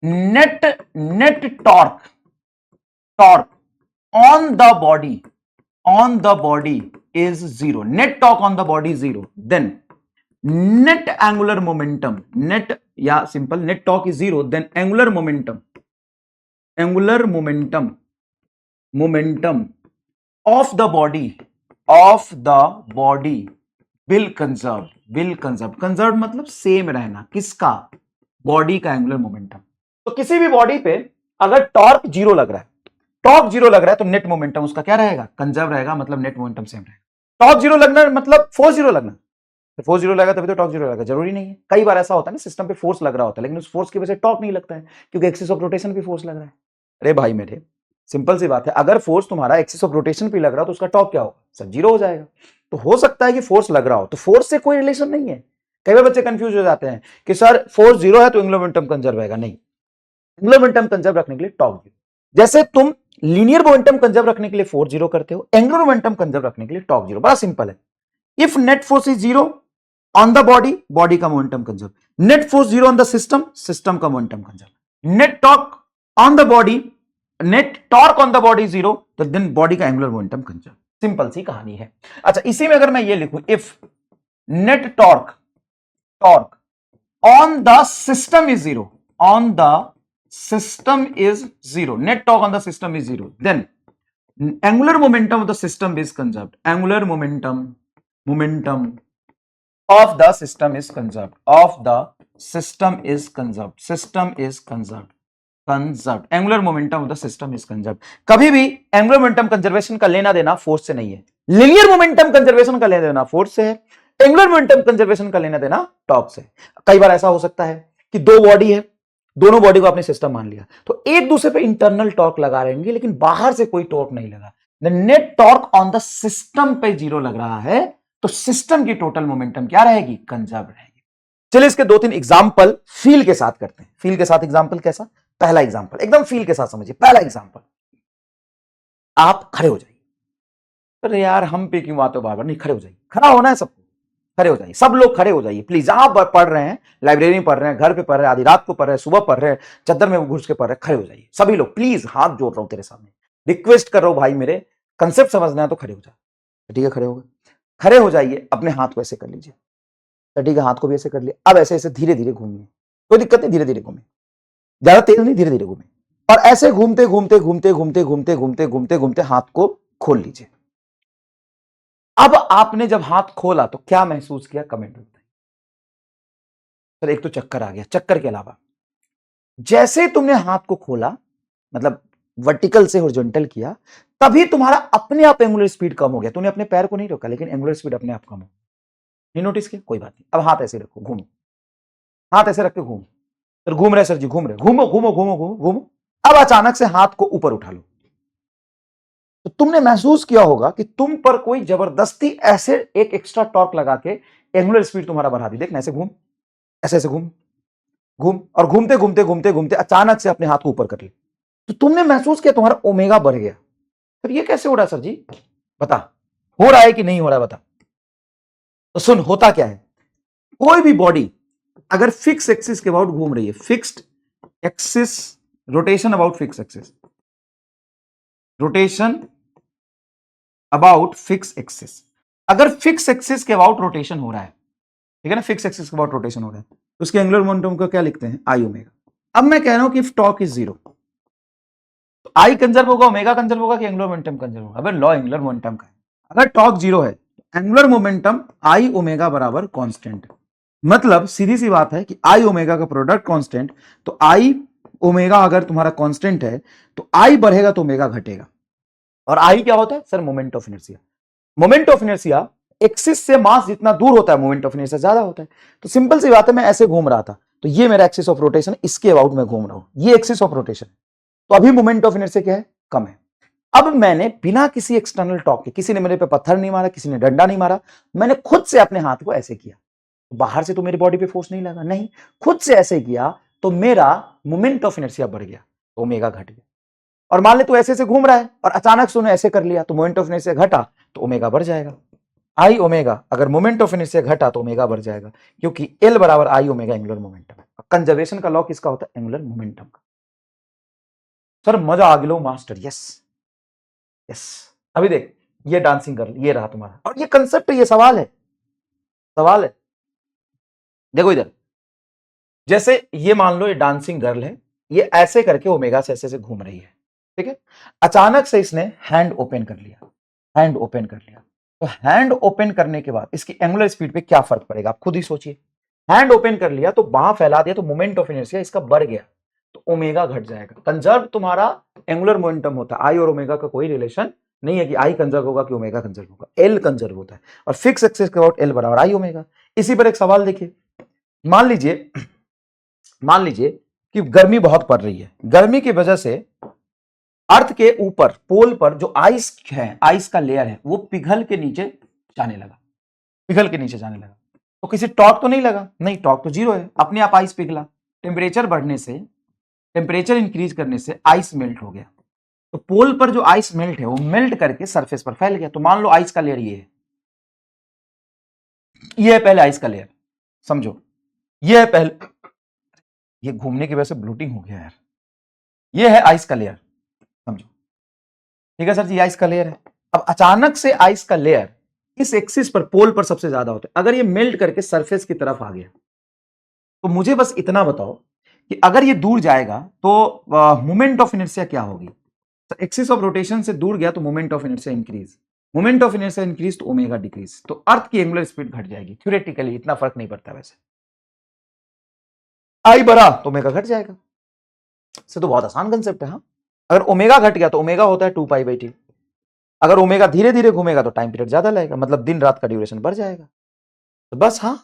net torque on the body is zero, net torque on the body zero, then net angular momentum, net या simple net torque is zero, then angular momentum of the body will conserve मतलब same रहना, किसका? Body का angular momentum. तो किसी भी body पे अगर टॉर्क जीरो लग रहा है तो नेट मोमेंटम उसका क्या रहेगा? कंजर्व रहेगा, मतलब नेट मोमेंटम सेम रहेगा। टॉर्क जीरो लगना मतलब फोर्स जीरो लगना, तो फोर्स जीरो लगा तभी तो टॉर्क जीरो लगा, जरूरी नहीं है। कई बार ऐसा होता है ना, सिस्टम पे फोर्स लग रहा होता है लेकिन उस फोर्स की वजह से टॉर्क नहीं लगता है, क्योंकि एक्सिस ऑफ रोटेशन पे फोर्स लग रहा है। अरे भाई मेरे, सिंपल सी बात है, अगर फोर्स तुम्हारा एक्सिस ऑफ रोटेशन पे लग रहा हो तो उसका टॉर्क क्या होगा? सब जीरो हो जाएगा। तो हो सकता है कि फोर्स लग रहा हो, तो फोर्स से कोई रिलेशन नहीं है। कई बार बच्चे कंफ्यूज हो जाते हैं कि सर फोर्स जीरो है तो एंगुलर मोमेंटम कंजर्व रहेगा। नहीं, एंगुलर मोमेंटम कंजर्व रखने के लिए टॉर्क जीरो, जैसे तुम लीनियर मोमेंटम कंजर्व रखने के लिए फोर्स जीरो करते हो, एंगुलर मोमेंटम कंजर्व रखने के लिए टॉर्क जीरो। बड़ा सिंपल है। If net force is zero on the body का momentum conserve, net force zero on the system का momentum conserve, net torque on the body zero, तो देन बॉडी का angular momentum conserve. Simple सी कहानी है। अच्छा, इसी में अगर मैं ये लिखूं, if net torque on the system is zero, net torque on the system is zero, then angular momentum of the system is conserved, angular momentum of the system is conserved, angular momentum of the system is conserved. कभी भी angular momentum conservation का लेना देना force से नहीं है, linear momentum conservation का लेना देना फोर्स से है, एंगुलर मोमेंटम कंजर्वेशन का लेना देना टॉर्क से। कई बार ऐसा हो सकता है कि दो बॉडी है, दोनों बॉडी को आपने सिस्टम मान लिया, तो एक दूसरे पे इंटरनल टॉर्क लगा रहेंगे लेकिन बाहर से कोई टॉर्क नहीं लगा, the net torque on the system पे जीरो लग रहा है, तो सिस्टम की टोटल मोमेंटम क्या रहेगी? कंजर्व रहेगी। चलिए इसके दो तीन एग्जांपल फील के साथ करते हैं। फील के साथ एग्जांपल कैसा? पहला एग्जांपल एकदम फील के साथ समझिए। पहला एग्जांपल, आप खड़े हो जाइए। अरे यार हम पे क्यों आते हो बार बार? नहीं, खड़े हो जाइए, खड़ा होना है सबको, खड़े हो जाइए, सब लोग खड़े हो जाइए प्लीज। जहां पढ़ रहे हैं, लाइब्रेरी में पढ़ रहे हैं, घर पे पढ़ रहे हैं, आधी रात को पढ़ रहे हैं, सुबह पढ़ रहे हैं, चद्दर में घुस के पढ़ रहे हैं, खड़े हो जाइए सभी लोग प्लीज। हाथ जोड़ रहा हूं तेरे सामने, रिक्वेस्ट कर रहा हूं भाई, मेरे कंसेप्ट समझना है तो खड़े हो जाए। ठीक है, खड़े हो गए, खड़े हो जाइए, अपने हाथ को ऐसे कर लीजिए। ठीक है, हाथ को भी ऐसे कर लिया। अब ऐसे ऐसे धीरे धीरे घूमिए, कोई दिक्कत नहीं, धीरे धीरे घूमिए, ज्यादा तेज नहीं, धीरे धीरे घूमिए। और ऐसे घूमते घूमते घूमते घूमते घूमते घूमते घूमते घूमते हाथ को खोल लीजिए। अब आपने जब हाथ खोला तो क्या महसूस किया? कमेंट में बताइए। सर एक तो चक्कर आ गया, चक्कर के अलावा जैसे तुमने हाथ को खोला, मतलब वर्टिकल से हॉरिजॉन्टल किया, तभी तुम्हारा अपने आप एंगुलर स्पीड कम हो गया। तूने अपने पैर को नहीं रोका लेकिन एंगुलर स्पीड अपने आप कम हो गई। नहीं नोटिस किया? कोई बात नहीं। अब हाथ ऐसे रखो, घूमो, हाथ ऐसे रख के घूमो। सर घूम रहे सर जी, घूम रहे, घूमो घूमो घूमो घूमो घूमो। अब अचानक से हाथ को ऊपर उठा लो, तो तुमने महसूस किया होगा कि तुम पर कोई जबरदस्ती ऐसे एक एक्स्ट्रा टॉर्क लगा के एंगुलर स्पीड तुम्हारा बढ़ा दी। देखना, ऐसे घूम, ऐसे ऐसे घूम घूम, और घूमते घूमते घूमते घूमते अचानक से अपने हाथ को ऊपर कर लिया, तो तुमने महसूस किया तुम्हारा ओमेगा बढ़ गया। फिर ये कैसे हो रहा है सर जी? बता, हो रहा है कि नहीं हो रहा है? बता। तो सुन, होता क्या है, कोई भी बॉडी अगर फिक्स एक्सिस के अबाउट घूम रही है, fixed axis rotation about fix axis, rotation about fix axis, अगर फिक्स एक्सिस के अबाउट रोटेशन हो रहा है, ठीक है ना, फिक्स एक्सिस के अबाउट रोटेशन हो रहा है, तो उसके एंगुलर मोमेंटम को क्या लिखते हैं? आई ओमेगा। अब मैं कह रहा हूं कि इफ टॉर्क इज जीरो, तो आई कंजर्व होगा, ओमेगा कंजर्व होगा कि एंगुलर मोमेंटम कंजर्व होगा? अबे लॉ एंगुलर मोमेंटम का है। अगर टॉर्क जीरो है, एंगुलर मोमेंटम आई ओमेगा बराबर कांस्टेंट, मतलब सीधी सी बात है कि आई ओमेगा का प्रोडक्ट कांस्टेंट, तो आई ओमेगा अगर तुम्हारा कांस्टेंट है तो आई बढ़ेगा तो ओमेगा घटेगा। और आई क्या होता है sir? Moment of inertia. Moment of inertia axis से मास जितना दूर होता है, मोमेंट ऑफ इनर्शिया ज्यादा होता है। तो सिंपल सी बात है, मैं ऐसे घूम रहा था तो ये मेरा एक्सिस ऑफ रोटेशन, इसके अबाउट में घूम रहा हूं, ये एक्सिस ऑफ रोटेशन, तो अभी मोमेंट ऑफ इनर्शिया क्या है? कम है। अब मैंने बिना किसी एक्सटर्नल टॉर्क के, किसी ने मेरे पे पत्थर नहीं मारा, किसी ने डंडा नहीं मारा, मैंने खुद से अपने हाथ को ऐसे किया, बाहर से तो मेरी बॉडी पे फोर्स नहीं लगा, नहीं, खुद से ऐसे किया तो मेरा मोमेंट ऑफ इनर्शिया बढ़ गया, ओमेगा घट गया। और मान ले तू ऐसे से घूम रहा है और अचानक से उन्हें ऐसे कर लिया तो मोमेंट ऑफ इनर्शिया घटा तो ओमेगा बढ़ जाएगा। आई ओमेगा अगर मोमेंट ऑफ इनर्शिया घटा तो ओमेगा बढ़ जाएगा, क्योंकि एल बराबर आई ओमेगा एंगुलर मोमेंटम है। कंजर्वेशन का लॉ किसका होता है? एंगुलर मोमेंटम का। सर मजा आ गया मास्टर, यस यस। अभी देख ये डांसिंग गर्ल ये रहा तुम्हारा, और ये कंसेप्ट ये सवाल है, सवाल है। देखो इधर, जैसे ये मान लो ये डांसिंग गर्ल है, ये ऐसे करके ओमेगा से ऐसे घूम रही है, ठीक है। अचानक से इसने हैंड ओपन कर लिया, हैंड ओपन कर लिया, तो हैंड ओपन करने के बाद इसकी एंगुलर स्पीड पे क्या फर्क पड़ेगा आप खुद ही सोचिए। हैंड ओपन कर लिया तो बाह फैला दिया तो मोमेंट ऑफ इनर्शिया इसका बढ़ गया तो ओमेगा घट जाएगा। कंजर्व तुम्हारा एंगुलर मोमेंटम होता है, आई और ओमेगा का कोई रिलेशन नहीं है कि आई कंजर्व होगा कि ओमेगा कंजर्व होगा, एल कंजर्व होता है और फिक्स एक्सिस के अबाउट एल बराबर आई ओमेगा। इसी पर एक सवाल देखिए, मान लीजिए कि गर्मी बहुत पड़ रही है, गर्मी की वजह से अर्थ के ऊपर पोल पर जो आइस है, आइस का लेयर है, वो पिघल के नीचे जाने लगा, पिघल के नीचे जाने लगा। तो किसी टॉर्क तो नहीं लगा? नहीं, टॉर्क तो जीरो है, अपने आप आइस पिघला। टेम्परेचर बढ़ने से, टेम्परेचर इंक्रीज करने से आइस मेल्ट हो गया, तो पोल पर जो आइस मेल्ट है वो मेल्ट करके सरफेस पर फैल गया। तो मान लो आइस का लेयर ये है, ये है पहले आइस का लेयर, समझो ये है पहले, ये घूमने की वजह से ब्लूटिंग हो गया यार, ये है आइस का लेयर, समझो ठीक है सर जी, आइस का लेयर है। अब अचानक से आइस का लेयर इस एक्सिस पर पोल पर सबसे ज्यादा होता है, अगर ये मेल्ट करके सरफेस की तरफ आ गया तो मुझे बस इतना बताओ कि अगर ये दूर जाएगा तो मोमेंट ऑफ इनर्शिया क्या होगी? तो एक्सिस ऑफ रोटेशन से दूर गया तो moment of inertia increase, moment of inertia increase तो ओमेगा डिक्रीज, तो अर्थ की एंगुलर स्पीड घट जाएगी। थ्योरेटिकली इतना फर्क नहीं पड़ता, वैसे आई बढ़ा तो ओमेगा घट जाएगा। से तो बहुत आसान कंसेप्ट है। हाँ, अगर ओमेगा घट गया तो ओमेगा होता है 2π/t, अगर ओमेगा धीरे धीरे घूमेगा तो टाइम पीरियड ज्यादा लगेगा, मतलब दिन रात का ड्यूरेशन बढ़ जाएगा। तो बस हाँ,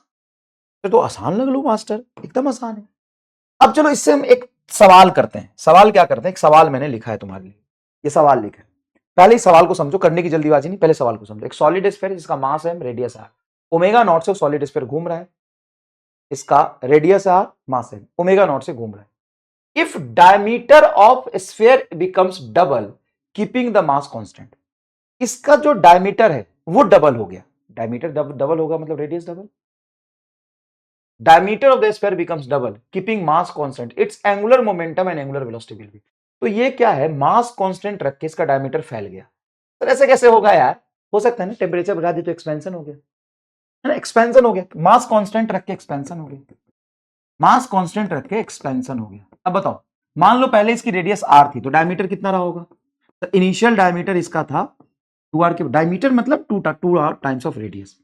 तो आसान लग लो मास्टर, एकदम आसान है। अब चलो इससे हम एक सवाल करते हैं। सवाल क्या करते हैं? एक सवाल मैंने लिखा है तुम्हारे लिए, ये सवाल लिखा है। पहले इस सवाल को समझो, करने की जल्दीबाजी नहीं, पहले सवाल को समझो। एक सॉलिड स्फीयर जिसका मास m radius r, omega naught से सॉलिड स्फीयर घूम रहा है, इसका रेडियस r मास m, ओमेगा नॉट से घूम रहा है। If diameter of sphere becomes double keeping the mass constant, इसका जो डायमीटर है वो डबल हो गया, डायमीटर डबल होगा मतलब radius double, diameter of the sphere becomes double keeping mass constant, its angular momentum and angular velocity will be। तो ये क्या है, मास कांस्टेंट रख के इसका डायमीटर फैल गया। तो ऐसे कैसे होगा यार? हो सकता है ना, टेम्परेचर बढ़ा दी तो एक्सपेंशन हो गया, है ना, एक्सपेंशन हो गया, मास कांस्टेंट रख के एक्सपेंशन हो गया, मास कांस्टेंट रख के एक्सपेंशन हो गया। अब बताओ, मान लो पहले इसकी रेडियस r थी तो डायमीटर कितना रहा होगा? तो इनिशियल डायमीटर इसका था 2r के, डायमीटर मतलब 2r टाइम्स ऑफ रेडियस।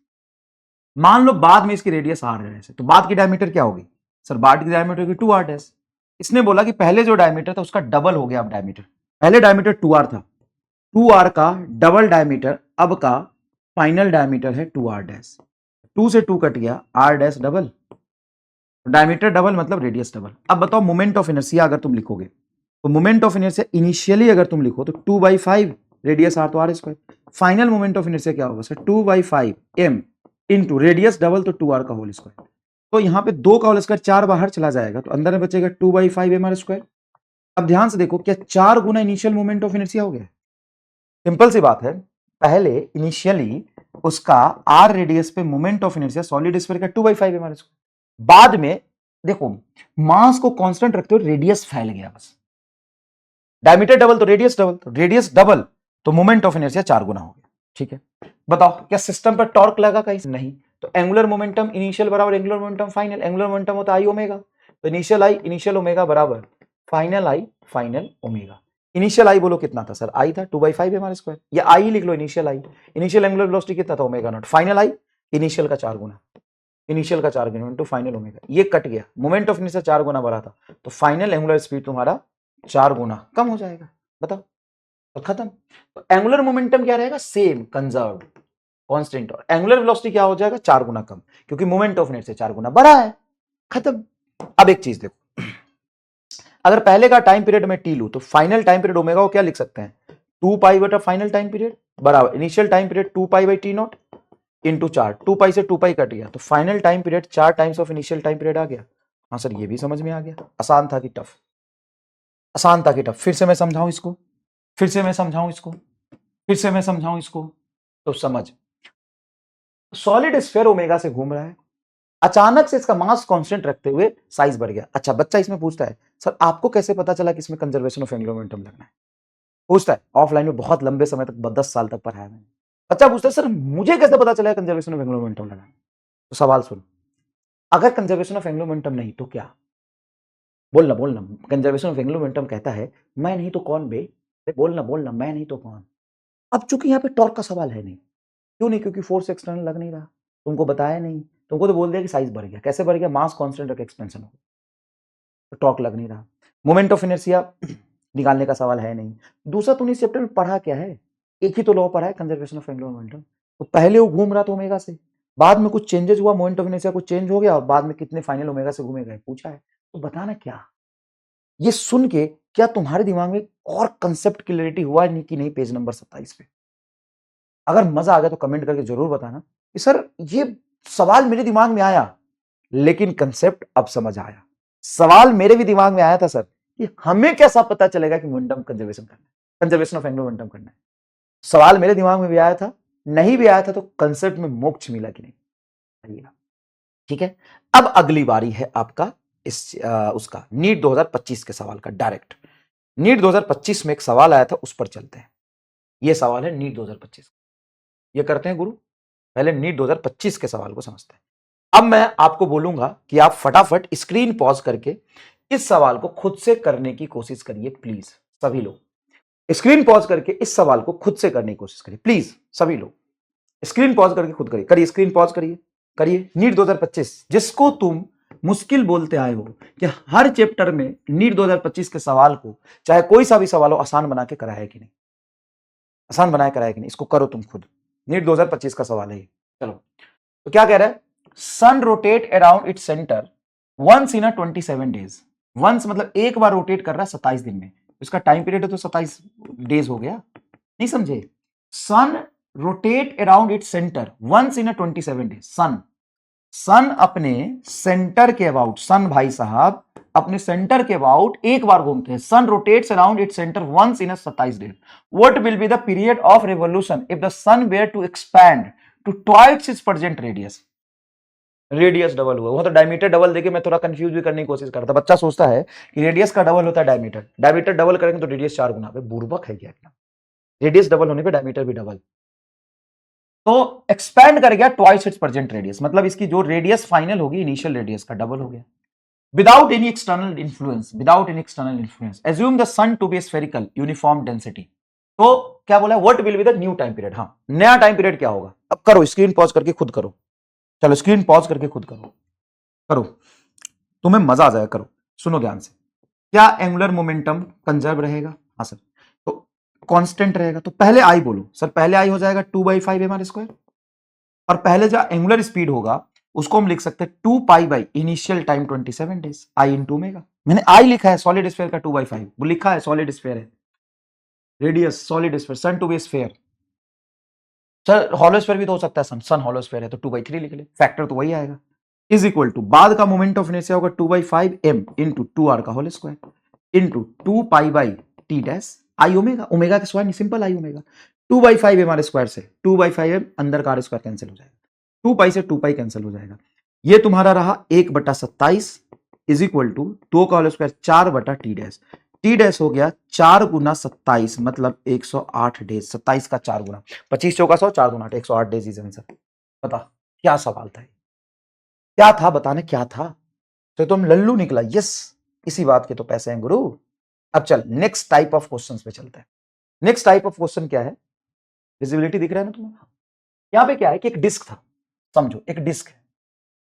मान लो बाद में इसकी रेडियस r है, तो बाद की डायमीटर क्या होगी? सर बाद की डायमीटर होगी 2r डैश। इसने बोला कि पहले जो डायमीटर था उसका डबल हो गया अब डायमीटर, पहले डायमीटर 2r था, 2r का डबल डायमीटर अब का फाइनल डायमीटर है 2r डैश, 2 से 2 कट गया, r dash double, diameter double मतलब रेडियस डबल। अब बताओ मोमेंट ऑफ इनर्शिया अगर तुम लिखोगे तो मोमेंट ऑफ इनर्शिया इनिशियली अगर तुम लिखो तो 2/5 रेडियस r तो r², final moment of inertia क्या होगा sir? 2/5 m into radius double तो 2r का होल स्क्वायर। तो यहाँ पे 2 का होल स्क्वायर 4 बाहर चला जाएगा तो अंदर में बचेगा 2/5 mr²। अब ध्यान से देखो, क्या 4 गुना इनिशियल मोमेंट ऑफ इनर्शिया हो गया? सिंपल सी बात है, पहले इनिशियली उसका r रेडियस पे moment of inertia solid sphere का 2/5 mr², बाद में देखो मास को कांस्टेंट रखते हुए रेडियस फैल गया, बस डायमीटर डबल तो रेडियस डबल तो मोमेंट ऑफ इनर्शिया 4 गुना हो गया। ठीक है, बताओ क्या सिस्टम पर टॉर्क लगा कहीं? नहीं। तो एंगुलर मोमेंटम इनिशियल बराबर angular momentum final, angular momentum होता है आई ओमेगा, तो इनिशियल आई इनिशियल ओमेगा बराबर final I final omega. Initial आई बोलो कितना था सर? आई था 2/5 mr², या आई लिख लो इनिशियल आई, इनिशियल एंगुलर वेलोसिटी कितना था? Omega naught, final I initial का 4 गुना, इनिशियल का 4 गुना इनटू फाइनल ओमेगा, ये कट गया, मोमेंट ऑफ इनर्शिया 4 गुना बढ़ा था तो फाइनल एंगुलर स्पीड तुम्हारा 4 गुना कम हो जाएगा। बताओ, तो खत्म। तो एंगुलर मोमेंटम क्या रहेगा? सेम, कंजर्व्ड, कांस्टेंट, और एंगुलर वेलोसिटी क्या हो जाएगा? 4 गुना कम, क्योंकि मोमेंट ऑफ इनर्शिया 4 गुना बढ़ा है। खत्म। अब एक चीज देखो, अगर पहले का टाइम पीरियड में टी लू तो फाइनल टाइम पीरियड ओमेगा को क्या लिख सकते हैं? 2π फाइनल टाइम पीरियड बराबर initial time period 2π/t0 into 4, 2π से 2π कट गया तो final time period 4 times of initial time period आ गया। हाँ सर, ये भी समझ में आ गया। आसान था कि टफ? आसान था कि टफ? फिर से मैं समझाऊं इसको, फिर से मैं समझाऊं इसको, फिर से मैं समझाऊं इसको, तो समझ, सॉलिड स्फीयर ओमेगा से घूम रहा है, अचानक से इसका मास कांस्टेंट रखते हुए साइज बढ़ गया। अच्छा, बच्चा इसमें पूछता है सर आपको कैसे पता चला कि इसमें कंजर्वेशन ऑफ एंगुलर मोमेंटम लगना है? पूछता है, ऑफलाइन में बहुत लंबे समय तक 10 साल तक पढ़ाया मैंने। बच्चा पूछता है सर मुझे कैसे पता चला कंजर्वेशन ऑफ एंगुलर मोमेंटम लगना है? तो सवाल सुन, अगर कंजर्वेशन ऑफ एंगुलर मोमेंटम नहीं तो क्या? बोलना बोलना, कंजर्वेशन ऑफ एंगुलर मोमेंटम कहता है मैं नहीं तो कौन बे, बोलना बोलना, मैं नहीं तो कौन। अब चूंकि यहाँ पे टॉर्क का सवाल है नहीं, क्यों नहीं? क्योंकि फोर्स एक्सटर्नल लग नहीं रहा, तुमको बताया नहीं, तुमको तो बोल दिया कि साइज बढ़ गया। कैसे बढ़ गया? मास कांस्टेंट रख एक्सपेंशन हो, तो टॉर्क लग नहीं रहा। मोमेंट ऑफ इनर्शिया निकालने का सवाल है नहीं। दूसरा, तूने इस चैप्टर में पढ़ा क्या है? एक ही तो लॉ पढ़ा है, कंजर्वेशन ऑफ एंगुलर मोमेंटम। तो पहले वो घूम रहा था ओमेगा से, बाद में कुछ चेंजेस हुआ, मोमेंट ऑफ इनर्शिया कुछ चेंज हो गया, और बाद में कितने फाइनल ओमेगा से घूमेगा पूछा है। तो बताना क्या? ये सुन के क्या तुम्हारे दिमाग में और कंसेप्ट क्लियरिटी हुआ नहीं कि नहीं? पेज नंबर 27 पे अगर मजा आ गया तो कमेंट करके जरूर बताना कि सर ये सवाल मेरे दिमाग में आया लेकिन कंसेप्ट अब समझ आया। सवाल मेरे भी दिमाग में आया था सर कि हमें कैसा पता चलेगा कि मोमेंटम कंजर्वेशन करना है, कंजर्वेशन ऑफ एंगुलर मोमेंटम करना है। सवाल मेरे दिमाग में भी आया था, नहीं भी आया था तो कंसेप्ट में मोक्ष मिला कि नहीं? ठीक है, अब अगली बारी है आपका उसका नीट 2025 के सवाल का। डायरेक्ट नीट 2025 में एक सवाल आया था, उस पर चलते हैं। यह सवाल है नीट 2025, ये करते हैं गुरु, पहले नीट 2025 के सवाल को समझते हैं। अब मैं आपको बोलूंगा कि आप फटाफट स्क्रीन पॉज करके इस सवाल को खुद से करने की कोशिश करिए प्लीज। सभी लोग स्क्रीन पॉज करके इस सवाल को खुद से करने की कोशिश करिए प्लीज। सभी लोग स्क्रीन पॉज करके खुद करिए, करिए स्क्रीन पॉज करिए, करिए। नीट 2025 जिसको तुम मुश्किल बोलते आए हो कि हर चैप्टर में नीट 2025 के सवाल को चाहे कोई सा भी सवाल हो आसान बना के कराया कि नहीं, आसान बनाया कराया कि नहीं, इसको करो तुम खुद। नीट 2025 का सवाल है। चलो, तो क्या कह रहा है? Sun rotate around its centre once in 27 days. Once मतलब एक बार रोटेट कर रहा है 27 दिन में, इसका टाइम पीरियड है तो 27 डेज हो गया, नहीं समझे? Sun rotate around its centre once in 27 days. Sun अपने सेंटर के अबाउट, सन भाई साहब अपने सेंटर के अबाउट एक बार घूमते हैं। Sun rotates around its centre once in 27 days. What will be the period of revolution if the sun were to expand to twice its present radius? Radius double हुआ, वो तो डायमीटर डबल देके मैं थोड़ा कंफ्यूज भी करने की कोशिश करता। बच्चा सोचता है कि रेडियस का डबल होता है डायमीटर, डायमीटर डबल करेंगे तो रेडियस 4 गुना। बुर्बक है क्या? रेडियस डबल होने पे डायमीटर भी डबल। तो एक्सपैंड कर गया ट्वाइस इट्स प्रेजेंट रेडियस, मतलब इसकी जो रेडियस फाइनल होगी इनिशियल रेडियस का डबल हो गया। Without any external influence, without any external influence, assume the sun to be spherical uniform density. तो क्या बोला? What will be the new time period? हाँ, नया टाइम पीरियड क्या होगा? अब करो स्क्रीन पॉज करके खुद करो। चलो स्क्रीन पॉज करके खुद करो, करो, तुम्हें मजा आ जाएगा। करो, सुनो ध्यान से। क्या एंगुलर मोमेंटम कंजर्व रहेगा? हाँ सर। तो कांस्टेंट रहेगा, तो पहले आई बोलो सर। पहले आई हो जाएगा 2/5 एम आर स्क्वायर, और पहले जो एंगुलर स्पीड होगा उसको हम लिख सकते हैं 2 pi by initial time 27 days, I into omega. मैंने आई लिखा है, सॉलिड स्फीयर का 2/5 वो लिखा है, सॉलिड स्फीयर है, radius solid sphere, sun to be sphere. Sir hollow sphere भी तो हो सकता है, सन हॉलो स्फीयर है तो 2/3 लिख ले, फैक्टर तो वही आएगा। इज इक्वल टू बाद का मोमेंट ऑफ इनर्शिया होगा 2/5 m इंटू 2r का whole square into 2 pi by T dash I omega, omega का square simple I omega. 2/5 m r square से 2/5 m अंदर का r स्क्वायर कैंसिल हो जाएगा, 2 पाई से 2 पाई कैंसिल हो जाएगा। ये तुम्हारा रहा 1/27 इज इक्वल टू 2 का होल स्क्वायर 4/टी डैश। टी डैश हो गया 4 गुना 27 मतलब 108 डेज। 27 का 4 गुना, 25 चौका 100, 4 गुना 108 डेज इज आंसर। बता क्या सवाल था, क्या था? बताना क्या था? तो तुम लल्लू निकला। यस, इसी बात के तो पैसे हैं गुरु। अब चल नेक्स्ट टाइप ऑफ क्वेश्चंस पे चलते हैं। नेक्स्ट टाइप ऑफ क्वेश्चन क्या है? विजिबिलिटी दिख रहा है ना तुम्हें? यहां पे क्या है कि एक डिस्क था, समझो एक डिस्क है,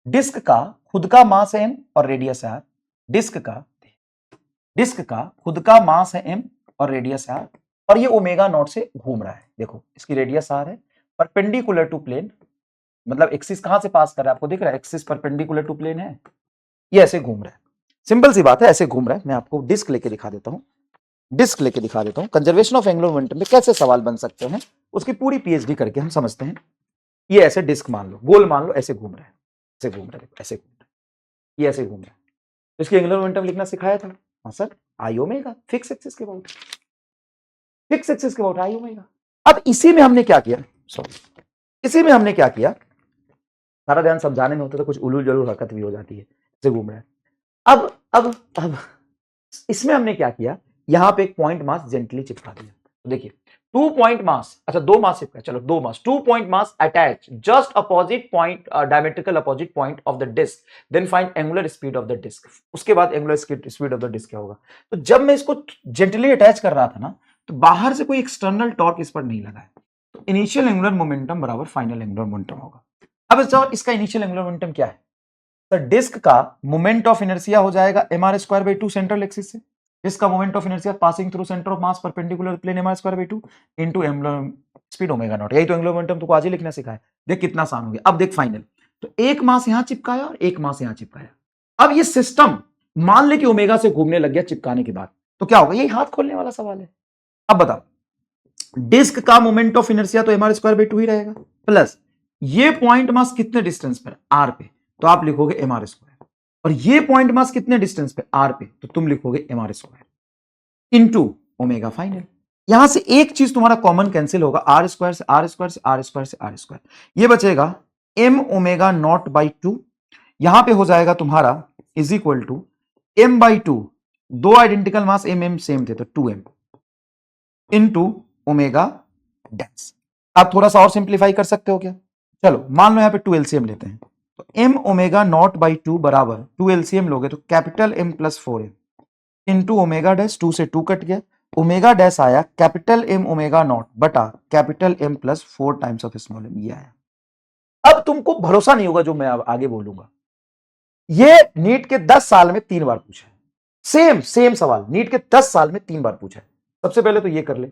डिस्क का खुद का मास है m और रेडियस है r। डिस्क का खुद का मास है m और रेडियस है r, और ये ओमेगा नॉट से घूम रहा है। देखो इसकी रेडियस r है, परपेंडिकुलर टू प्लेन, मतलब एक्सिस कहां से पास कर रहा है आपको दिख रहा है, एक्सिस परपेंडिकुलर टू प्लेन है, ये ऐसे घूम रहा है। सिंपल सी बात है, ऐसे घूम रहा है। मैं आपको डिस्क लेके दिखा देता हूं, डिस्क लेके दिखा देता हूं। कंजर्वेशन ऑफ एंगुलर मोमेंटम में कैसे सवाल बन सकते हैं उसकी पूरी पीएचडी करके हम समझते हैं। ये ऐसे डिस्क मान लो, गोल मान लो, ऐसे घूम रहा है, ऐसे घूम रहा है, ऐसे घूम रहा है, ये ऐसे घूम रहा है। इसके एंगुलर मोमेंटम लिखना सिखाया था, हाँ सर, आई ओमेगा फिक्स एक्सिस के अबाउट। फिक्स एक्सिस के अबाउट आई ओमेगा। अब इसी में हमने क्या किया, सॉरी, इसी में हमने क्या किया, सारा ध्यान समझाने में होता तो कुछ उलूल जलूल हरकत भी हो जाती है, से घूम रहा है। अब इसमें हमने क्या किया, यहां पे एक पॉइंट मास जेंटली चिपका दिया। तो देखिए 2 पॉइंट मास, अच्छा 2 मास चिपका, चलो 2 mass, 2 point mass attach just opposite point, diametrical opposite point of the disc, then find angular speed of the disc. उसके बाद angular speed of the disc क्या होगा। तो जब मैं इसको जेंटली अटैच कर रहा था ना, तो बाहर से कोई एक्सटर्नल टॉर्क इस पर नहीं लगा है, तो इनिशियल एंगुलर मोमेंटम बराबर फाइनल एंगुलर मोमेंटम होगा। अब इसका इनिशियल एंगुलर मोमेंटम क्या है, तो डिस्क का मोमेंट ऑफ इनर्शिया हो जाएगा mr²/2 सेंट्रल एक्सिस से, डिस्क का moment of inertia passing through centre of mass perpendicular plane mr²/2 into angular speed omega naught. यही तो एंगुलर मोमेंटम तुमको आज ही लिखना सिखाया। देख कितना आसान हो गया। अब देख फाइनल, तो एक मास यहां चिपकाया और एक मास यहां चिपकाया। अब ये सिस्टम मान ले कि ओमेगा से घूमने लग गया चिपकाने के बाद, तो क्या होगा, यही हाथ खोलने वाला सवाल है। अब बताओ, डिस्क का मोमेंट ऑफ इनर्शिया तो mr²/2 ही रहेगा, प्लस ये पॉइंट मास कितने डिस्टेंस पर, r पे, तो आप लिखोगे mr², और ये पॉइंट मास कितने डिस्टेंस पे, r पे, तो तुम लिखोगे mr² इनटू ओमेगा फाइनल। यहां से एक चीज तुम्हारा कॉमन कैंसिल होगा, r² से r² से r² से r², ये बचेगा m ओमेगा नॉट बाई 2, यहां पे हो जाएगा तुम्हारा इज इक्वल टू m/2, दो आइडेंटिकल मास m सेम थे तो 2m इनटू ओमेगा डैश। आप थोड़ा सा और सिंप्लीफाई कर सकते हो क्या, चलो मान लो यहां पे 2 एलसीएम लेते हैं, तो m ओमेगा नॉट बाई 2 बराबर 2 एलसीएम लोगे तो capital M plus 4m into omega dash, 2 से 2 कट गया, ओमेगा डैश आया कैपिटल M ओमेगा नॉट बटा capital M plus 4 times of small m, ये आया। अब तुमको भरोसा नहीं होगा जो मैं अब आगे बोलूंगा, ये नीट के 10 साल में 3 बार पूछा है, सेम सवाल नीट के 10 साल में 3 बार पूछा है। सबसे पहले तो ये कर ले,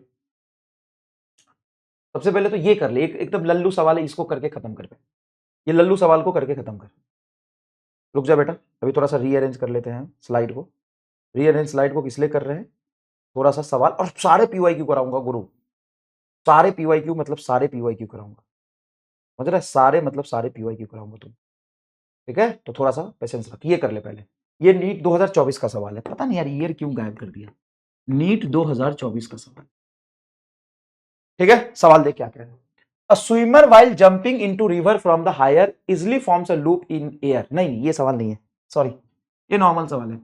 सबसे पहले तो ये कर ले, एकदम लल्लू सवाल है, इसको करके खत्म कर, ये लल्लू सवाल को करके खत्म कर। रुक जा बेटा, अभी थोड़ा सा रीअरेंज कर लेते हैं स्लाइड को। रीअरेंज स्लाइड को किस लिए कर रहे हैं, थोड़ा सा सवाल, और सारे पीवाईक्यू कराऊंगा गुरु, सारे पीवाईक्यू मतलब सारे पीवाईक्यू कराऊंगा, समझ रहा है, सारे मतलब सारे पीवाईक्यू कराऊंगा तुम, ठीक है। तो थोड़ा सा पेशेंस रख, ये कर ले पहले। ये नीट 2024 का सवाल है, पता नहीं यार ईयर क्यों गायब कर दिया, नीट 2024 का सवाल, ठीक है। सवाल देख क्या कह रहे हैं, A swimmer while jumping into river from the higher easily forms a loop in air। नहीं ये सवाल नहीं है, सॉरी, ये नॉर्मल सवाल है।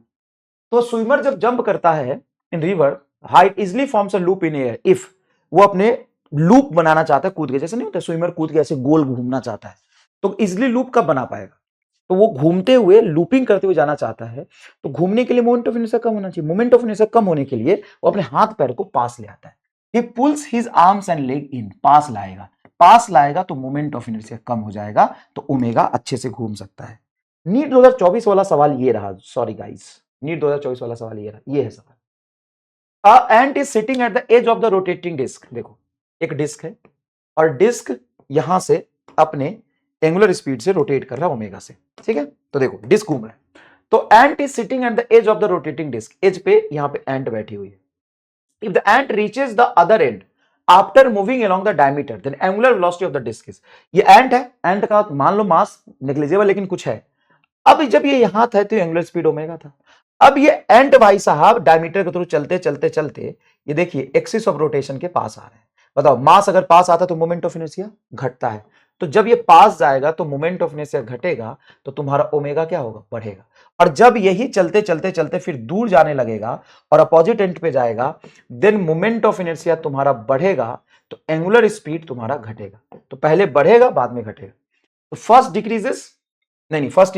तो स्विमर जब जंप करता है इन river height easily forms a loop in air if, वो अपने लूप बनाना चाहता है कूद के, जैसे नहीं होता स्विमर कूद के ऐसे गोल घूमना चाहता है, तो इजली लूप कब बना पाएगा, तो वो घूमते हुए लूपिंग करते हुए जाना चाहता है, तो घूमने के लिए मोमेंट ऑफ इनर्शिया कम होना चाहिए, मोमेंट ऑफ इनर्शिया कम होने के लिए वो अपने हाथ पैर को पास ले आता है, he pulls his arms and leg in, पास लाएगा, पास लाएगा तो मोमेंट ऑफ इनर्शिया कम हो जाएगा, तो ओमेगा अच्छे से घूम सकता है। नीट 2024 वाला सवाल ये रहा, सॉरी गाइस, नीट 2024 वाला सवाल ये रहा, ये है सवाल। A ant is sitting at the edge of the rotating disc, देखो एक डिस्क है और डिस्क यहां से अपने एंगुलर स्पीड से रोटेट कर रहा है ओमेगा से, ठीक है। तो देखो डिस्क घूम रहा है, तो ant is sitting at the edge of the rotating disc, edge पे यहां पे एंट बैठी हुई है। If the ant reaches the other end after moving along the diameter then angular velocity of the disc is, ये ant है, एंट का मान लो मास नेग्लिजिबल लेकिन कुछ है, अब जब ये यहां था तो एंगुलर स्पीड ओमेगा था, अब ये एंट भाई साहब डायमीटर के थ्रू चलते चलते चलते ये देखिए एक्सिस ऑफ रोटेशन के पास आ रहे हैं। बताओ मास अगर पास आता तो मोमेंट ऑफ इनर्शिया घटता है, तो जब ये पास जाएगा तो मोमेंट ऑफ इनर्शिया घटेगा, तो तुम्हारा ओमेगा क्या होगा, बढ़ेगा, और जब यही चलते चलते चलते फिर दूर जाने लगेगा और अपोजिट एंड पे जाएगा, देन मोमेंट ऑफ इनर्शिया तुम्हारा बढ़ेगा, तो एंगुलर स्पीड तुम्हारा घटेगा, तो पहले बढ़ेगा बाद में घटेगा, तो फर्स्ट डिक्रीजेस, नहीं फर्स्ट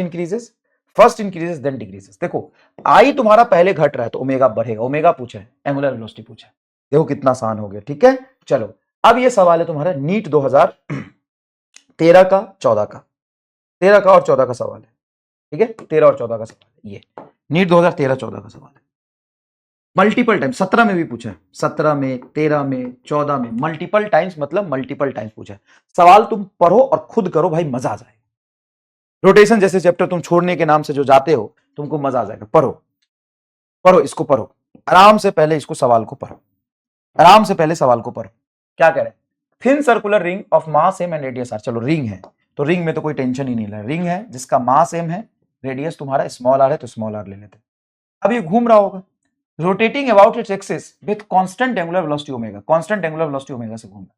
इंक्रीजेस देन डिक्रीजेस। देखो आई तुम्हारा पहले घट रहा है तो ओमेगा बढ़ेगा, ओमेगा पूछा है, एंगुलर वेलोसिटी पूछा है, देखो कितना आसान हो गया, ठीक है। चलो अब ये सवाल है तुम्हारा नीट 2013 का 14 का, 13 का और 14 का सवाल है, ठीक है, 13 और 14 का सवाल है, ये नीट 2013-14 का सवाल है, मल्टीपल टाइम, 17 में भी पूछा है, 17 में, 13 में, 14 में, मल्टीपल टाइम्स मतलब मल्टीपल टाइम्स पूछा है। सवाल तुम पढ़ो और खुद करो भाई, मजा आ जाएगा। रोटेशन जैसे चैप्टर तुम छोड़ने के नाम से जो जाते हो, तुमको मजा आ जाएगा, पढ़ो पढ़ो इसको, पढ़ो आराम से, पहले इसको सवाल को पढ़ो, आराम से पहले सवाल को पढ़ो। क्या कह रहे हैं, thin circular ring of mass m and radius r, चलो रिंग है तो रिंग में तो कोई टेंशन ही नहीं है, रिंग है जिसका मास m है, रेडियस तुम्हारा स्मॉल r है तो स्मॉल r ले लेते हैं। अब ये घूम रहा होगा, rotating about its axis with constant angular velocity omega, constant angular velocity omega से घूम रहा है।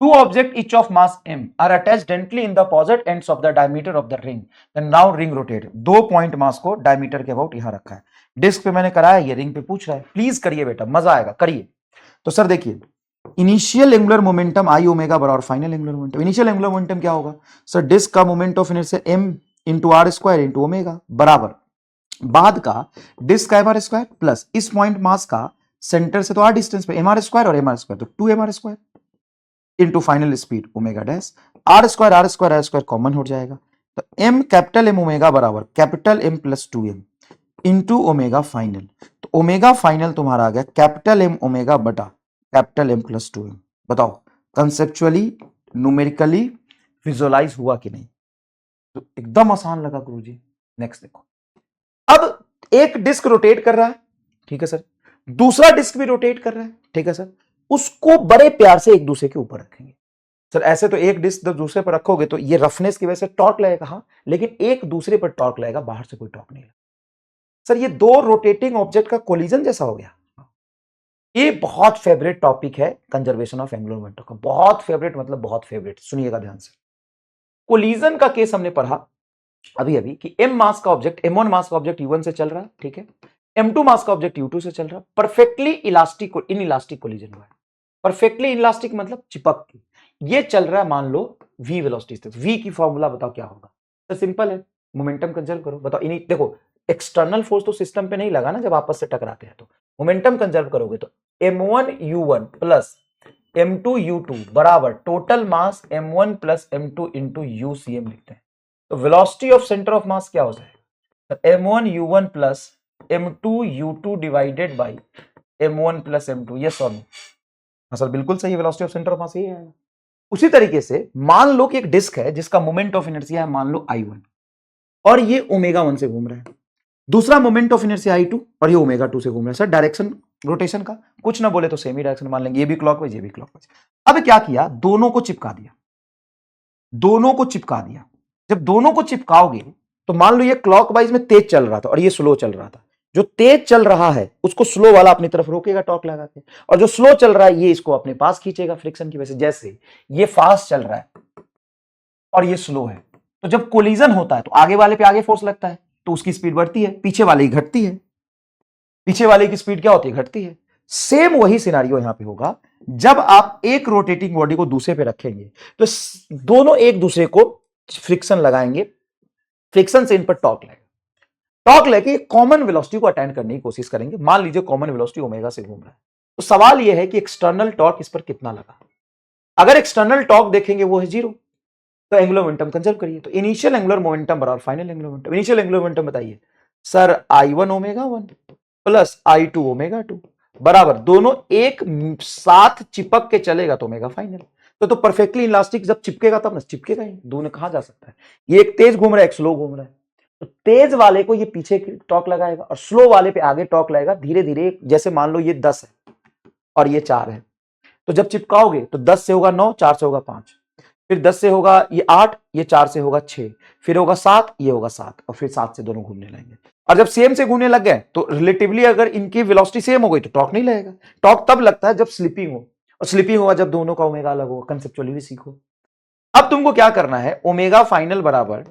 Two objects each of mass m are attached dentally in the opposite ends of the diameter of the ring. Then now ring rotate. दो point mass को diameter के about यहां रखा है। डिस्क पे मैंने कराया, ये रिंग पे पूछ रहा है। प्लीज करिए बेटा, मजा आएगा, करिए। तो सर देखिए, initial angular momentum I omega बराबर final angular momentum. Initial angular momentum क्या होगा सर? डिस्क का moment of inertia m into R square into omega बराबर बाद का डिस्क का एम आर स्क्वायर प्लस इस पॉइंट मास का सेंटर से तो आर डिस्टेंस पे एम आर स्क्वायर और एम आर स्क्वायर, तो 2 M R square into final speed omega dash. R square common हो जाएगा, तो एम कैपिटल एम ओमेगा बराबर capital M plus 2m into omega final. तो ओमेगा फाइनल तुम्हारा आ गया कैपिटल एम ओमेगा बटा कैपिटल एम प्लस 2m। बताओ कंसेप्चुअली न्यूमेरिकली विजुअलाइज हुआ कि नहीं? तो एकदम आसान लगा गुरुजी। नेक्स्ट देखो, अब एक डिस्क रोटेट कर रहा है, ठीक है सर, दूसरा डिस्क भी रोटेट कर रहा है, ठीक है सर, उसको बड़े प्यार से एक दूसरे के ऊपर रखेंगे। सर ऐसे तो एक डिस्क जब दूसरे पर रखोगे तो ये रफनेस की वजह से टॉर्क लगेगा, हाँ, लेकिन एक दूसरे पर टॉर्क लगेगा, बाहर से कोई टॉर्क नहीं लगेगा। सर ये दो रोटेटिंग ऑब्जेक्ट का कोलिजन जैसा हो गया। ये बहुत फेवरेट टॉपिक है कंजर्वेशन ऑफ एंगुलर मोमेंटम का, बहुत फेवरेट मतलब बहुत फेवरेट। सुनिएगा ध्यान से। कोलिजन का केस हमने पढ़ा अभी अभी कि m मास का ऑब्जेक्ट, m1 मास का ऑब्जेक्ट u1 से चल रहा है, ठीक है, m2 मास का ऑब्जेक्ट u2 से चल रहा है, perfectly elastic in elastic collision हुआ है। परफेक्टली इलास्टिक मतलब चिपक के ये चल रहा है, मान लो v वेलोसिटी से। v की फॉर्मूला बताओ क्या होगा? तो सिंपल है, मोमेंटम कंजर्व करो। बताओ इन्हीं, देखो एक्सटर्नल फोर्स तो सिस्टम पे नहीं लगा ना, जब आपस से टकराते हैं तो मोमेंटम कंजर्व करोगे तो m1 u1 plus m2 u2 बराबर total mass m1 plus m2 into ucm लिखते हैं। तो वेलोसिटी ऑफ सेंटर ऑफ मास क्या हो जाएगा? m1 u1 plus m2 u2 divided by m1 plus m2। Yes और नो? हाँ सर बिल्कुल सही, वेलोसिटी ऑफ सेंटर ऑफ मास यही है। उसी तरीके से मान लो कि एक डिस्क है जिसका मोमेंट ऑफ इनर्शिया है मान लो i1 और ये ओमेगा 1 से घूम रहा है, दूसरा मोमेंट ऑफ इनर्शिया i2 और ये ओमेगा 2 से घूम रहा है। सर डायरेक्शन रोटेशन का कुछ ना बोले तो सेम ही डायरेक्शन मान लेंगे, ये भी क्लॉकवाइज ये भी क्लॉकवाइज। अब क्या किया, दोनों को चिपका दिया, दोनों को चिपका दिया। जब दोनों को चिपकाओगे तो मान लो ये क्लॉकवाइज में तेज चल रहा था और ये स्लो चल रहा था। जो तेज चल रहा है उसको स्लो वाला अपनी तरफ रोकेगा टॉर्क लगा के, और जो स्लो चल रहा है ये इसको अपने पास खींचेगा फ्रिक्शन की वजह से। जैसे ये फास्ट चल रहा है और ये स्लो है, तो जब कोलिजन होता है तो आगे वाले पे आगे फोर्स लगता है तो उसकी स्पीड बढ़ती है, पीछे वाले की घटती है, पीछे वाले की स्पीड क्या होती है? घटती है। सेम वही सिनारियो यहां पे होगा, जब आप एक रोटेटिंग बॉडी को दूसरे पे रखेंगे तो दोनों एक दूसरे को फ्रिक्शन लगाएंगे, फ्रिक्शन से इन पर टॉर्क लगेगा, टॉर्क लेके कॉमन वेलोसिटी को अटेंड करने की कोशिश करेंगे। मान लीजिए कॉमन वेलोसिटी ओमेगा से घूम रहा है, तो सवाल यह है कि एक्सटर्नल टॉर्क इस पर कितना लगा। अगर एक्सटर्नल टॉर्क देखेंगे वो है 0, तो एंगुलर मोमेंटम कंजर्व करिए। तो इनिशियल एंगुलर मोमेंटम बराबर final angular momentum. Initial angular momentum बताइए sir, i1 omega 1 plus i2 omega 2 बराबर, दोनों एक साथ चिपक के चलेगा तो ओमेगा फाइनल। तो परफेक्टली इलास्टिक जब चिपकेगा तब ना, चिपकेगा ही, दोनों कहा जा सकता है। ये एक तेज घूम रहा है, एक स्लो घूम रहा है, तो तेज वाले को ये पीछे टॉर्क लगाएगा और स्लो वाले पे आगे टॉर्क लगाएगा धीरे धीरे। जैसे मान लो ये 10 है और ये 4 है, तो जब चिपकाओगे तो 10 से होगा 9, 4 से होगा 5, फिर 10 से होगा ये 8, ये 4 से होगा 6, फिर होगा 7, ये होगा 7, और फिर 7 से दोनों घूमने लगेंगे। और जब सेम से घूमने लग गए तो रिलेटिवली अगर इनकी वेलोसिटी सेम हो गई तो टॉर्क नहीं लगेगा। टॉर्क तब लगता है जब स्लिपिंग हो, और स्लिपिंग होगा जब दोनों का ओमेगा अलग होगा। कंसेप्चुअली भी सीखो। अब तुमको क्या करना है, ओमेगा फाइनल बराबर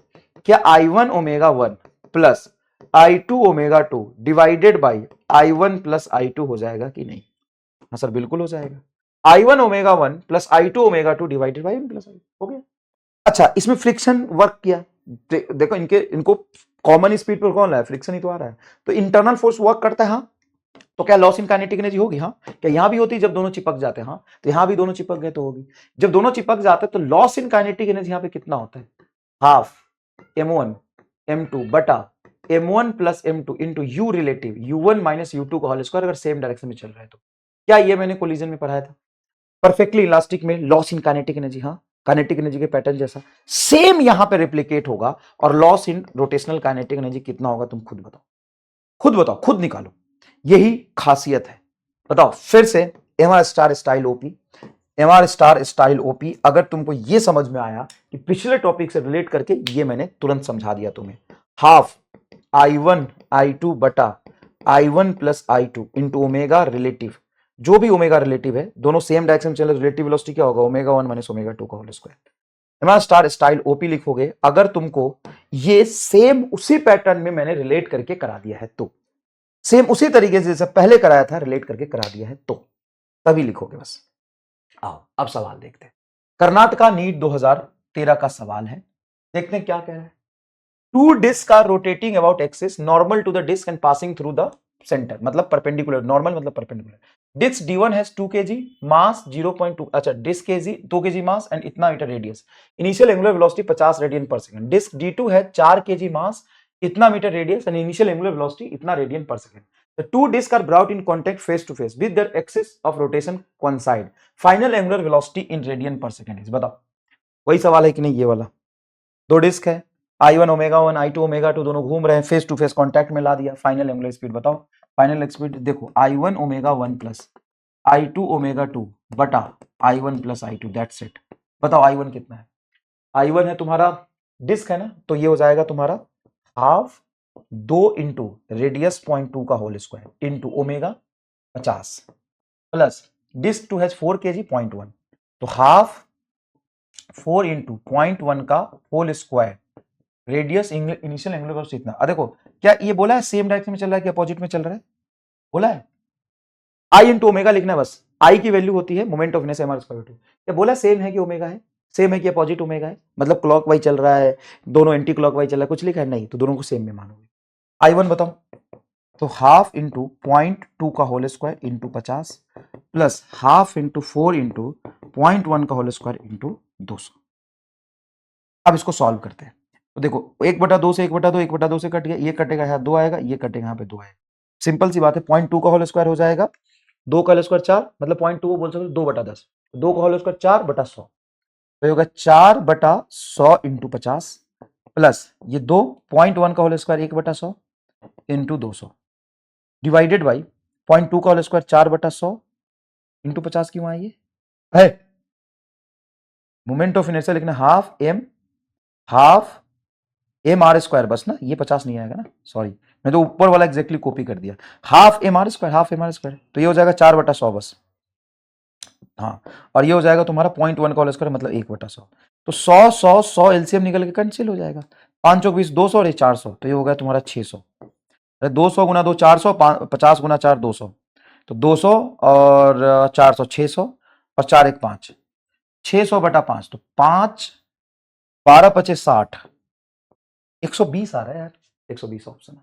क्या i1 omega 1 plus i2 omega 2 divided by i1 plus i2 हो जाएगा कि नहीं? हाँ सर बिल्कुल हो जाएगा। i1 omega 1 plus i2 omega 2 divided by m plus i हो गया। अच्छा, इसमें फ्रिक्शन वर्क किया, देखो इनको कॉमन स्पीड पर कौन रहा है? फ्रिक्शन ही तो आ रहा है, तो इंटरनल फोर्स वर्क करता है। हाँ, तो क्या लॉस इन काइनेटिक एनर्जी होगी? हाँ। क्या यहां भी होती है जब दोनों चिपक जाते हैं? हाँ। तो यहां भी दोनों चिपक गए तो होगी। जब दोनों चिपक जाते हैं तो लॉस इन काइनेटिक एनर्जी यहां पे कितना होता है? हाफ m1 m2 बटा m1 plus m2 into u relative u1 minus u2 का होल स्क्वायर, अगर सेम डायरेक्शन में चल रहा है तो। क्या ये मैंने कोलिजन में पढ़ाया था? परफेक्टली इलास्टिक में लॉस इन काइनेटिक एनर्जी, हाँ, काइनेटिक एनर्जी के पैटर्न जैसा सेम यहां पे रिप्लिकेट होगा। और loss in rotational kinetic energy कितना होगा? तुम खुद बताओ, खुद बताओ, खुद निकालो। यही खासियत है। बताओ फिर से, MR star style OP, MR star style OP. अगर तुमको यह समझ में आया कि पिछले टॉपिक से रिलेट करके ये मैंने तुरंत समझा दिया तुम्हें। हाफ i1 i2 बटा I1 plus I2 into omega relative, जो भी ओमेगा रिलेटिव है, दोनों सेम डायरेक्शन में चल रहे, रिलेटिव वेलोसिटी क्या होगा, ओमेगा 1 माइनस ओमेगा 2 का होल स्क्वायर। हमारा स्टार स्टाइल ओपी लिखोगे अगर तुमको ये सेम उसी पैटर्न में मैंने रिलेट करके करा दिया है तो, सेम उसी तरीके से जैसे पहले कराया था रिलेट करके करा दिया है तो तभी लिखोगे बस। आओ अब सवाल देखते हैं। कर्नाटका नीट 2013 का सवाल है, देखते हैं क्या कह रहा है। Two disc are rotating about axis normal to the disc and passing through the centre, मतलब परपेंडिकुलर, नॉर्मल मतलब perpendicular. Disc D1 has 2 kg mass 0.2, अच्छा disc kg 2 kg mass and इतना metre radius, initial angular velocity 50 radian per second. Disc D2 है 4 kg mass इतना metre radius and initial angular velocity इतना radian per second. The two discs are brought in contact face to face with their axis of rotation coincide. Final angular velocity in radian per second is, बताओ वही सवाल है कि नहीं। ये वाला दो डिस्क है, I1 ओमेगा 1 I2 ओमेगा 2 दोनों घूम रहे हैं, फेस टू फेस कॉन्टैक्ट में ला दिया। फाइनल एंगुलर स्पीड बताओ, फाइनल स्पीड देखो I1 omega 1 plus I2 omega 2 बटा I1 plus I2 that's it. बताओ I1 कितना है, I1 है तुम्हारा डिस्क है ना, तो ये हो जाएगा तुम्हारा हाफ 2 इंटू रेडियस 0.2 का whole square into omega 50 plus disc 2 has 4 kg 0.1, तो हाफ 4 इंटू 0.1 का whole square radius initial angular velocity इतना। देखो क्या ये बोला है सेम डायरेक्शन में चल रहा है कि अपोजिट में चल रहा है, बोला है आई इंटू ओमेगा लिखना है बस। आई की वैल्यू होती है moment of inertia M square 2। क्या बोला सेम है कि ओमेगा है, सेम है कि अपोजिट ओमेगा है, मतलब क्लॉकवाइज चल रहा है, दोनों एंटी क्लॉकवाइज चल रहा है, कुछ लिखा है नहीं, तो दोनों को सेम में मानोगे। I1 बताओ, तो हाफ इंटू 0.2 का whole square into 50 plus half into 4 into 0.1 का होल स्क्वायर इंटू 200। अब इसको सॉल्व करते हैं, तो देखो 1/2 से 1/2, 1/2 से कट गया, ये कटेगा यहाँ 2 आएगा, ये कटेगा यहाँ पे 2 आएगा। सिंपल सी बात है, 0.2 का होल स्क्वायर हो जाएगा 2 का होल स्क्वायर 4, मतलब 0.2 को बोल सकते 2/10, 2 का होल स्क्वायर 4/100, तो होगा 4/100 इंटू 50 प्लस ये 2 0.1 का whole square 1/100 into 200 divided by 0.2 का होल स्क्वायर 4/100 इंटू 50 क्यों आई है। मोमेंट ऑफ इनर्शिया लिखना हाफ एम आर स्क्वायर बस ना, ये 50 नहीं आएगा ना, सॉरी मैं तो ऊपर वाला एग्जैक्टली कॉपी कर दिया। हाफ एम आर स्क्वायर, तो ये हो जाएगा 4/100 बस, हाँ, और ये हो जाएगा तुम्हारा 0.1 का होल स्क्वायर मतलब 1/100, तो 100 एलसीएम निकल के कैंसिल हो जाएगा, 5 चौक 20 200 और 400, तो ये हो गया तुम्हारा 600। 200 गुना 2 400, 50 गुना 4 200, तो 200 और 400 600 और 4 1 5, 600/5, तो 5 12 25 60, 120 आ रहा है यार, 120 ऑप्शन है।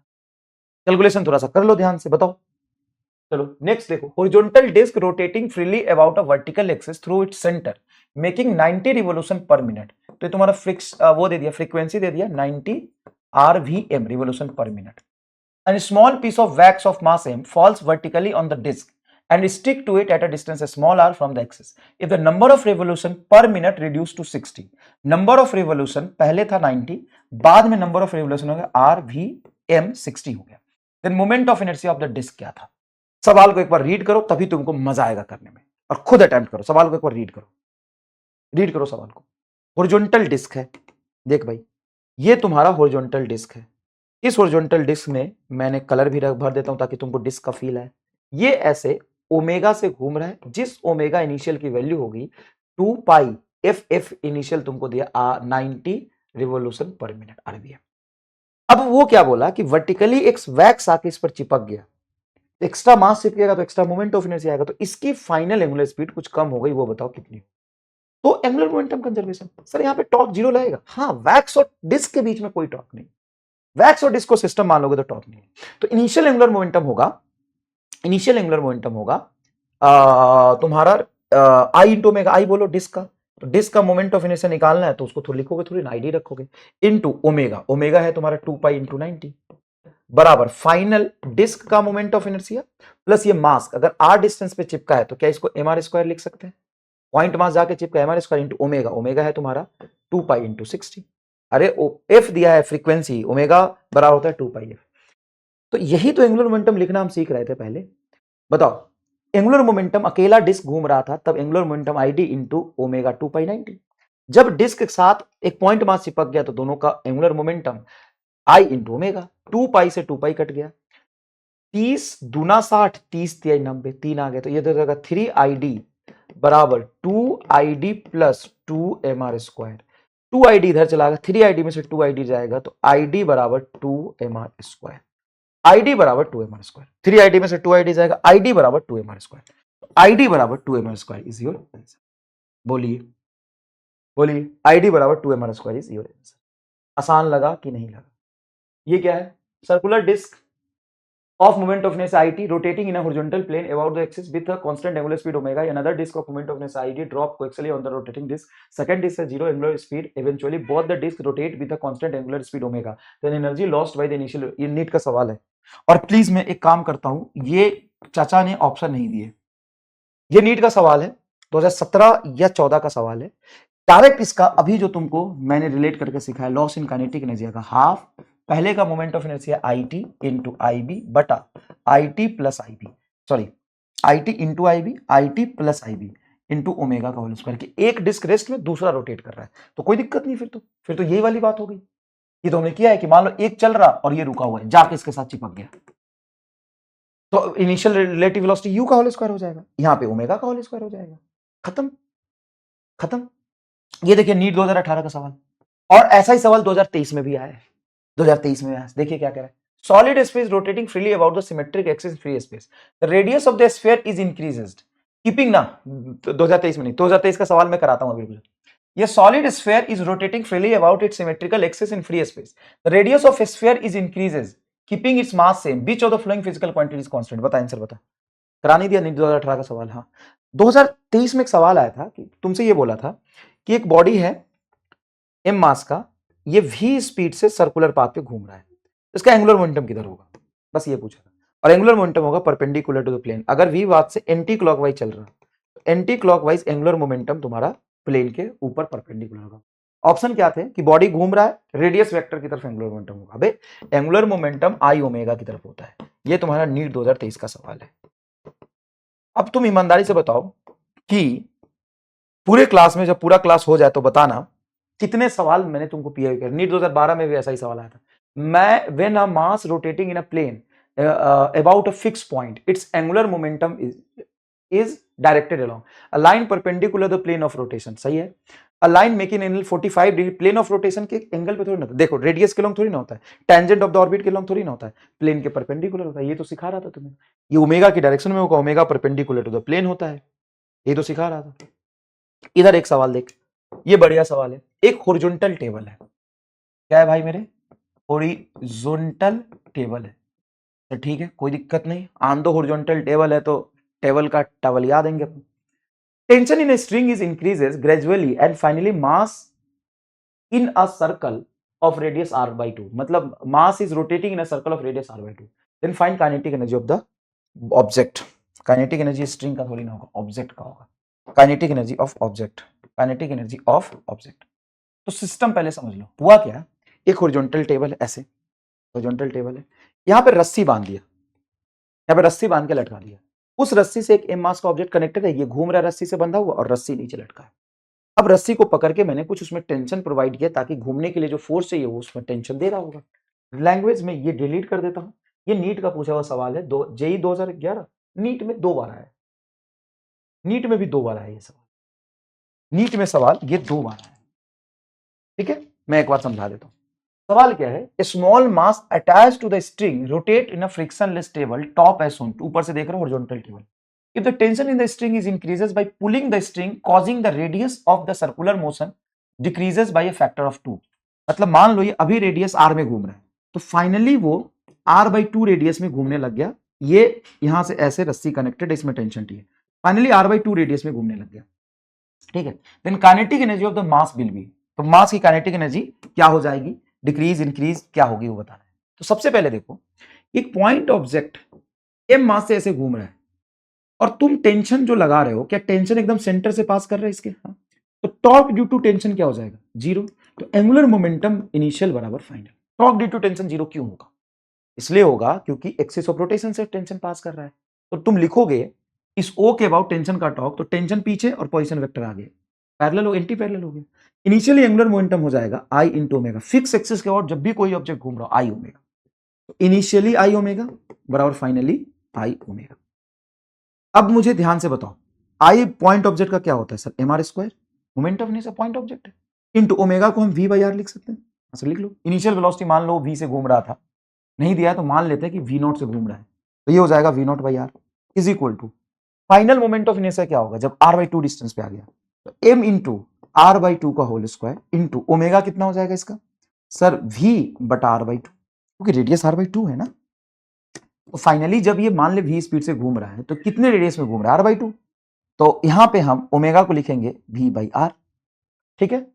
कैलकुलेशन थोड़ा सा कर लो ध्यान से, बताओ। चलो नेक्स्ट देखो, horizontal disc rotating freely about a vertical axis through its centre making 90 revolution per minute, तो तुम्हारा वो दे दिया, फ्रीक्वेंसी दे दिया 90 RVM revolution per minute. And a small piece of wax of mass m falls vertically on the disc and stick to it at a distance small r from the axis. If the number of revolution per minute reduced to 60, number of revolution पहले था 90, बाद में number of revolution हो गया RVM 60 हो गया, then moment of inertia of the disc क्या था। सवाल को एक बार रीड करो तभी तुमको मजा आएगा करने में, और खुद अटेम्प्ट करो, सवाल को एक बार रीड करो सवाल को। हॉरिजॉन्टल डिस्क है, देख भाई ये तुम्हारा हॉरिजॉन्टल डिस्क है, इस हॉरिजॉन्टल डिस्क में मैंने कलर भी भर देता हूं ताकि तुमको डिस्क का फील आए। ये ऐसे ओमेगा से घूम रहा है, जिस ओमेगा इनिशियल की वैल्यू होगी 2 पाई एफ इनिशियल तुमको दिया 90 रिवोल्यूशन पर मिनट RVM। अब वो क्या बोला कि वर्टिकली एक वैक्स आके इस पर चिपक गया, एक्स्ट्रा मास चिपकेगा तो एक्स्ट्रा मोमेंट ऑफ इनर्शिया आएगा, तो इसकी फाइनल एंगुलर स्पीड कुछ कम हो गई, वो बताओ कितनी। तो एंगुलर मोमेंटम कंजर्वेशन, सर यहाँ पे टॉर्क 0 लगेगा, हाँ वैक्स और डिस्क के बीच में कोई टॉर्क नहीं, वैक्स और डिस्क को सिस्टम मान लोगे तो टॉर्क नहीं है। तो इनिशियल एंगुलर मोमेंटम होगा तुम्हारा आई इंटू ओमेगा, आई बोलो डिस्क का, तो डिस्क का मोमेंट ऑफ इनर्शिया निकालना है तो उसको थोड़ा लिखोगे, थोड़ी आईडी रखोगे, इंटू ओमेगा है तुम्हारा 2 पाई इंटू 90 बराबर फाइनल डिस्क का मोमेंट ऑफ इनर्शिया प्लस ये मास, अगर r डिस्टेंस पे चिपका है तो क्या इसको mr स्क्वायर लिख सकते हैं, पॉइंट मास जाके चिपका mr स्क्वायर इंटू ओमेगा है तुम्हारा 2 पाई इंटू 60, अरे एफ दिया है फ्रीक्वेंसी, ओमेगा बराबर होता है 2 पाई एफ। तो यही तो एंगुलर मोमेंटम लिखना हम सीख रहे थे पहले। बताओ एंगुलर मोमेंटम अकेला डिस्क घूम रहा था तब angular momentum ID into omega 2 पाई 90, जब डिस्क के साथ एक पॉइंट मास चिपक गया तो दोनों का एंगुलर मोमेंटम आई इंटू ओमेगा, 2 पाई से 2 पाई कट गया, 30 दूना 60, 30 तिहाई 90, 3 आ गए, तो ये तो जाएगा 3ID बराबर 2ID प्लस 2mr²। 2ID इधर चला गया, 3ID में से 2ID जाएगा, तो ID बराबर 2mr²। ID बराबर 2mr²। 3ID में से 2ID जाएगा, ID बराबर 2mr²। ID बराबर 2mr² इज योर आंसर। बोलिए बोलिए, ID बराबर 2mr² इज योर आंसर। आसान लगा कि नहीं लगा? ये क्या है? Circular disc of moment of inertia it rotating in a horizontal plane about the axis with a constant angular speed omega. Another disk of moment of inertia it drop coaxially on the rotating disk. Second disk has zero angular speed. Eventually both the disks rotate with a constant angular speed omega. Then energy lost by the initial। ये NEET का सवाल है, और please मैं एक काम करता हूं, ये चाचा ने ऑप्शन नहीं दिए, ये नीट का सवाल है, 2017 या 14 का सवाल है। डायरेक्ट इसका अभी जो तुमको मैंने रिलेट करके सिखाया, लॉस इन काइनेटिक एनर्जी का हाफ पहले का moment of inertia IT into IB बटा IT plus IB, sorry IT into IB, IT plus IB into omega का होल स्क्वायर, कि एक डिस्क रेस्ट में दूसरा रोटेट कर रहा है, तो कोई दिक्कत नहीं, फिर तो यही वाली बात हो गई। ये तो हमने किया है कि मान लो एक चल रहा और ये रुका हुआ है, जाके इसके साथ चिपक गया, तो इनिशियल रिलेटिव वेलोसिटी u का होल स्क्वायर हो जाएगा, यहां पे ओमेगा का होल स्क्वायर हो जाएगा, खत्म खत्म। ये देखिए नीट 2018 का सवाल, और ऐसा ही सवाल 2023 में भी आया है। 2023 में आया, देखिए क्या कह रहा है। Solid space rotating freely about the symmetric axis free space, the radius of the sphere is increased keeping ना, 2023 में नहीं, 2023 का सवाल मैं कराता हूं बिल्कुल। ये solid sphere is rotating freely about it's symmetrical axis in free space, the radius of sphere is increases keeping its mass same, beach of the flowing physical quantity is constant. बता आंसर बता, करा नहीं दिया नहीं 2018 का सवाल। हाँ 2023 में एक सवाल आया था कि तुमसे ये बोला था कि एक बॉडी है m मास का, ये v स्पीड से सर्कुलर पाथ पे घूम रहा है, इसका एंगुलर मोमेंटम किधर होगा, बस ये पूछा था। और एंगुलर मोमेंटम होगा परपेंडिकुलर टू द प्लेन। अगर v पाथ से एंटी क्लॉकवाइज चल रहा है, एंटी क्लॉकवाइज एंगुलर मोमेंटम तुम्हारा प्लेन के ऊपर परपेंडिकुलर होगा। ऑप्शन क्या थे कि बॉडी घूम रहा है, रेडियस वेक्टर की तरफ एंगुलर मोमेंटम होगा। अबे एंगुलर मोमेंटम I ओमेगा की तरफ होता है। ये तुम्हारा नीट 2023 का सवाल है। अब तुम ईमानदारी से बताओ कि पूरे क्लास में जब पूरा क्लास हो जाए तो बताना कितने सवाल मैंने तुमको पीआई कर। नीट 2012 में भी ऐसा ही सवाल आया था। मैं when a mass rotating in a plane about a fix point its angular momentum is directed along a line perpendicular the plane of rotation. सही है, a line making angle 45 degree, plane of rotation के angle पे थोड़ी ना, देखो radius के long थोड़ी ना होता है, टेंजेंट ऑफ द ऑर्बिट के लॉन्ग थोड़ी ना होता है, प्लेन के परपेंडिकुलर होता है। ये तो सिखा रहा था तुम्हें, ये ओमेगा की डायरेक्शन में होगा, omega perpendicular to the plane होता है, ये तो सिखा रहा था। इधर एक सवाल देख, ये बढ़िया सवाल है। एक हॉरिजॉन्टल टेबल है, क्या है भाई मेरे, हॉरिजॉन्टल टेबल है, तो ठीक है कोई दिक्कत नहीं, आन दो हॉरिजॉन्टल टेबल है तो टेबल का टवल याद देंगे अपन। Tension in a string is increases gradually and finally mass in a circle of radius r/2, मतलब mass is rotating in a circle of radius r/2, then find kinetic energy of the object. Kinetic energy string का थोड़ी ना होगा, object का होगा। Kinetic energy of object, kinetic energy of object. तो system पहले समझ लो, हुआ क्या, एक हॉरिजॉन्टल टेबल है, ऐसे हॉरिजॉन्टल टेबल है, यहां पे रस्सी बांध दिया, यहां पे रस्सी बांध के लटका दिया, उस रस्सी से एक m मास का ऑब्जेक्ट कनेक्टेड है, ये घूम रहा है रस्सी से बंधा हुआ और रस्सी नीचे लटका है। अब रस्सी को पकड़ के मैंने कुछ उसमें टेंशन प्रोवाइड किया ताकि घूमने के लिए जो फोर्स चाहिए वो उसमें टेंशन दे रहा होगा। लैंग्वेज में ये डिलीट कर देता हूं। ये नीट का पूछा हुआ सवाल है, जेई 2011 नीट में 2 बार आया है, नीट में भी 2 बार आया ये सवाल, नीट में सवाल ये 2 बार आया है। ठीक है, मैं एक बार समझा देता हूं। सवाल क्या है, a small mass attach to the string rotate in a frictionless table top as shown, ऊपर से देख रहे हो horizontal table. If the tension in the string is increases by pulling the string causing the radius of the circular motion decreases by a factor of 2। मतलब मान लो ये अभी radius r में घूम रहा है, तो फाइनली वो r/2 रेडियस में घूमने लग गया। ये यहां से ऐसे रस्सी कनेक्टेड है, इसमें टेंशन टी है, फाइनली r/2 रेडियस में घूमने लग गया। ठीक है, then kinetic energy of the mass will be, तो मास की काइनेटिक एनर्जी क्या हो जाएगी, डिक्रीज इंक्रीज क्या होगी वो बताना है। तो सबसे पहले देखो, एक पॉइंट ऑब्जेक्ट m मास से ऐसे घूम रहा है और तुम टेंशन जो लगा रहे हो, क्या टेंशन एकदम सेंटर से पास कर रहा है इसके, हाँ, तो टॉर्क ड्यू टू टेंशन क्या हो जाएगा, 0। तो एंगुलर मोमेंटम इनिशियल बराबर final. Torque due to tension 0 क्यों होगा, इसलिए होगा क्योंकि एक्सिस ऑफ रोटेशन से टेंशन पास कर रहा है। तो तुम लिखोगे इस O के अबाउट टेंशन का टॉर्क, तो टेंशन पीछे और पोजीशन वेक्टर आगे, पैरेलल हो, एंटी पैरेलल हो गया। इनिशियली एंगुलर मोमेंटम हो जाएगा I into omega, fix axis के अबाउट जब भी कोई ऑब्जेक्ट घूम रहा हो I omega. Initially I omega बराबर फाइनली आई ओमेगा। अब मुझे ध्यान से बताओ, आई पॉइंट ऑब्जेक्ट का क्या होता है sir? M R square, moment of inertia point object है, इनटू ओमेगा को हम वी बाई आर लिख सकते हैं। ऐसे लिख लो, इनिशियल वेलोसिटी मान लो वी से घूम रहा था, नहीं दिया है तो मान लेते हैं कि वी नॉट से घूम रहा है, तो ये हो जाएगा V naught by R is equal to final moment of inertia क्या होगा जब आर बाई टू डिस्टेंस पे आ गया, तो M into R by two का होल स्क्वायर इंटू ओमेगा कितना हो जाएगा इसका सर? वी बटा आर बाई टू, क्योंकि रेडियस आर बाई टू है ना। तो फाइनली जब ये मान ले वी स्पीड से घूम रहा है तो कितने रेडियस में घूम रहा है? R by two. तो यहां पे हम ओमेगा को लिखेंगे वी बाई आर। ठीक है,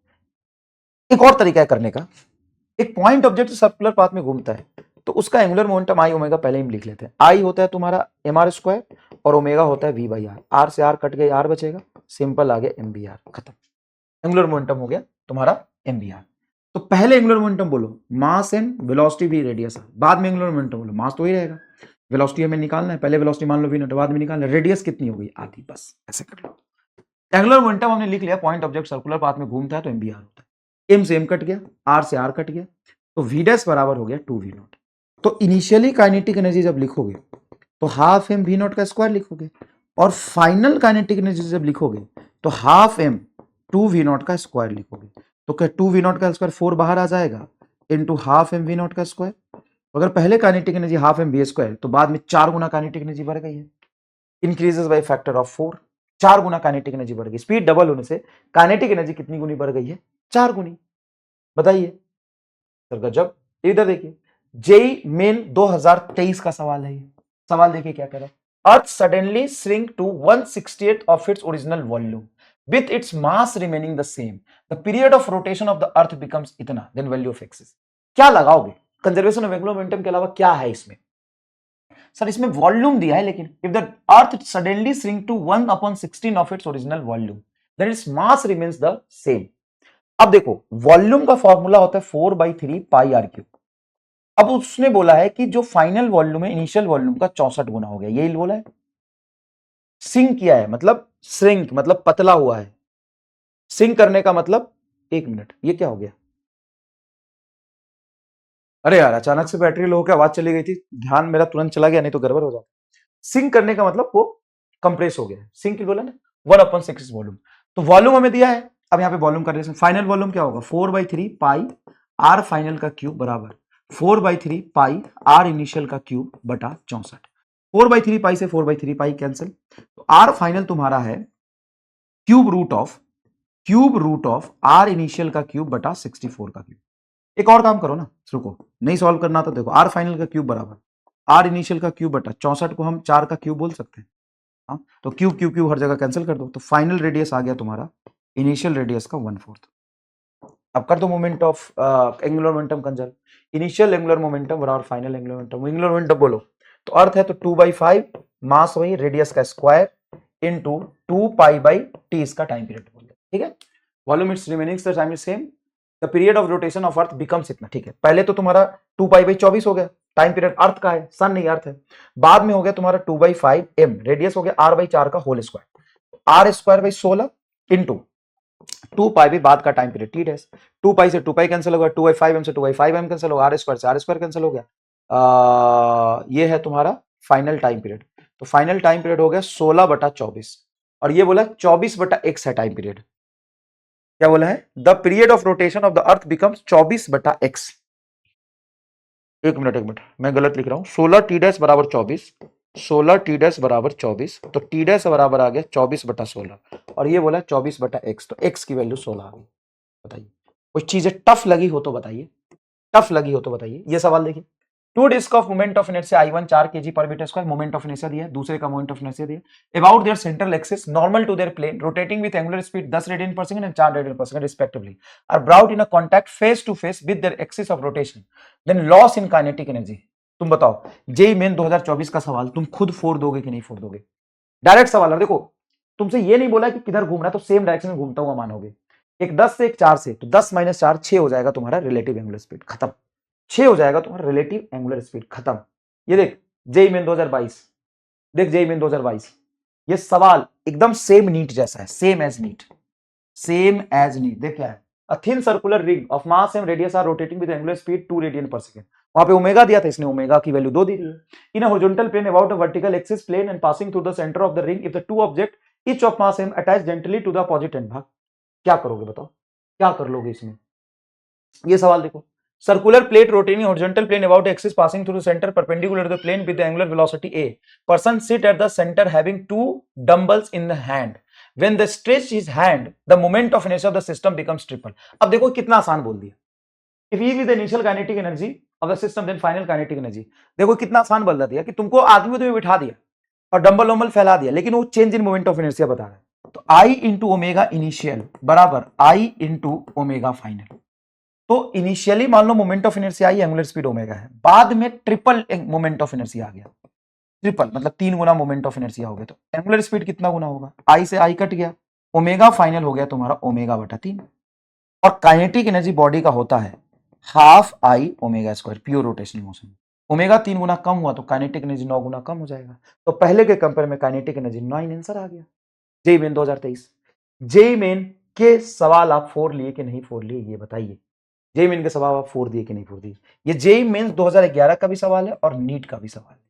एक और तरीका है करने का, एक पॉइंट ऑब्जेक्ट सर्कुलर पाथ में घूमता है तो उसका एंगुलर मोमेंटम आई ओमेगा पहले ही लिख लेते हैं। आई होता है तुम्हारा एम आर स्क्वायर और ओमेगा होता है वी बाई आर। आर से आर कट गए, आर बचेगा, सिंपल आ गया एम बी आर, खत्म। एंगुलर मोमेंटम हो गया तुम्हारा एम बी आर। तो पहले एंगुलर मोमेंटम बोलो mass and velocity V radius, बाद में एंगुलर मोमेंटम बोलो मास तो ही रहेगा, वेलोसिटी हमें निकालना है, पहले वेलोसिटी मान लो वी नॉट, बाद में निकालना है, रेडियस कितनी हो गई? आधी, बस ऐसे कर लो। एंगुलर मोमेंटम हमने लिख लिया, पॉइंट ऑब्जेक्ट सर्कुलर पाथ में घूमता है तो एमबीआर होता है। एम से एम कट गया, आर से आर कट गया, तो वी डैश बराबर हो गया 2 वी नॉट। तो इनिशियली काइनेटिक एनर्जी जब लिखोगे तो हाफ एम वी नॉट का स्क्वायर लिखोगे, और फाइनल काइनेटिक एनर्जी जब लिखोगे तो हाफ एम 2 वी नॉट का स्क्वायर लिखोगे। तो क्या 2 वी नॉट का स्क्वायर 4 बाहर आ जाएगा into half M V naught का स्क्वायर। अगर पहले kinetic energy half M V square तो बाद में 4 गुना काइनेटिक एनर्जी बढ़ गई है, increases by factor of 4। 4 Guna kinetic energy बढ़ गई, स्पीड डबल होने से काइनेटिक एनर्जी कितनी गुनी बढ़ गई है? 4 गुनी। बताइए सर, गजब। इधर देखिए, जेई मेन 2023 का सवाल है ये। सवाल देखिए क्या कह रहा है, earth suddenly shrink to 1/68 of its original volume with its mass remaining the same, the period of rotation of the earth becomes इतना, then value of x is। क्या लगाओगे? कंजर्वेशन ऑफ एंगुलर मोमेंटम के अलावा क्या है इसमें? Sir इसमें volume दिया है, लेकिन if the earth suddenly shrink to 1/16 of its original volume then its mass remains the same. अब देखो, वॉल्यूम का फॉर्मूला होता है 4/3 पाई आर क्यूब। अब उसने बोला है कि जो फाइनल वॉल्यूम है इनिशियल वॉल्यूम का 64 गुना हो गया, यही बोला है। सिंक किया है मतलब श्रिंक मतलब पतला हुआ है, सिंक करने का मतलब, एक मिनट ये क्या हो गया? अरे यार अचानक से बैटरी लो होकर आवाज चली गई थी, ध्यान मेरा तुरंत चला गया, नहीं तो गड़बड़ हो जाता। सिंक करने का मतलब वो कंप्रेस हो गया, सिंक बोला ना 1/6 वॉल्यूम। तो वॉल्यूम हमें दिया है, अब यहाँ पे वॉल्यूम कर रहे हैं, फाइनल वॉल्यूम क्या होगा? 4/3 पाई आर फाइनल का क्यूब बराबर 4/3 पाई आर इनिशियल का क्यूब बटा 64। 4/3 पाई से 4/3 पाई कैंसिल, तो आर फाइनल तुम्हारा है cube root of R initial का क्यूब बटा 64 का क्यूब। एक और काम करो ना, रुको, नहीं सॉल्व करना तो देखो, आर फाइनल का क्यूब बराबर आर इनिशियल का क्यूब बटा 64 को हम 4 का क्यूब बोल सकते हैं। हाँ, तो क्यूब क्यूब क्यूब हर जगह कैंसिल कर दो, तो फाइनल रेडियस आ गया तुम्हारा इनिशियल रेडियस का 1/4। अब कर दो moment of angular momentum conserve, initial angular momentum बराबर final angular momentum. Angular momentum बोलो तो अर्थ है तो 2/5 मास वही रेडियस का square into 2 pi by T इसका टाइम पीरियड बोल दो। ठीक है, volume it's remaining time is same, the period of rotation of earth becomes इतना। ठीक है, पहले तो तुम्हारा 2 पाई बाई 24 हो गया, टाइम पीरियड अर्थ का है, सन नहीं अर्थ है। बाद में हो गया तुम्हारा 2/5 एम, रेडियस हो गया r बाई 4 का whole square, R square by 16 into 2 pi by बाद का time period T dash. 2 pi से 2 पाई कैंसिल होगा, 2/5 एम से 2/5 एम कैंसिल होगा, आर स्क्वायर से आर स्क्वायर कैंसिल हो गया। ये है तुम्हारा फाइनल टाइम पीरियड, तो फाइनल टाइम पीरियड हो गया 16/24, और ये बोला 24/x है टाइम पीरियड। क्या बोला है? The period of rotation of the earth becomes 24/x। एक मिनट मैं गलत लिख रहा हूं, 16 टी डैश बराबर 24, 16 टी डैश बराबर 24, तो टी डैश बराबर आ गया 24/16, और ये बोला 24/x, तो x की वैल्यू 16 आ गई। बताइए, कुछ चीजें टफ लगी हो तो बताइए, टफ लगी हो तो बताइए। ये सवाल देखिए, two disc of moment of inertia I1 4 kg per metre square, moment of inertia दिया है, दूसरे का मोमेंट ऑफ इनर्शिया दिया है, about their central axis normal to their plane, rotating with angular speed 10 radian per second and 4 radian per second respectively, are brought in a contact face to face with their axis of rotation, then loss in kinetic energy. तुम बताओ, JEE main 2024 का सवाल तुम खुद फोड़ दोगे कि नहीं फोड़ दोगे? डायरेक्ट सवाल है, देखो तुमसे ये नहीं बोला कि किधर घूमना है, तो सेम डायरेक्शन में घूमता हुआ मानोगे। एक 10 से एक 4 से, तो 10 - 4 6 हो जाएगा तुम्हारा रिलेटिव एंगुलर स्पीड, खत्म। 6 हो जाएगा तुम्हारा रिलेटिव एंगुलर स्पीड, खत्म। ये देख जेई मेन 2022, देख जेई मेन 2022, ये सवाल एकदम सेम नीट जैसा है, same as neat, same as neat. देख क्या है, a thin circular ring of mass and radius R rotating with angular speed 2 radian per second वहां पे ओमेगा दिया था, इसने ओमेगा की वैल्यू 2 दी है। In horizontal plane about a vertical axis plane and passing through the centre of the ring if the two object each of mass M attach gently to the opposite end भाग। क्या करोगे बताओ, क्या कर लोगे इसमें? ये सवाल देखो, circular plate rotating horizontal plane about axis passing through the centre perpendicular to the plane with the angular velocity a, person sit at the center having two dumbbells in the hand, when they stretch his hand the moment of inertia of the system becomes triple। अब देखो कितना आसान बोल दिया, if E is the initial kinetic energy of the system then final kinetic energy। देखो कितना आसान बोल दिया कि तुमको आदमी को तुम्हें बिठा दिया और डंबल वंबल फैला दिया, लेकिन वो change in moment of inertia बता रहा है। तो I इंटू ओमेगा इनिशियल बराबर I इंटू ओमेगा फाइनल। तो इनिशियली मान लो moment of inertia I, angular speed omega है, बाद में ट्रिपल मोमेंट ऑफ इनर्शिया आ गया। ट्रिपल मतलब 3 गुना मोमेंट ऑफ इनर्शिया हो गया, तो एंगुलर स्पीड कितना गुना होगा? आई से आई कट गया, ओमेगा फाइनल हो गया तुम्हारा ओमेगा बटा 3। और काइनेटिक एनर्जी बॉडी का होता है half I omega square pure rotational motion. Omega 3 गुना कम हुआ तो काइनेटिक एनर्जी 9 गुना कम हो जाएगा। तो पहले के कंपेयर में काइनेटिक एनर्जी 9 आंसर आ गया। JEE main 2023। जेई मेन के सवाल आप 4 लिए कि नहीं 4 लिए, ये बताइए। जेई मेन के सवाल आप 4 दिए कि नहीं 4 दिए? ये जेई मेन 2011 का भी सवाल है और नीट का भी सवाल है।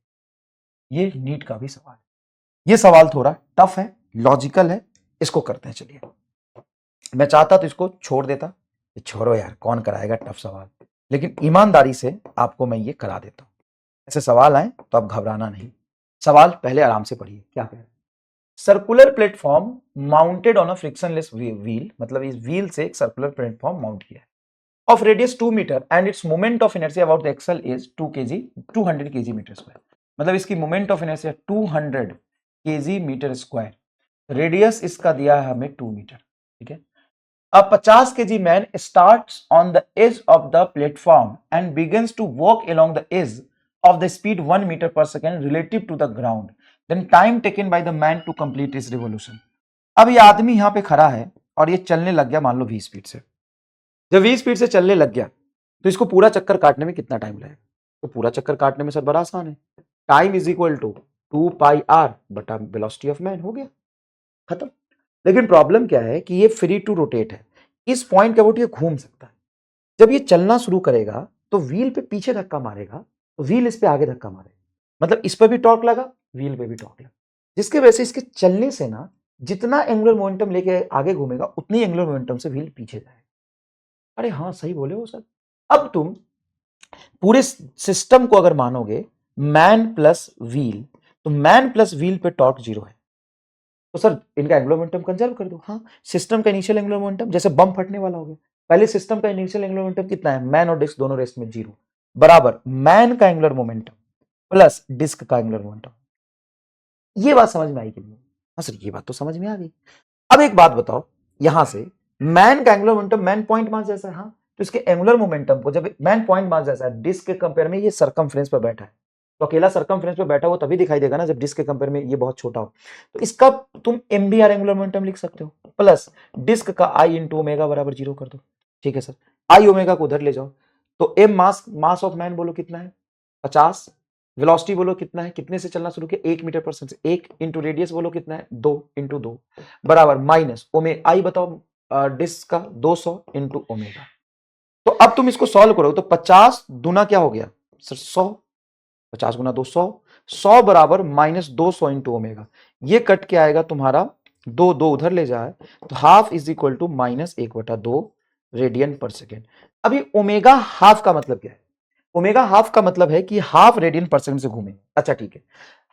ये नीट का भी सवाल है। ये सवाल थोड़ा टफ है, लॉजिकल है, इसको करते हैं। चलिए, मैं चाहता तो इसको छोड़ देता, छोड़ो यार कौन कराएगा टफ सवाल, लेकिन ईमानदारी से आपको मैं ये करा देता हूं। ऐसे सवाल आए तो आप घबराना नहीं, सवाल पहले आराम से पढ़िए। क्या कह रहे हैं? Circular platform mounted on a frictionless wheel, मतलब इस व्हील से एक सर्कुलर प्लेटफॉर्म माउंट किया है of radius 2 meter and its moment of inertia about the axle is 200 kg meter square। मतलब इसकी moment of inertia 200 kg meter square, radius इसका दिया है हमें 2 मीटर, ठीक है। अब 50 kg man starts on the edge of the platform and begins to walk along the edge of the speed 1 meter per second relative to the ground, then time taken by the man to complete his revolution। अब ये आदमी यहाँ पे खड़ा है और ये चलने लग गया मान लो 20 स्पीड से। जब 20 स्पीड से चलने लग गया तो इसको पूरा चक्कर काटने में कितना टाइम लगेगा? तो पूरा चक्कर काटने में सर बड़ा आसान है, time is equal to 2 pi R बटा वेलोसिटी ऑफ मैन, हो गया खत्म। लेकिन प्रॉब्लम क्या है कि ये फ्री टू रोटेट है, इस पॉइंट के अबाउट ये घूम सकता है। जब ये चलना शुरू करेगा तो व्हील पे पीछे धक्का मारेगा तो व्हील इस पे आगे धक्का मारेगा, मतलब इस पर भी टॉर्क लगा, व्हील पे भी टॉर्क लगा, जिसके वजह से इसके चलने से ना जितना एंगुलर मोमेंटम लेके आगे घूमेगा उतनी एंगुलर मोमेंटम से व्हील पीछे जाएगा। अरे हाँ सही बोले हो सर। अब तुम पूरे सिस्टम को अगर मानोगे मैन प्लस व्हील, तो मैन प्लस व्हील पे टॉर्क 0 है, तो सर इनका एंगुलर मोमेंटम कंजर्व कर दो। हाँ, सिस्टम का इनिशियल एंगुलर मोमेंटम जैसे बम फटने वाला हो गया, पहले सिस्टम का इनिशियल एंगुलर मोमेंटम कितना है? मैन और डिस्क दोनों रेस्ट में 0 बराबर मैन का एंगुलर मोमेंटम प्लस डिस्क का एंगुलर मोमेंटम। ये बात समझ में आई कि नहीं? हाँ सर ये बात तो समझ में आ गई। अब एक बात बताओ, यहां से मैन का angular momentum man point mass जैसा है, हाँ, तो इसके एंगुलर मोमेंटम को जब मैन पॉइंट मास जैसा है, डिस्क के कंपेयर में ये सर्कमफ्रेंस पर बैठा है, तो अकेला सर्कमफ्रेंस पे बैठा हो तभी दिखाई देगा ना जब डिस्क के कंपेयर में ये बहुत छोटा हो। तो इसका तुम एमबीआर एंगुलर मोमेंटम लिख सकते हो प्लस डिस्क का आई इंटू ओमेगा बराबर 0 कर दो। ठीक है सर, आई ओमेगा को उधर ले जाओ, तो एम मास ऑफ मैन बोलो कितना है? 50। वेलोसिटी बोलो कितना है, कितने से चलना शुरू किया? 1 मीटर पर सेकंड से, 1 इंटू रेडियस बोलो कितना है? 2 इंटू 2 बराबर माइनस आई बताओ डिस्क का 200 इंटू ओमेगा। तो अब तुम इसको सॉल्व करो तो 50 दूना क्या हो गया सर? 100। 50 गुना 200, 100 बराबर माइनस 200 इंटू ओमेगा। ये कट के आएगा तुम्हारा 2 उधर ले जाए तो half is equal to minus 1/2 radian per second. अभी ओमेगा हाफ का मतलब क्या है? ओमेगा हाफ का मतलब है कि हाफ रेडियन पर सेकंड से घूमे। अच्छा ठीक है,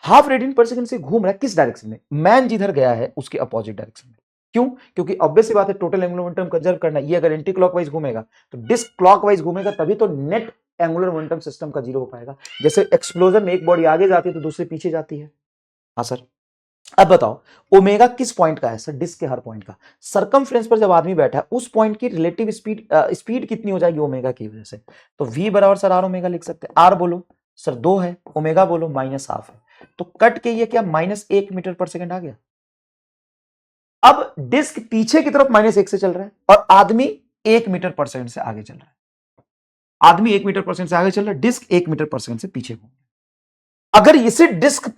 हाफ रेडियन पर सेकंड से घूम रहा है किस डायरेक्शन में? मैन जिधर गया है उसके अपोजिट डायरेक्शन में। क्यों? क्योंकि ऑब्वियस सी बात है टोटल एंगुलर मोमेंटम कंजर्व करना। ये अगर एंटी क्लॉकवाइज घूमेगा तो डिस्क क्लॉकवाइज घूमेगा, तभी तो नेट एंगुलर मोमेंटम सिस्टम का 0 हो पाएगा। जैसे एक्सप्लोजन में एक बॉडी आगे जाती है तो दूसरी पीछे जाती है। हाँ सर, अब बताओ ओमेगा किस पॉइंट का है? सर डिस्क के हर पॉइंट का। सर्कमफ्रेंस पर जब आदमी बैठा है उस पॉइंट की रिलेटिव स्पीड कितनी हो जाएगी ओमेगा की वजह से? तो v बराबर सर आर ओमेगा लिख सकते हैं। आर बोलो सर 2 है, ओमेगा बोलो माइनस हाफ है, तो कट के ये क्या -1 मीटर पर सेकंड आ गया। अब डिस्क पीछे की तरफ -1 से चल रहा है और आदमी 1 मीटर पर सेकंड से आगे चल रहा है। आदमी 1 मीटर पर सेकंड से आगे चल रहा है, डिस्क 1 मीटर पर सेकंड से पीछे घूम। अगर इसी डिस्क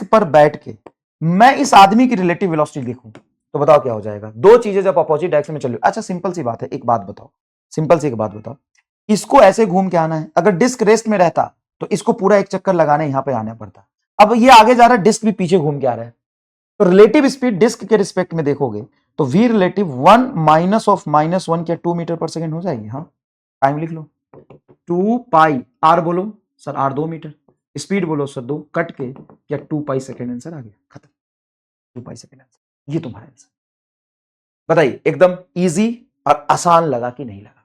पर बैठ के मैं इस आदमी की रिलेटिव वेलोसिटी देखूं तो बताओ क्या हो जाएगा? दो चीजें जब अपोजिट डायरेक्शन में चल रही। अच्छा सिंपल सी बात है, एक बात बताओ, सिंपल सी एक बात बताओ, इसको ऐसे घूम के आना है। अगर डिस्क रेस्ट में रहता तो इसको पूरा एक चक्कर लगाने यहां पे आना पड़ता। अब ये आगे जा रहा है, डिस्क भी पीछे घूम के आ रहा है, तो रिलेटिव स्पीड डिस्क के रिस्पेक्ट में देखोगे तो v रिलेटिव 1 माइनस ऑफ -1 क्या 2 मीटर पर सेकेंड हो जाएगी। हाँ, टाइम लिख लो 2 पाई, आर बोलो सर, आर 2 मीटर, स्पीड बोलो सर 2, कट के क्या 2 पाई सेकेंड आंसर आ गया, खत्म। 2 पाई सेकेंड आंसर, ये तुम्हारा आंसर। बताइए एकदम इजी और आसान लगा कि नहीं लगा?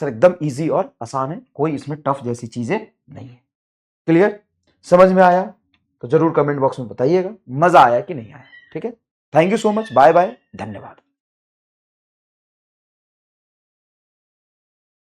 सर एकदम इजी और आसान है, कोई इसमें टफ जैसी चीजें नहीं है। क्लियर, समझ में आया तो जरूर कमेंट बॉक्स में बताइएगा मजा आया कि नहीं आया। ठीक है, thank you so much, bye bye, धन्यवाद।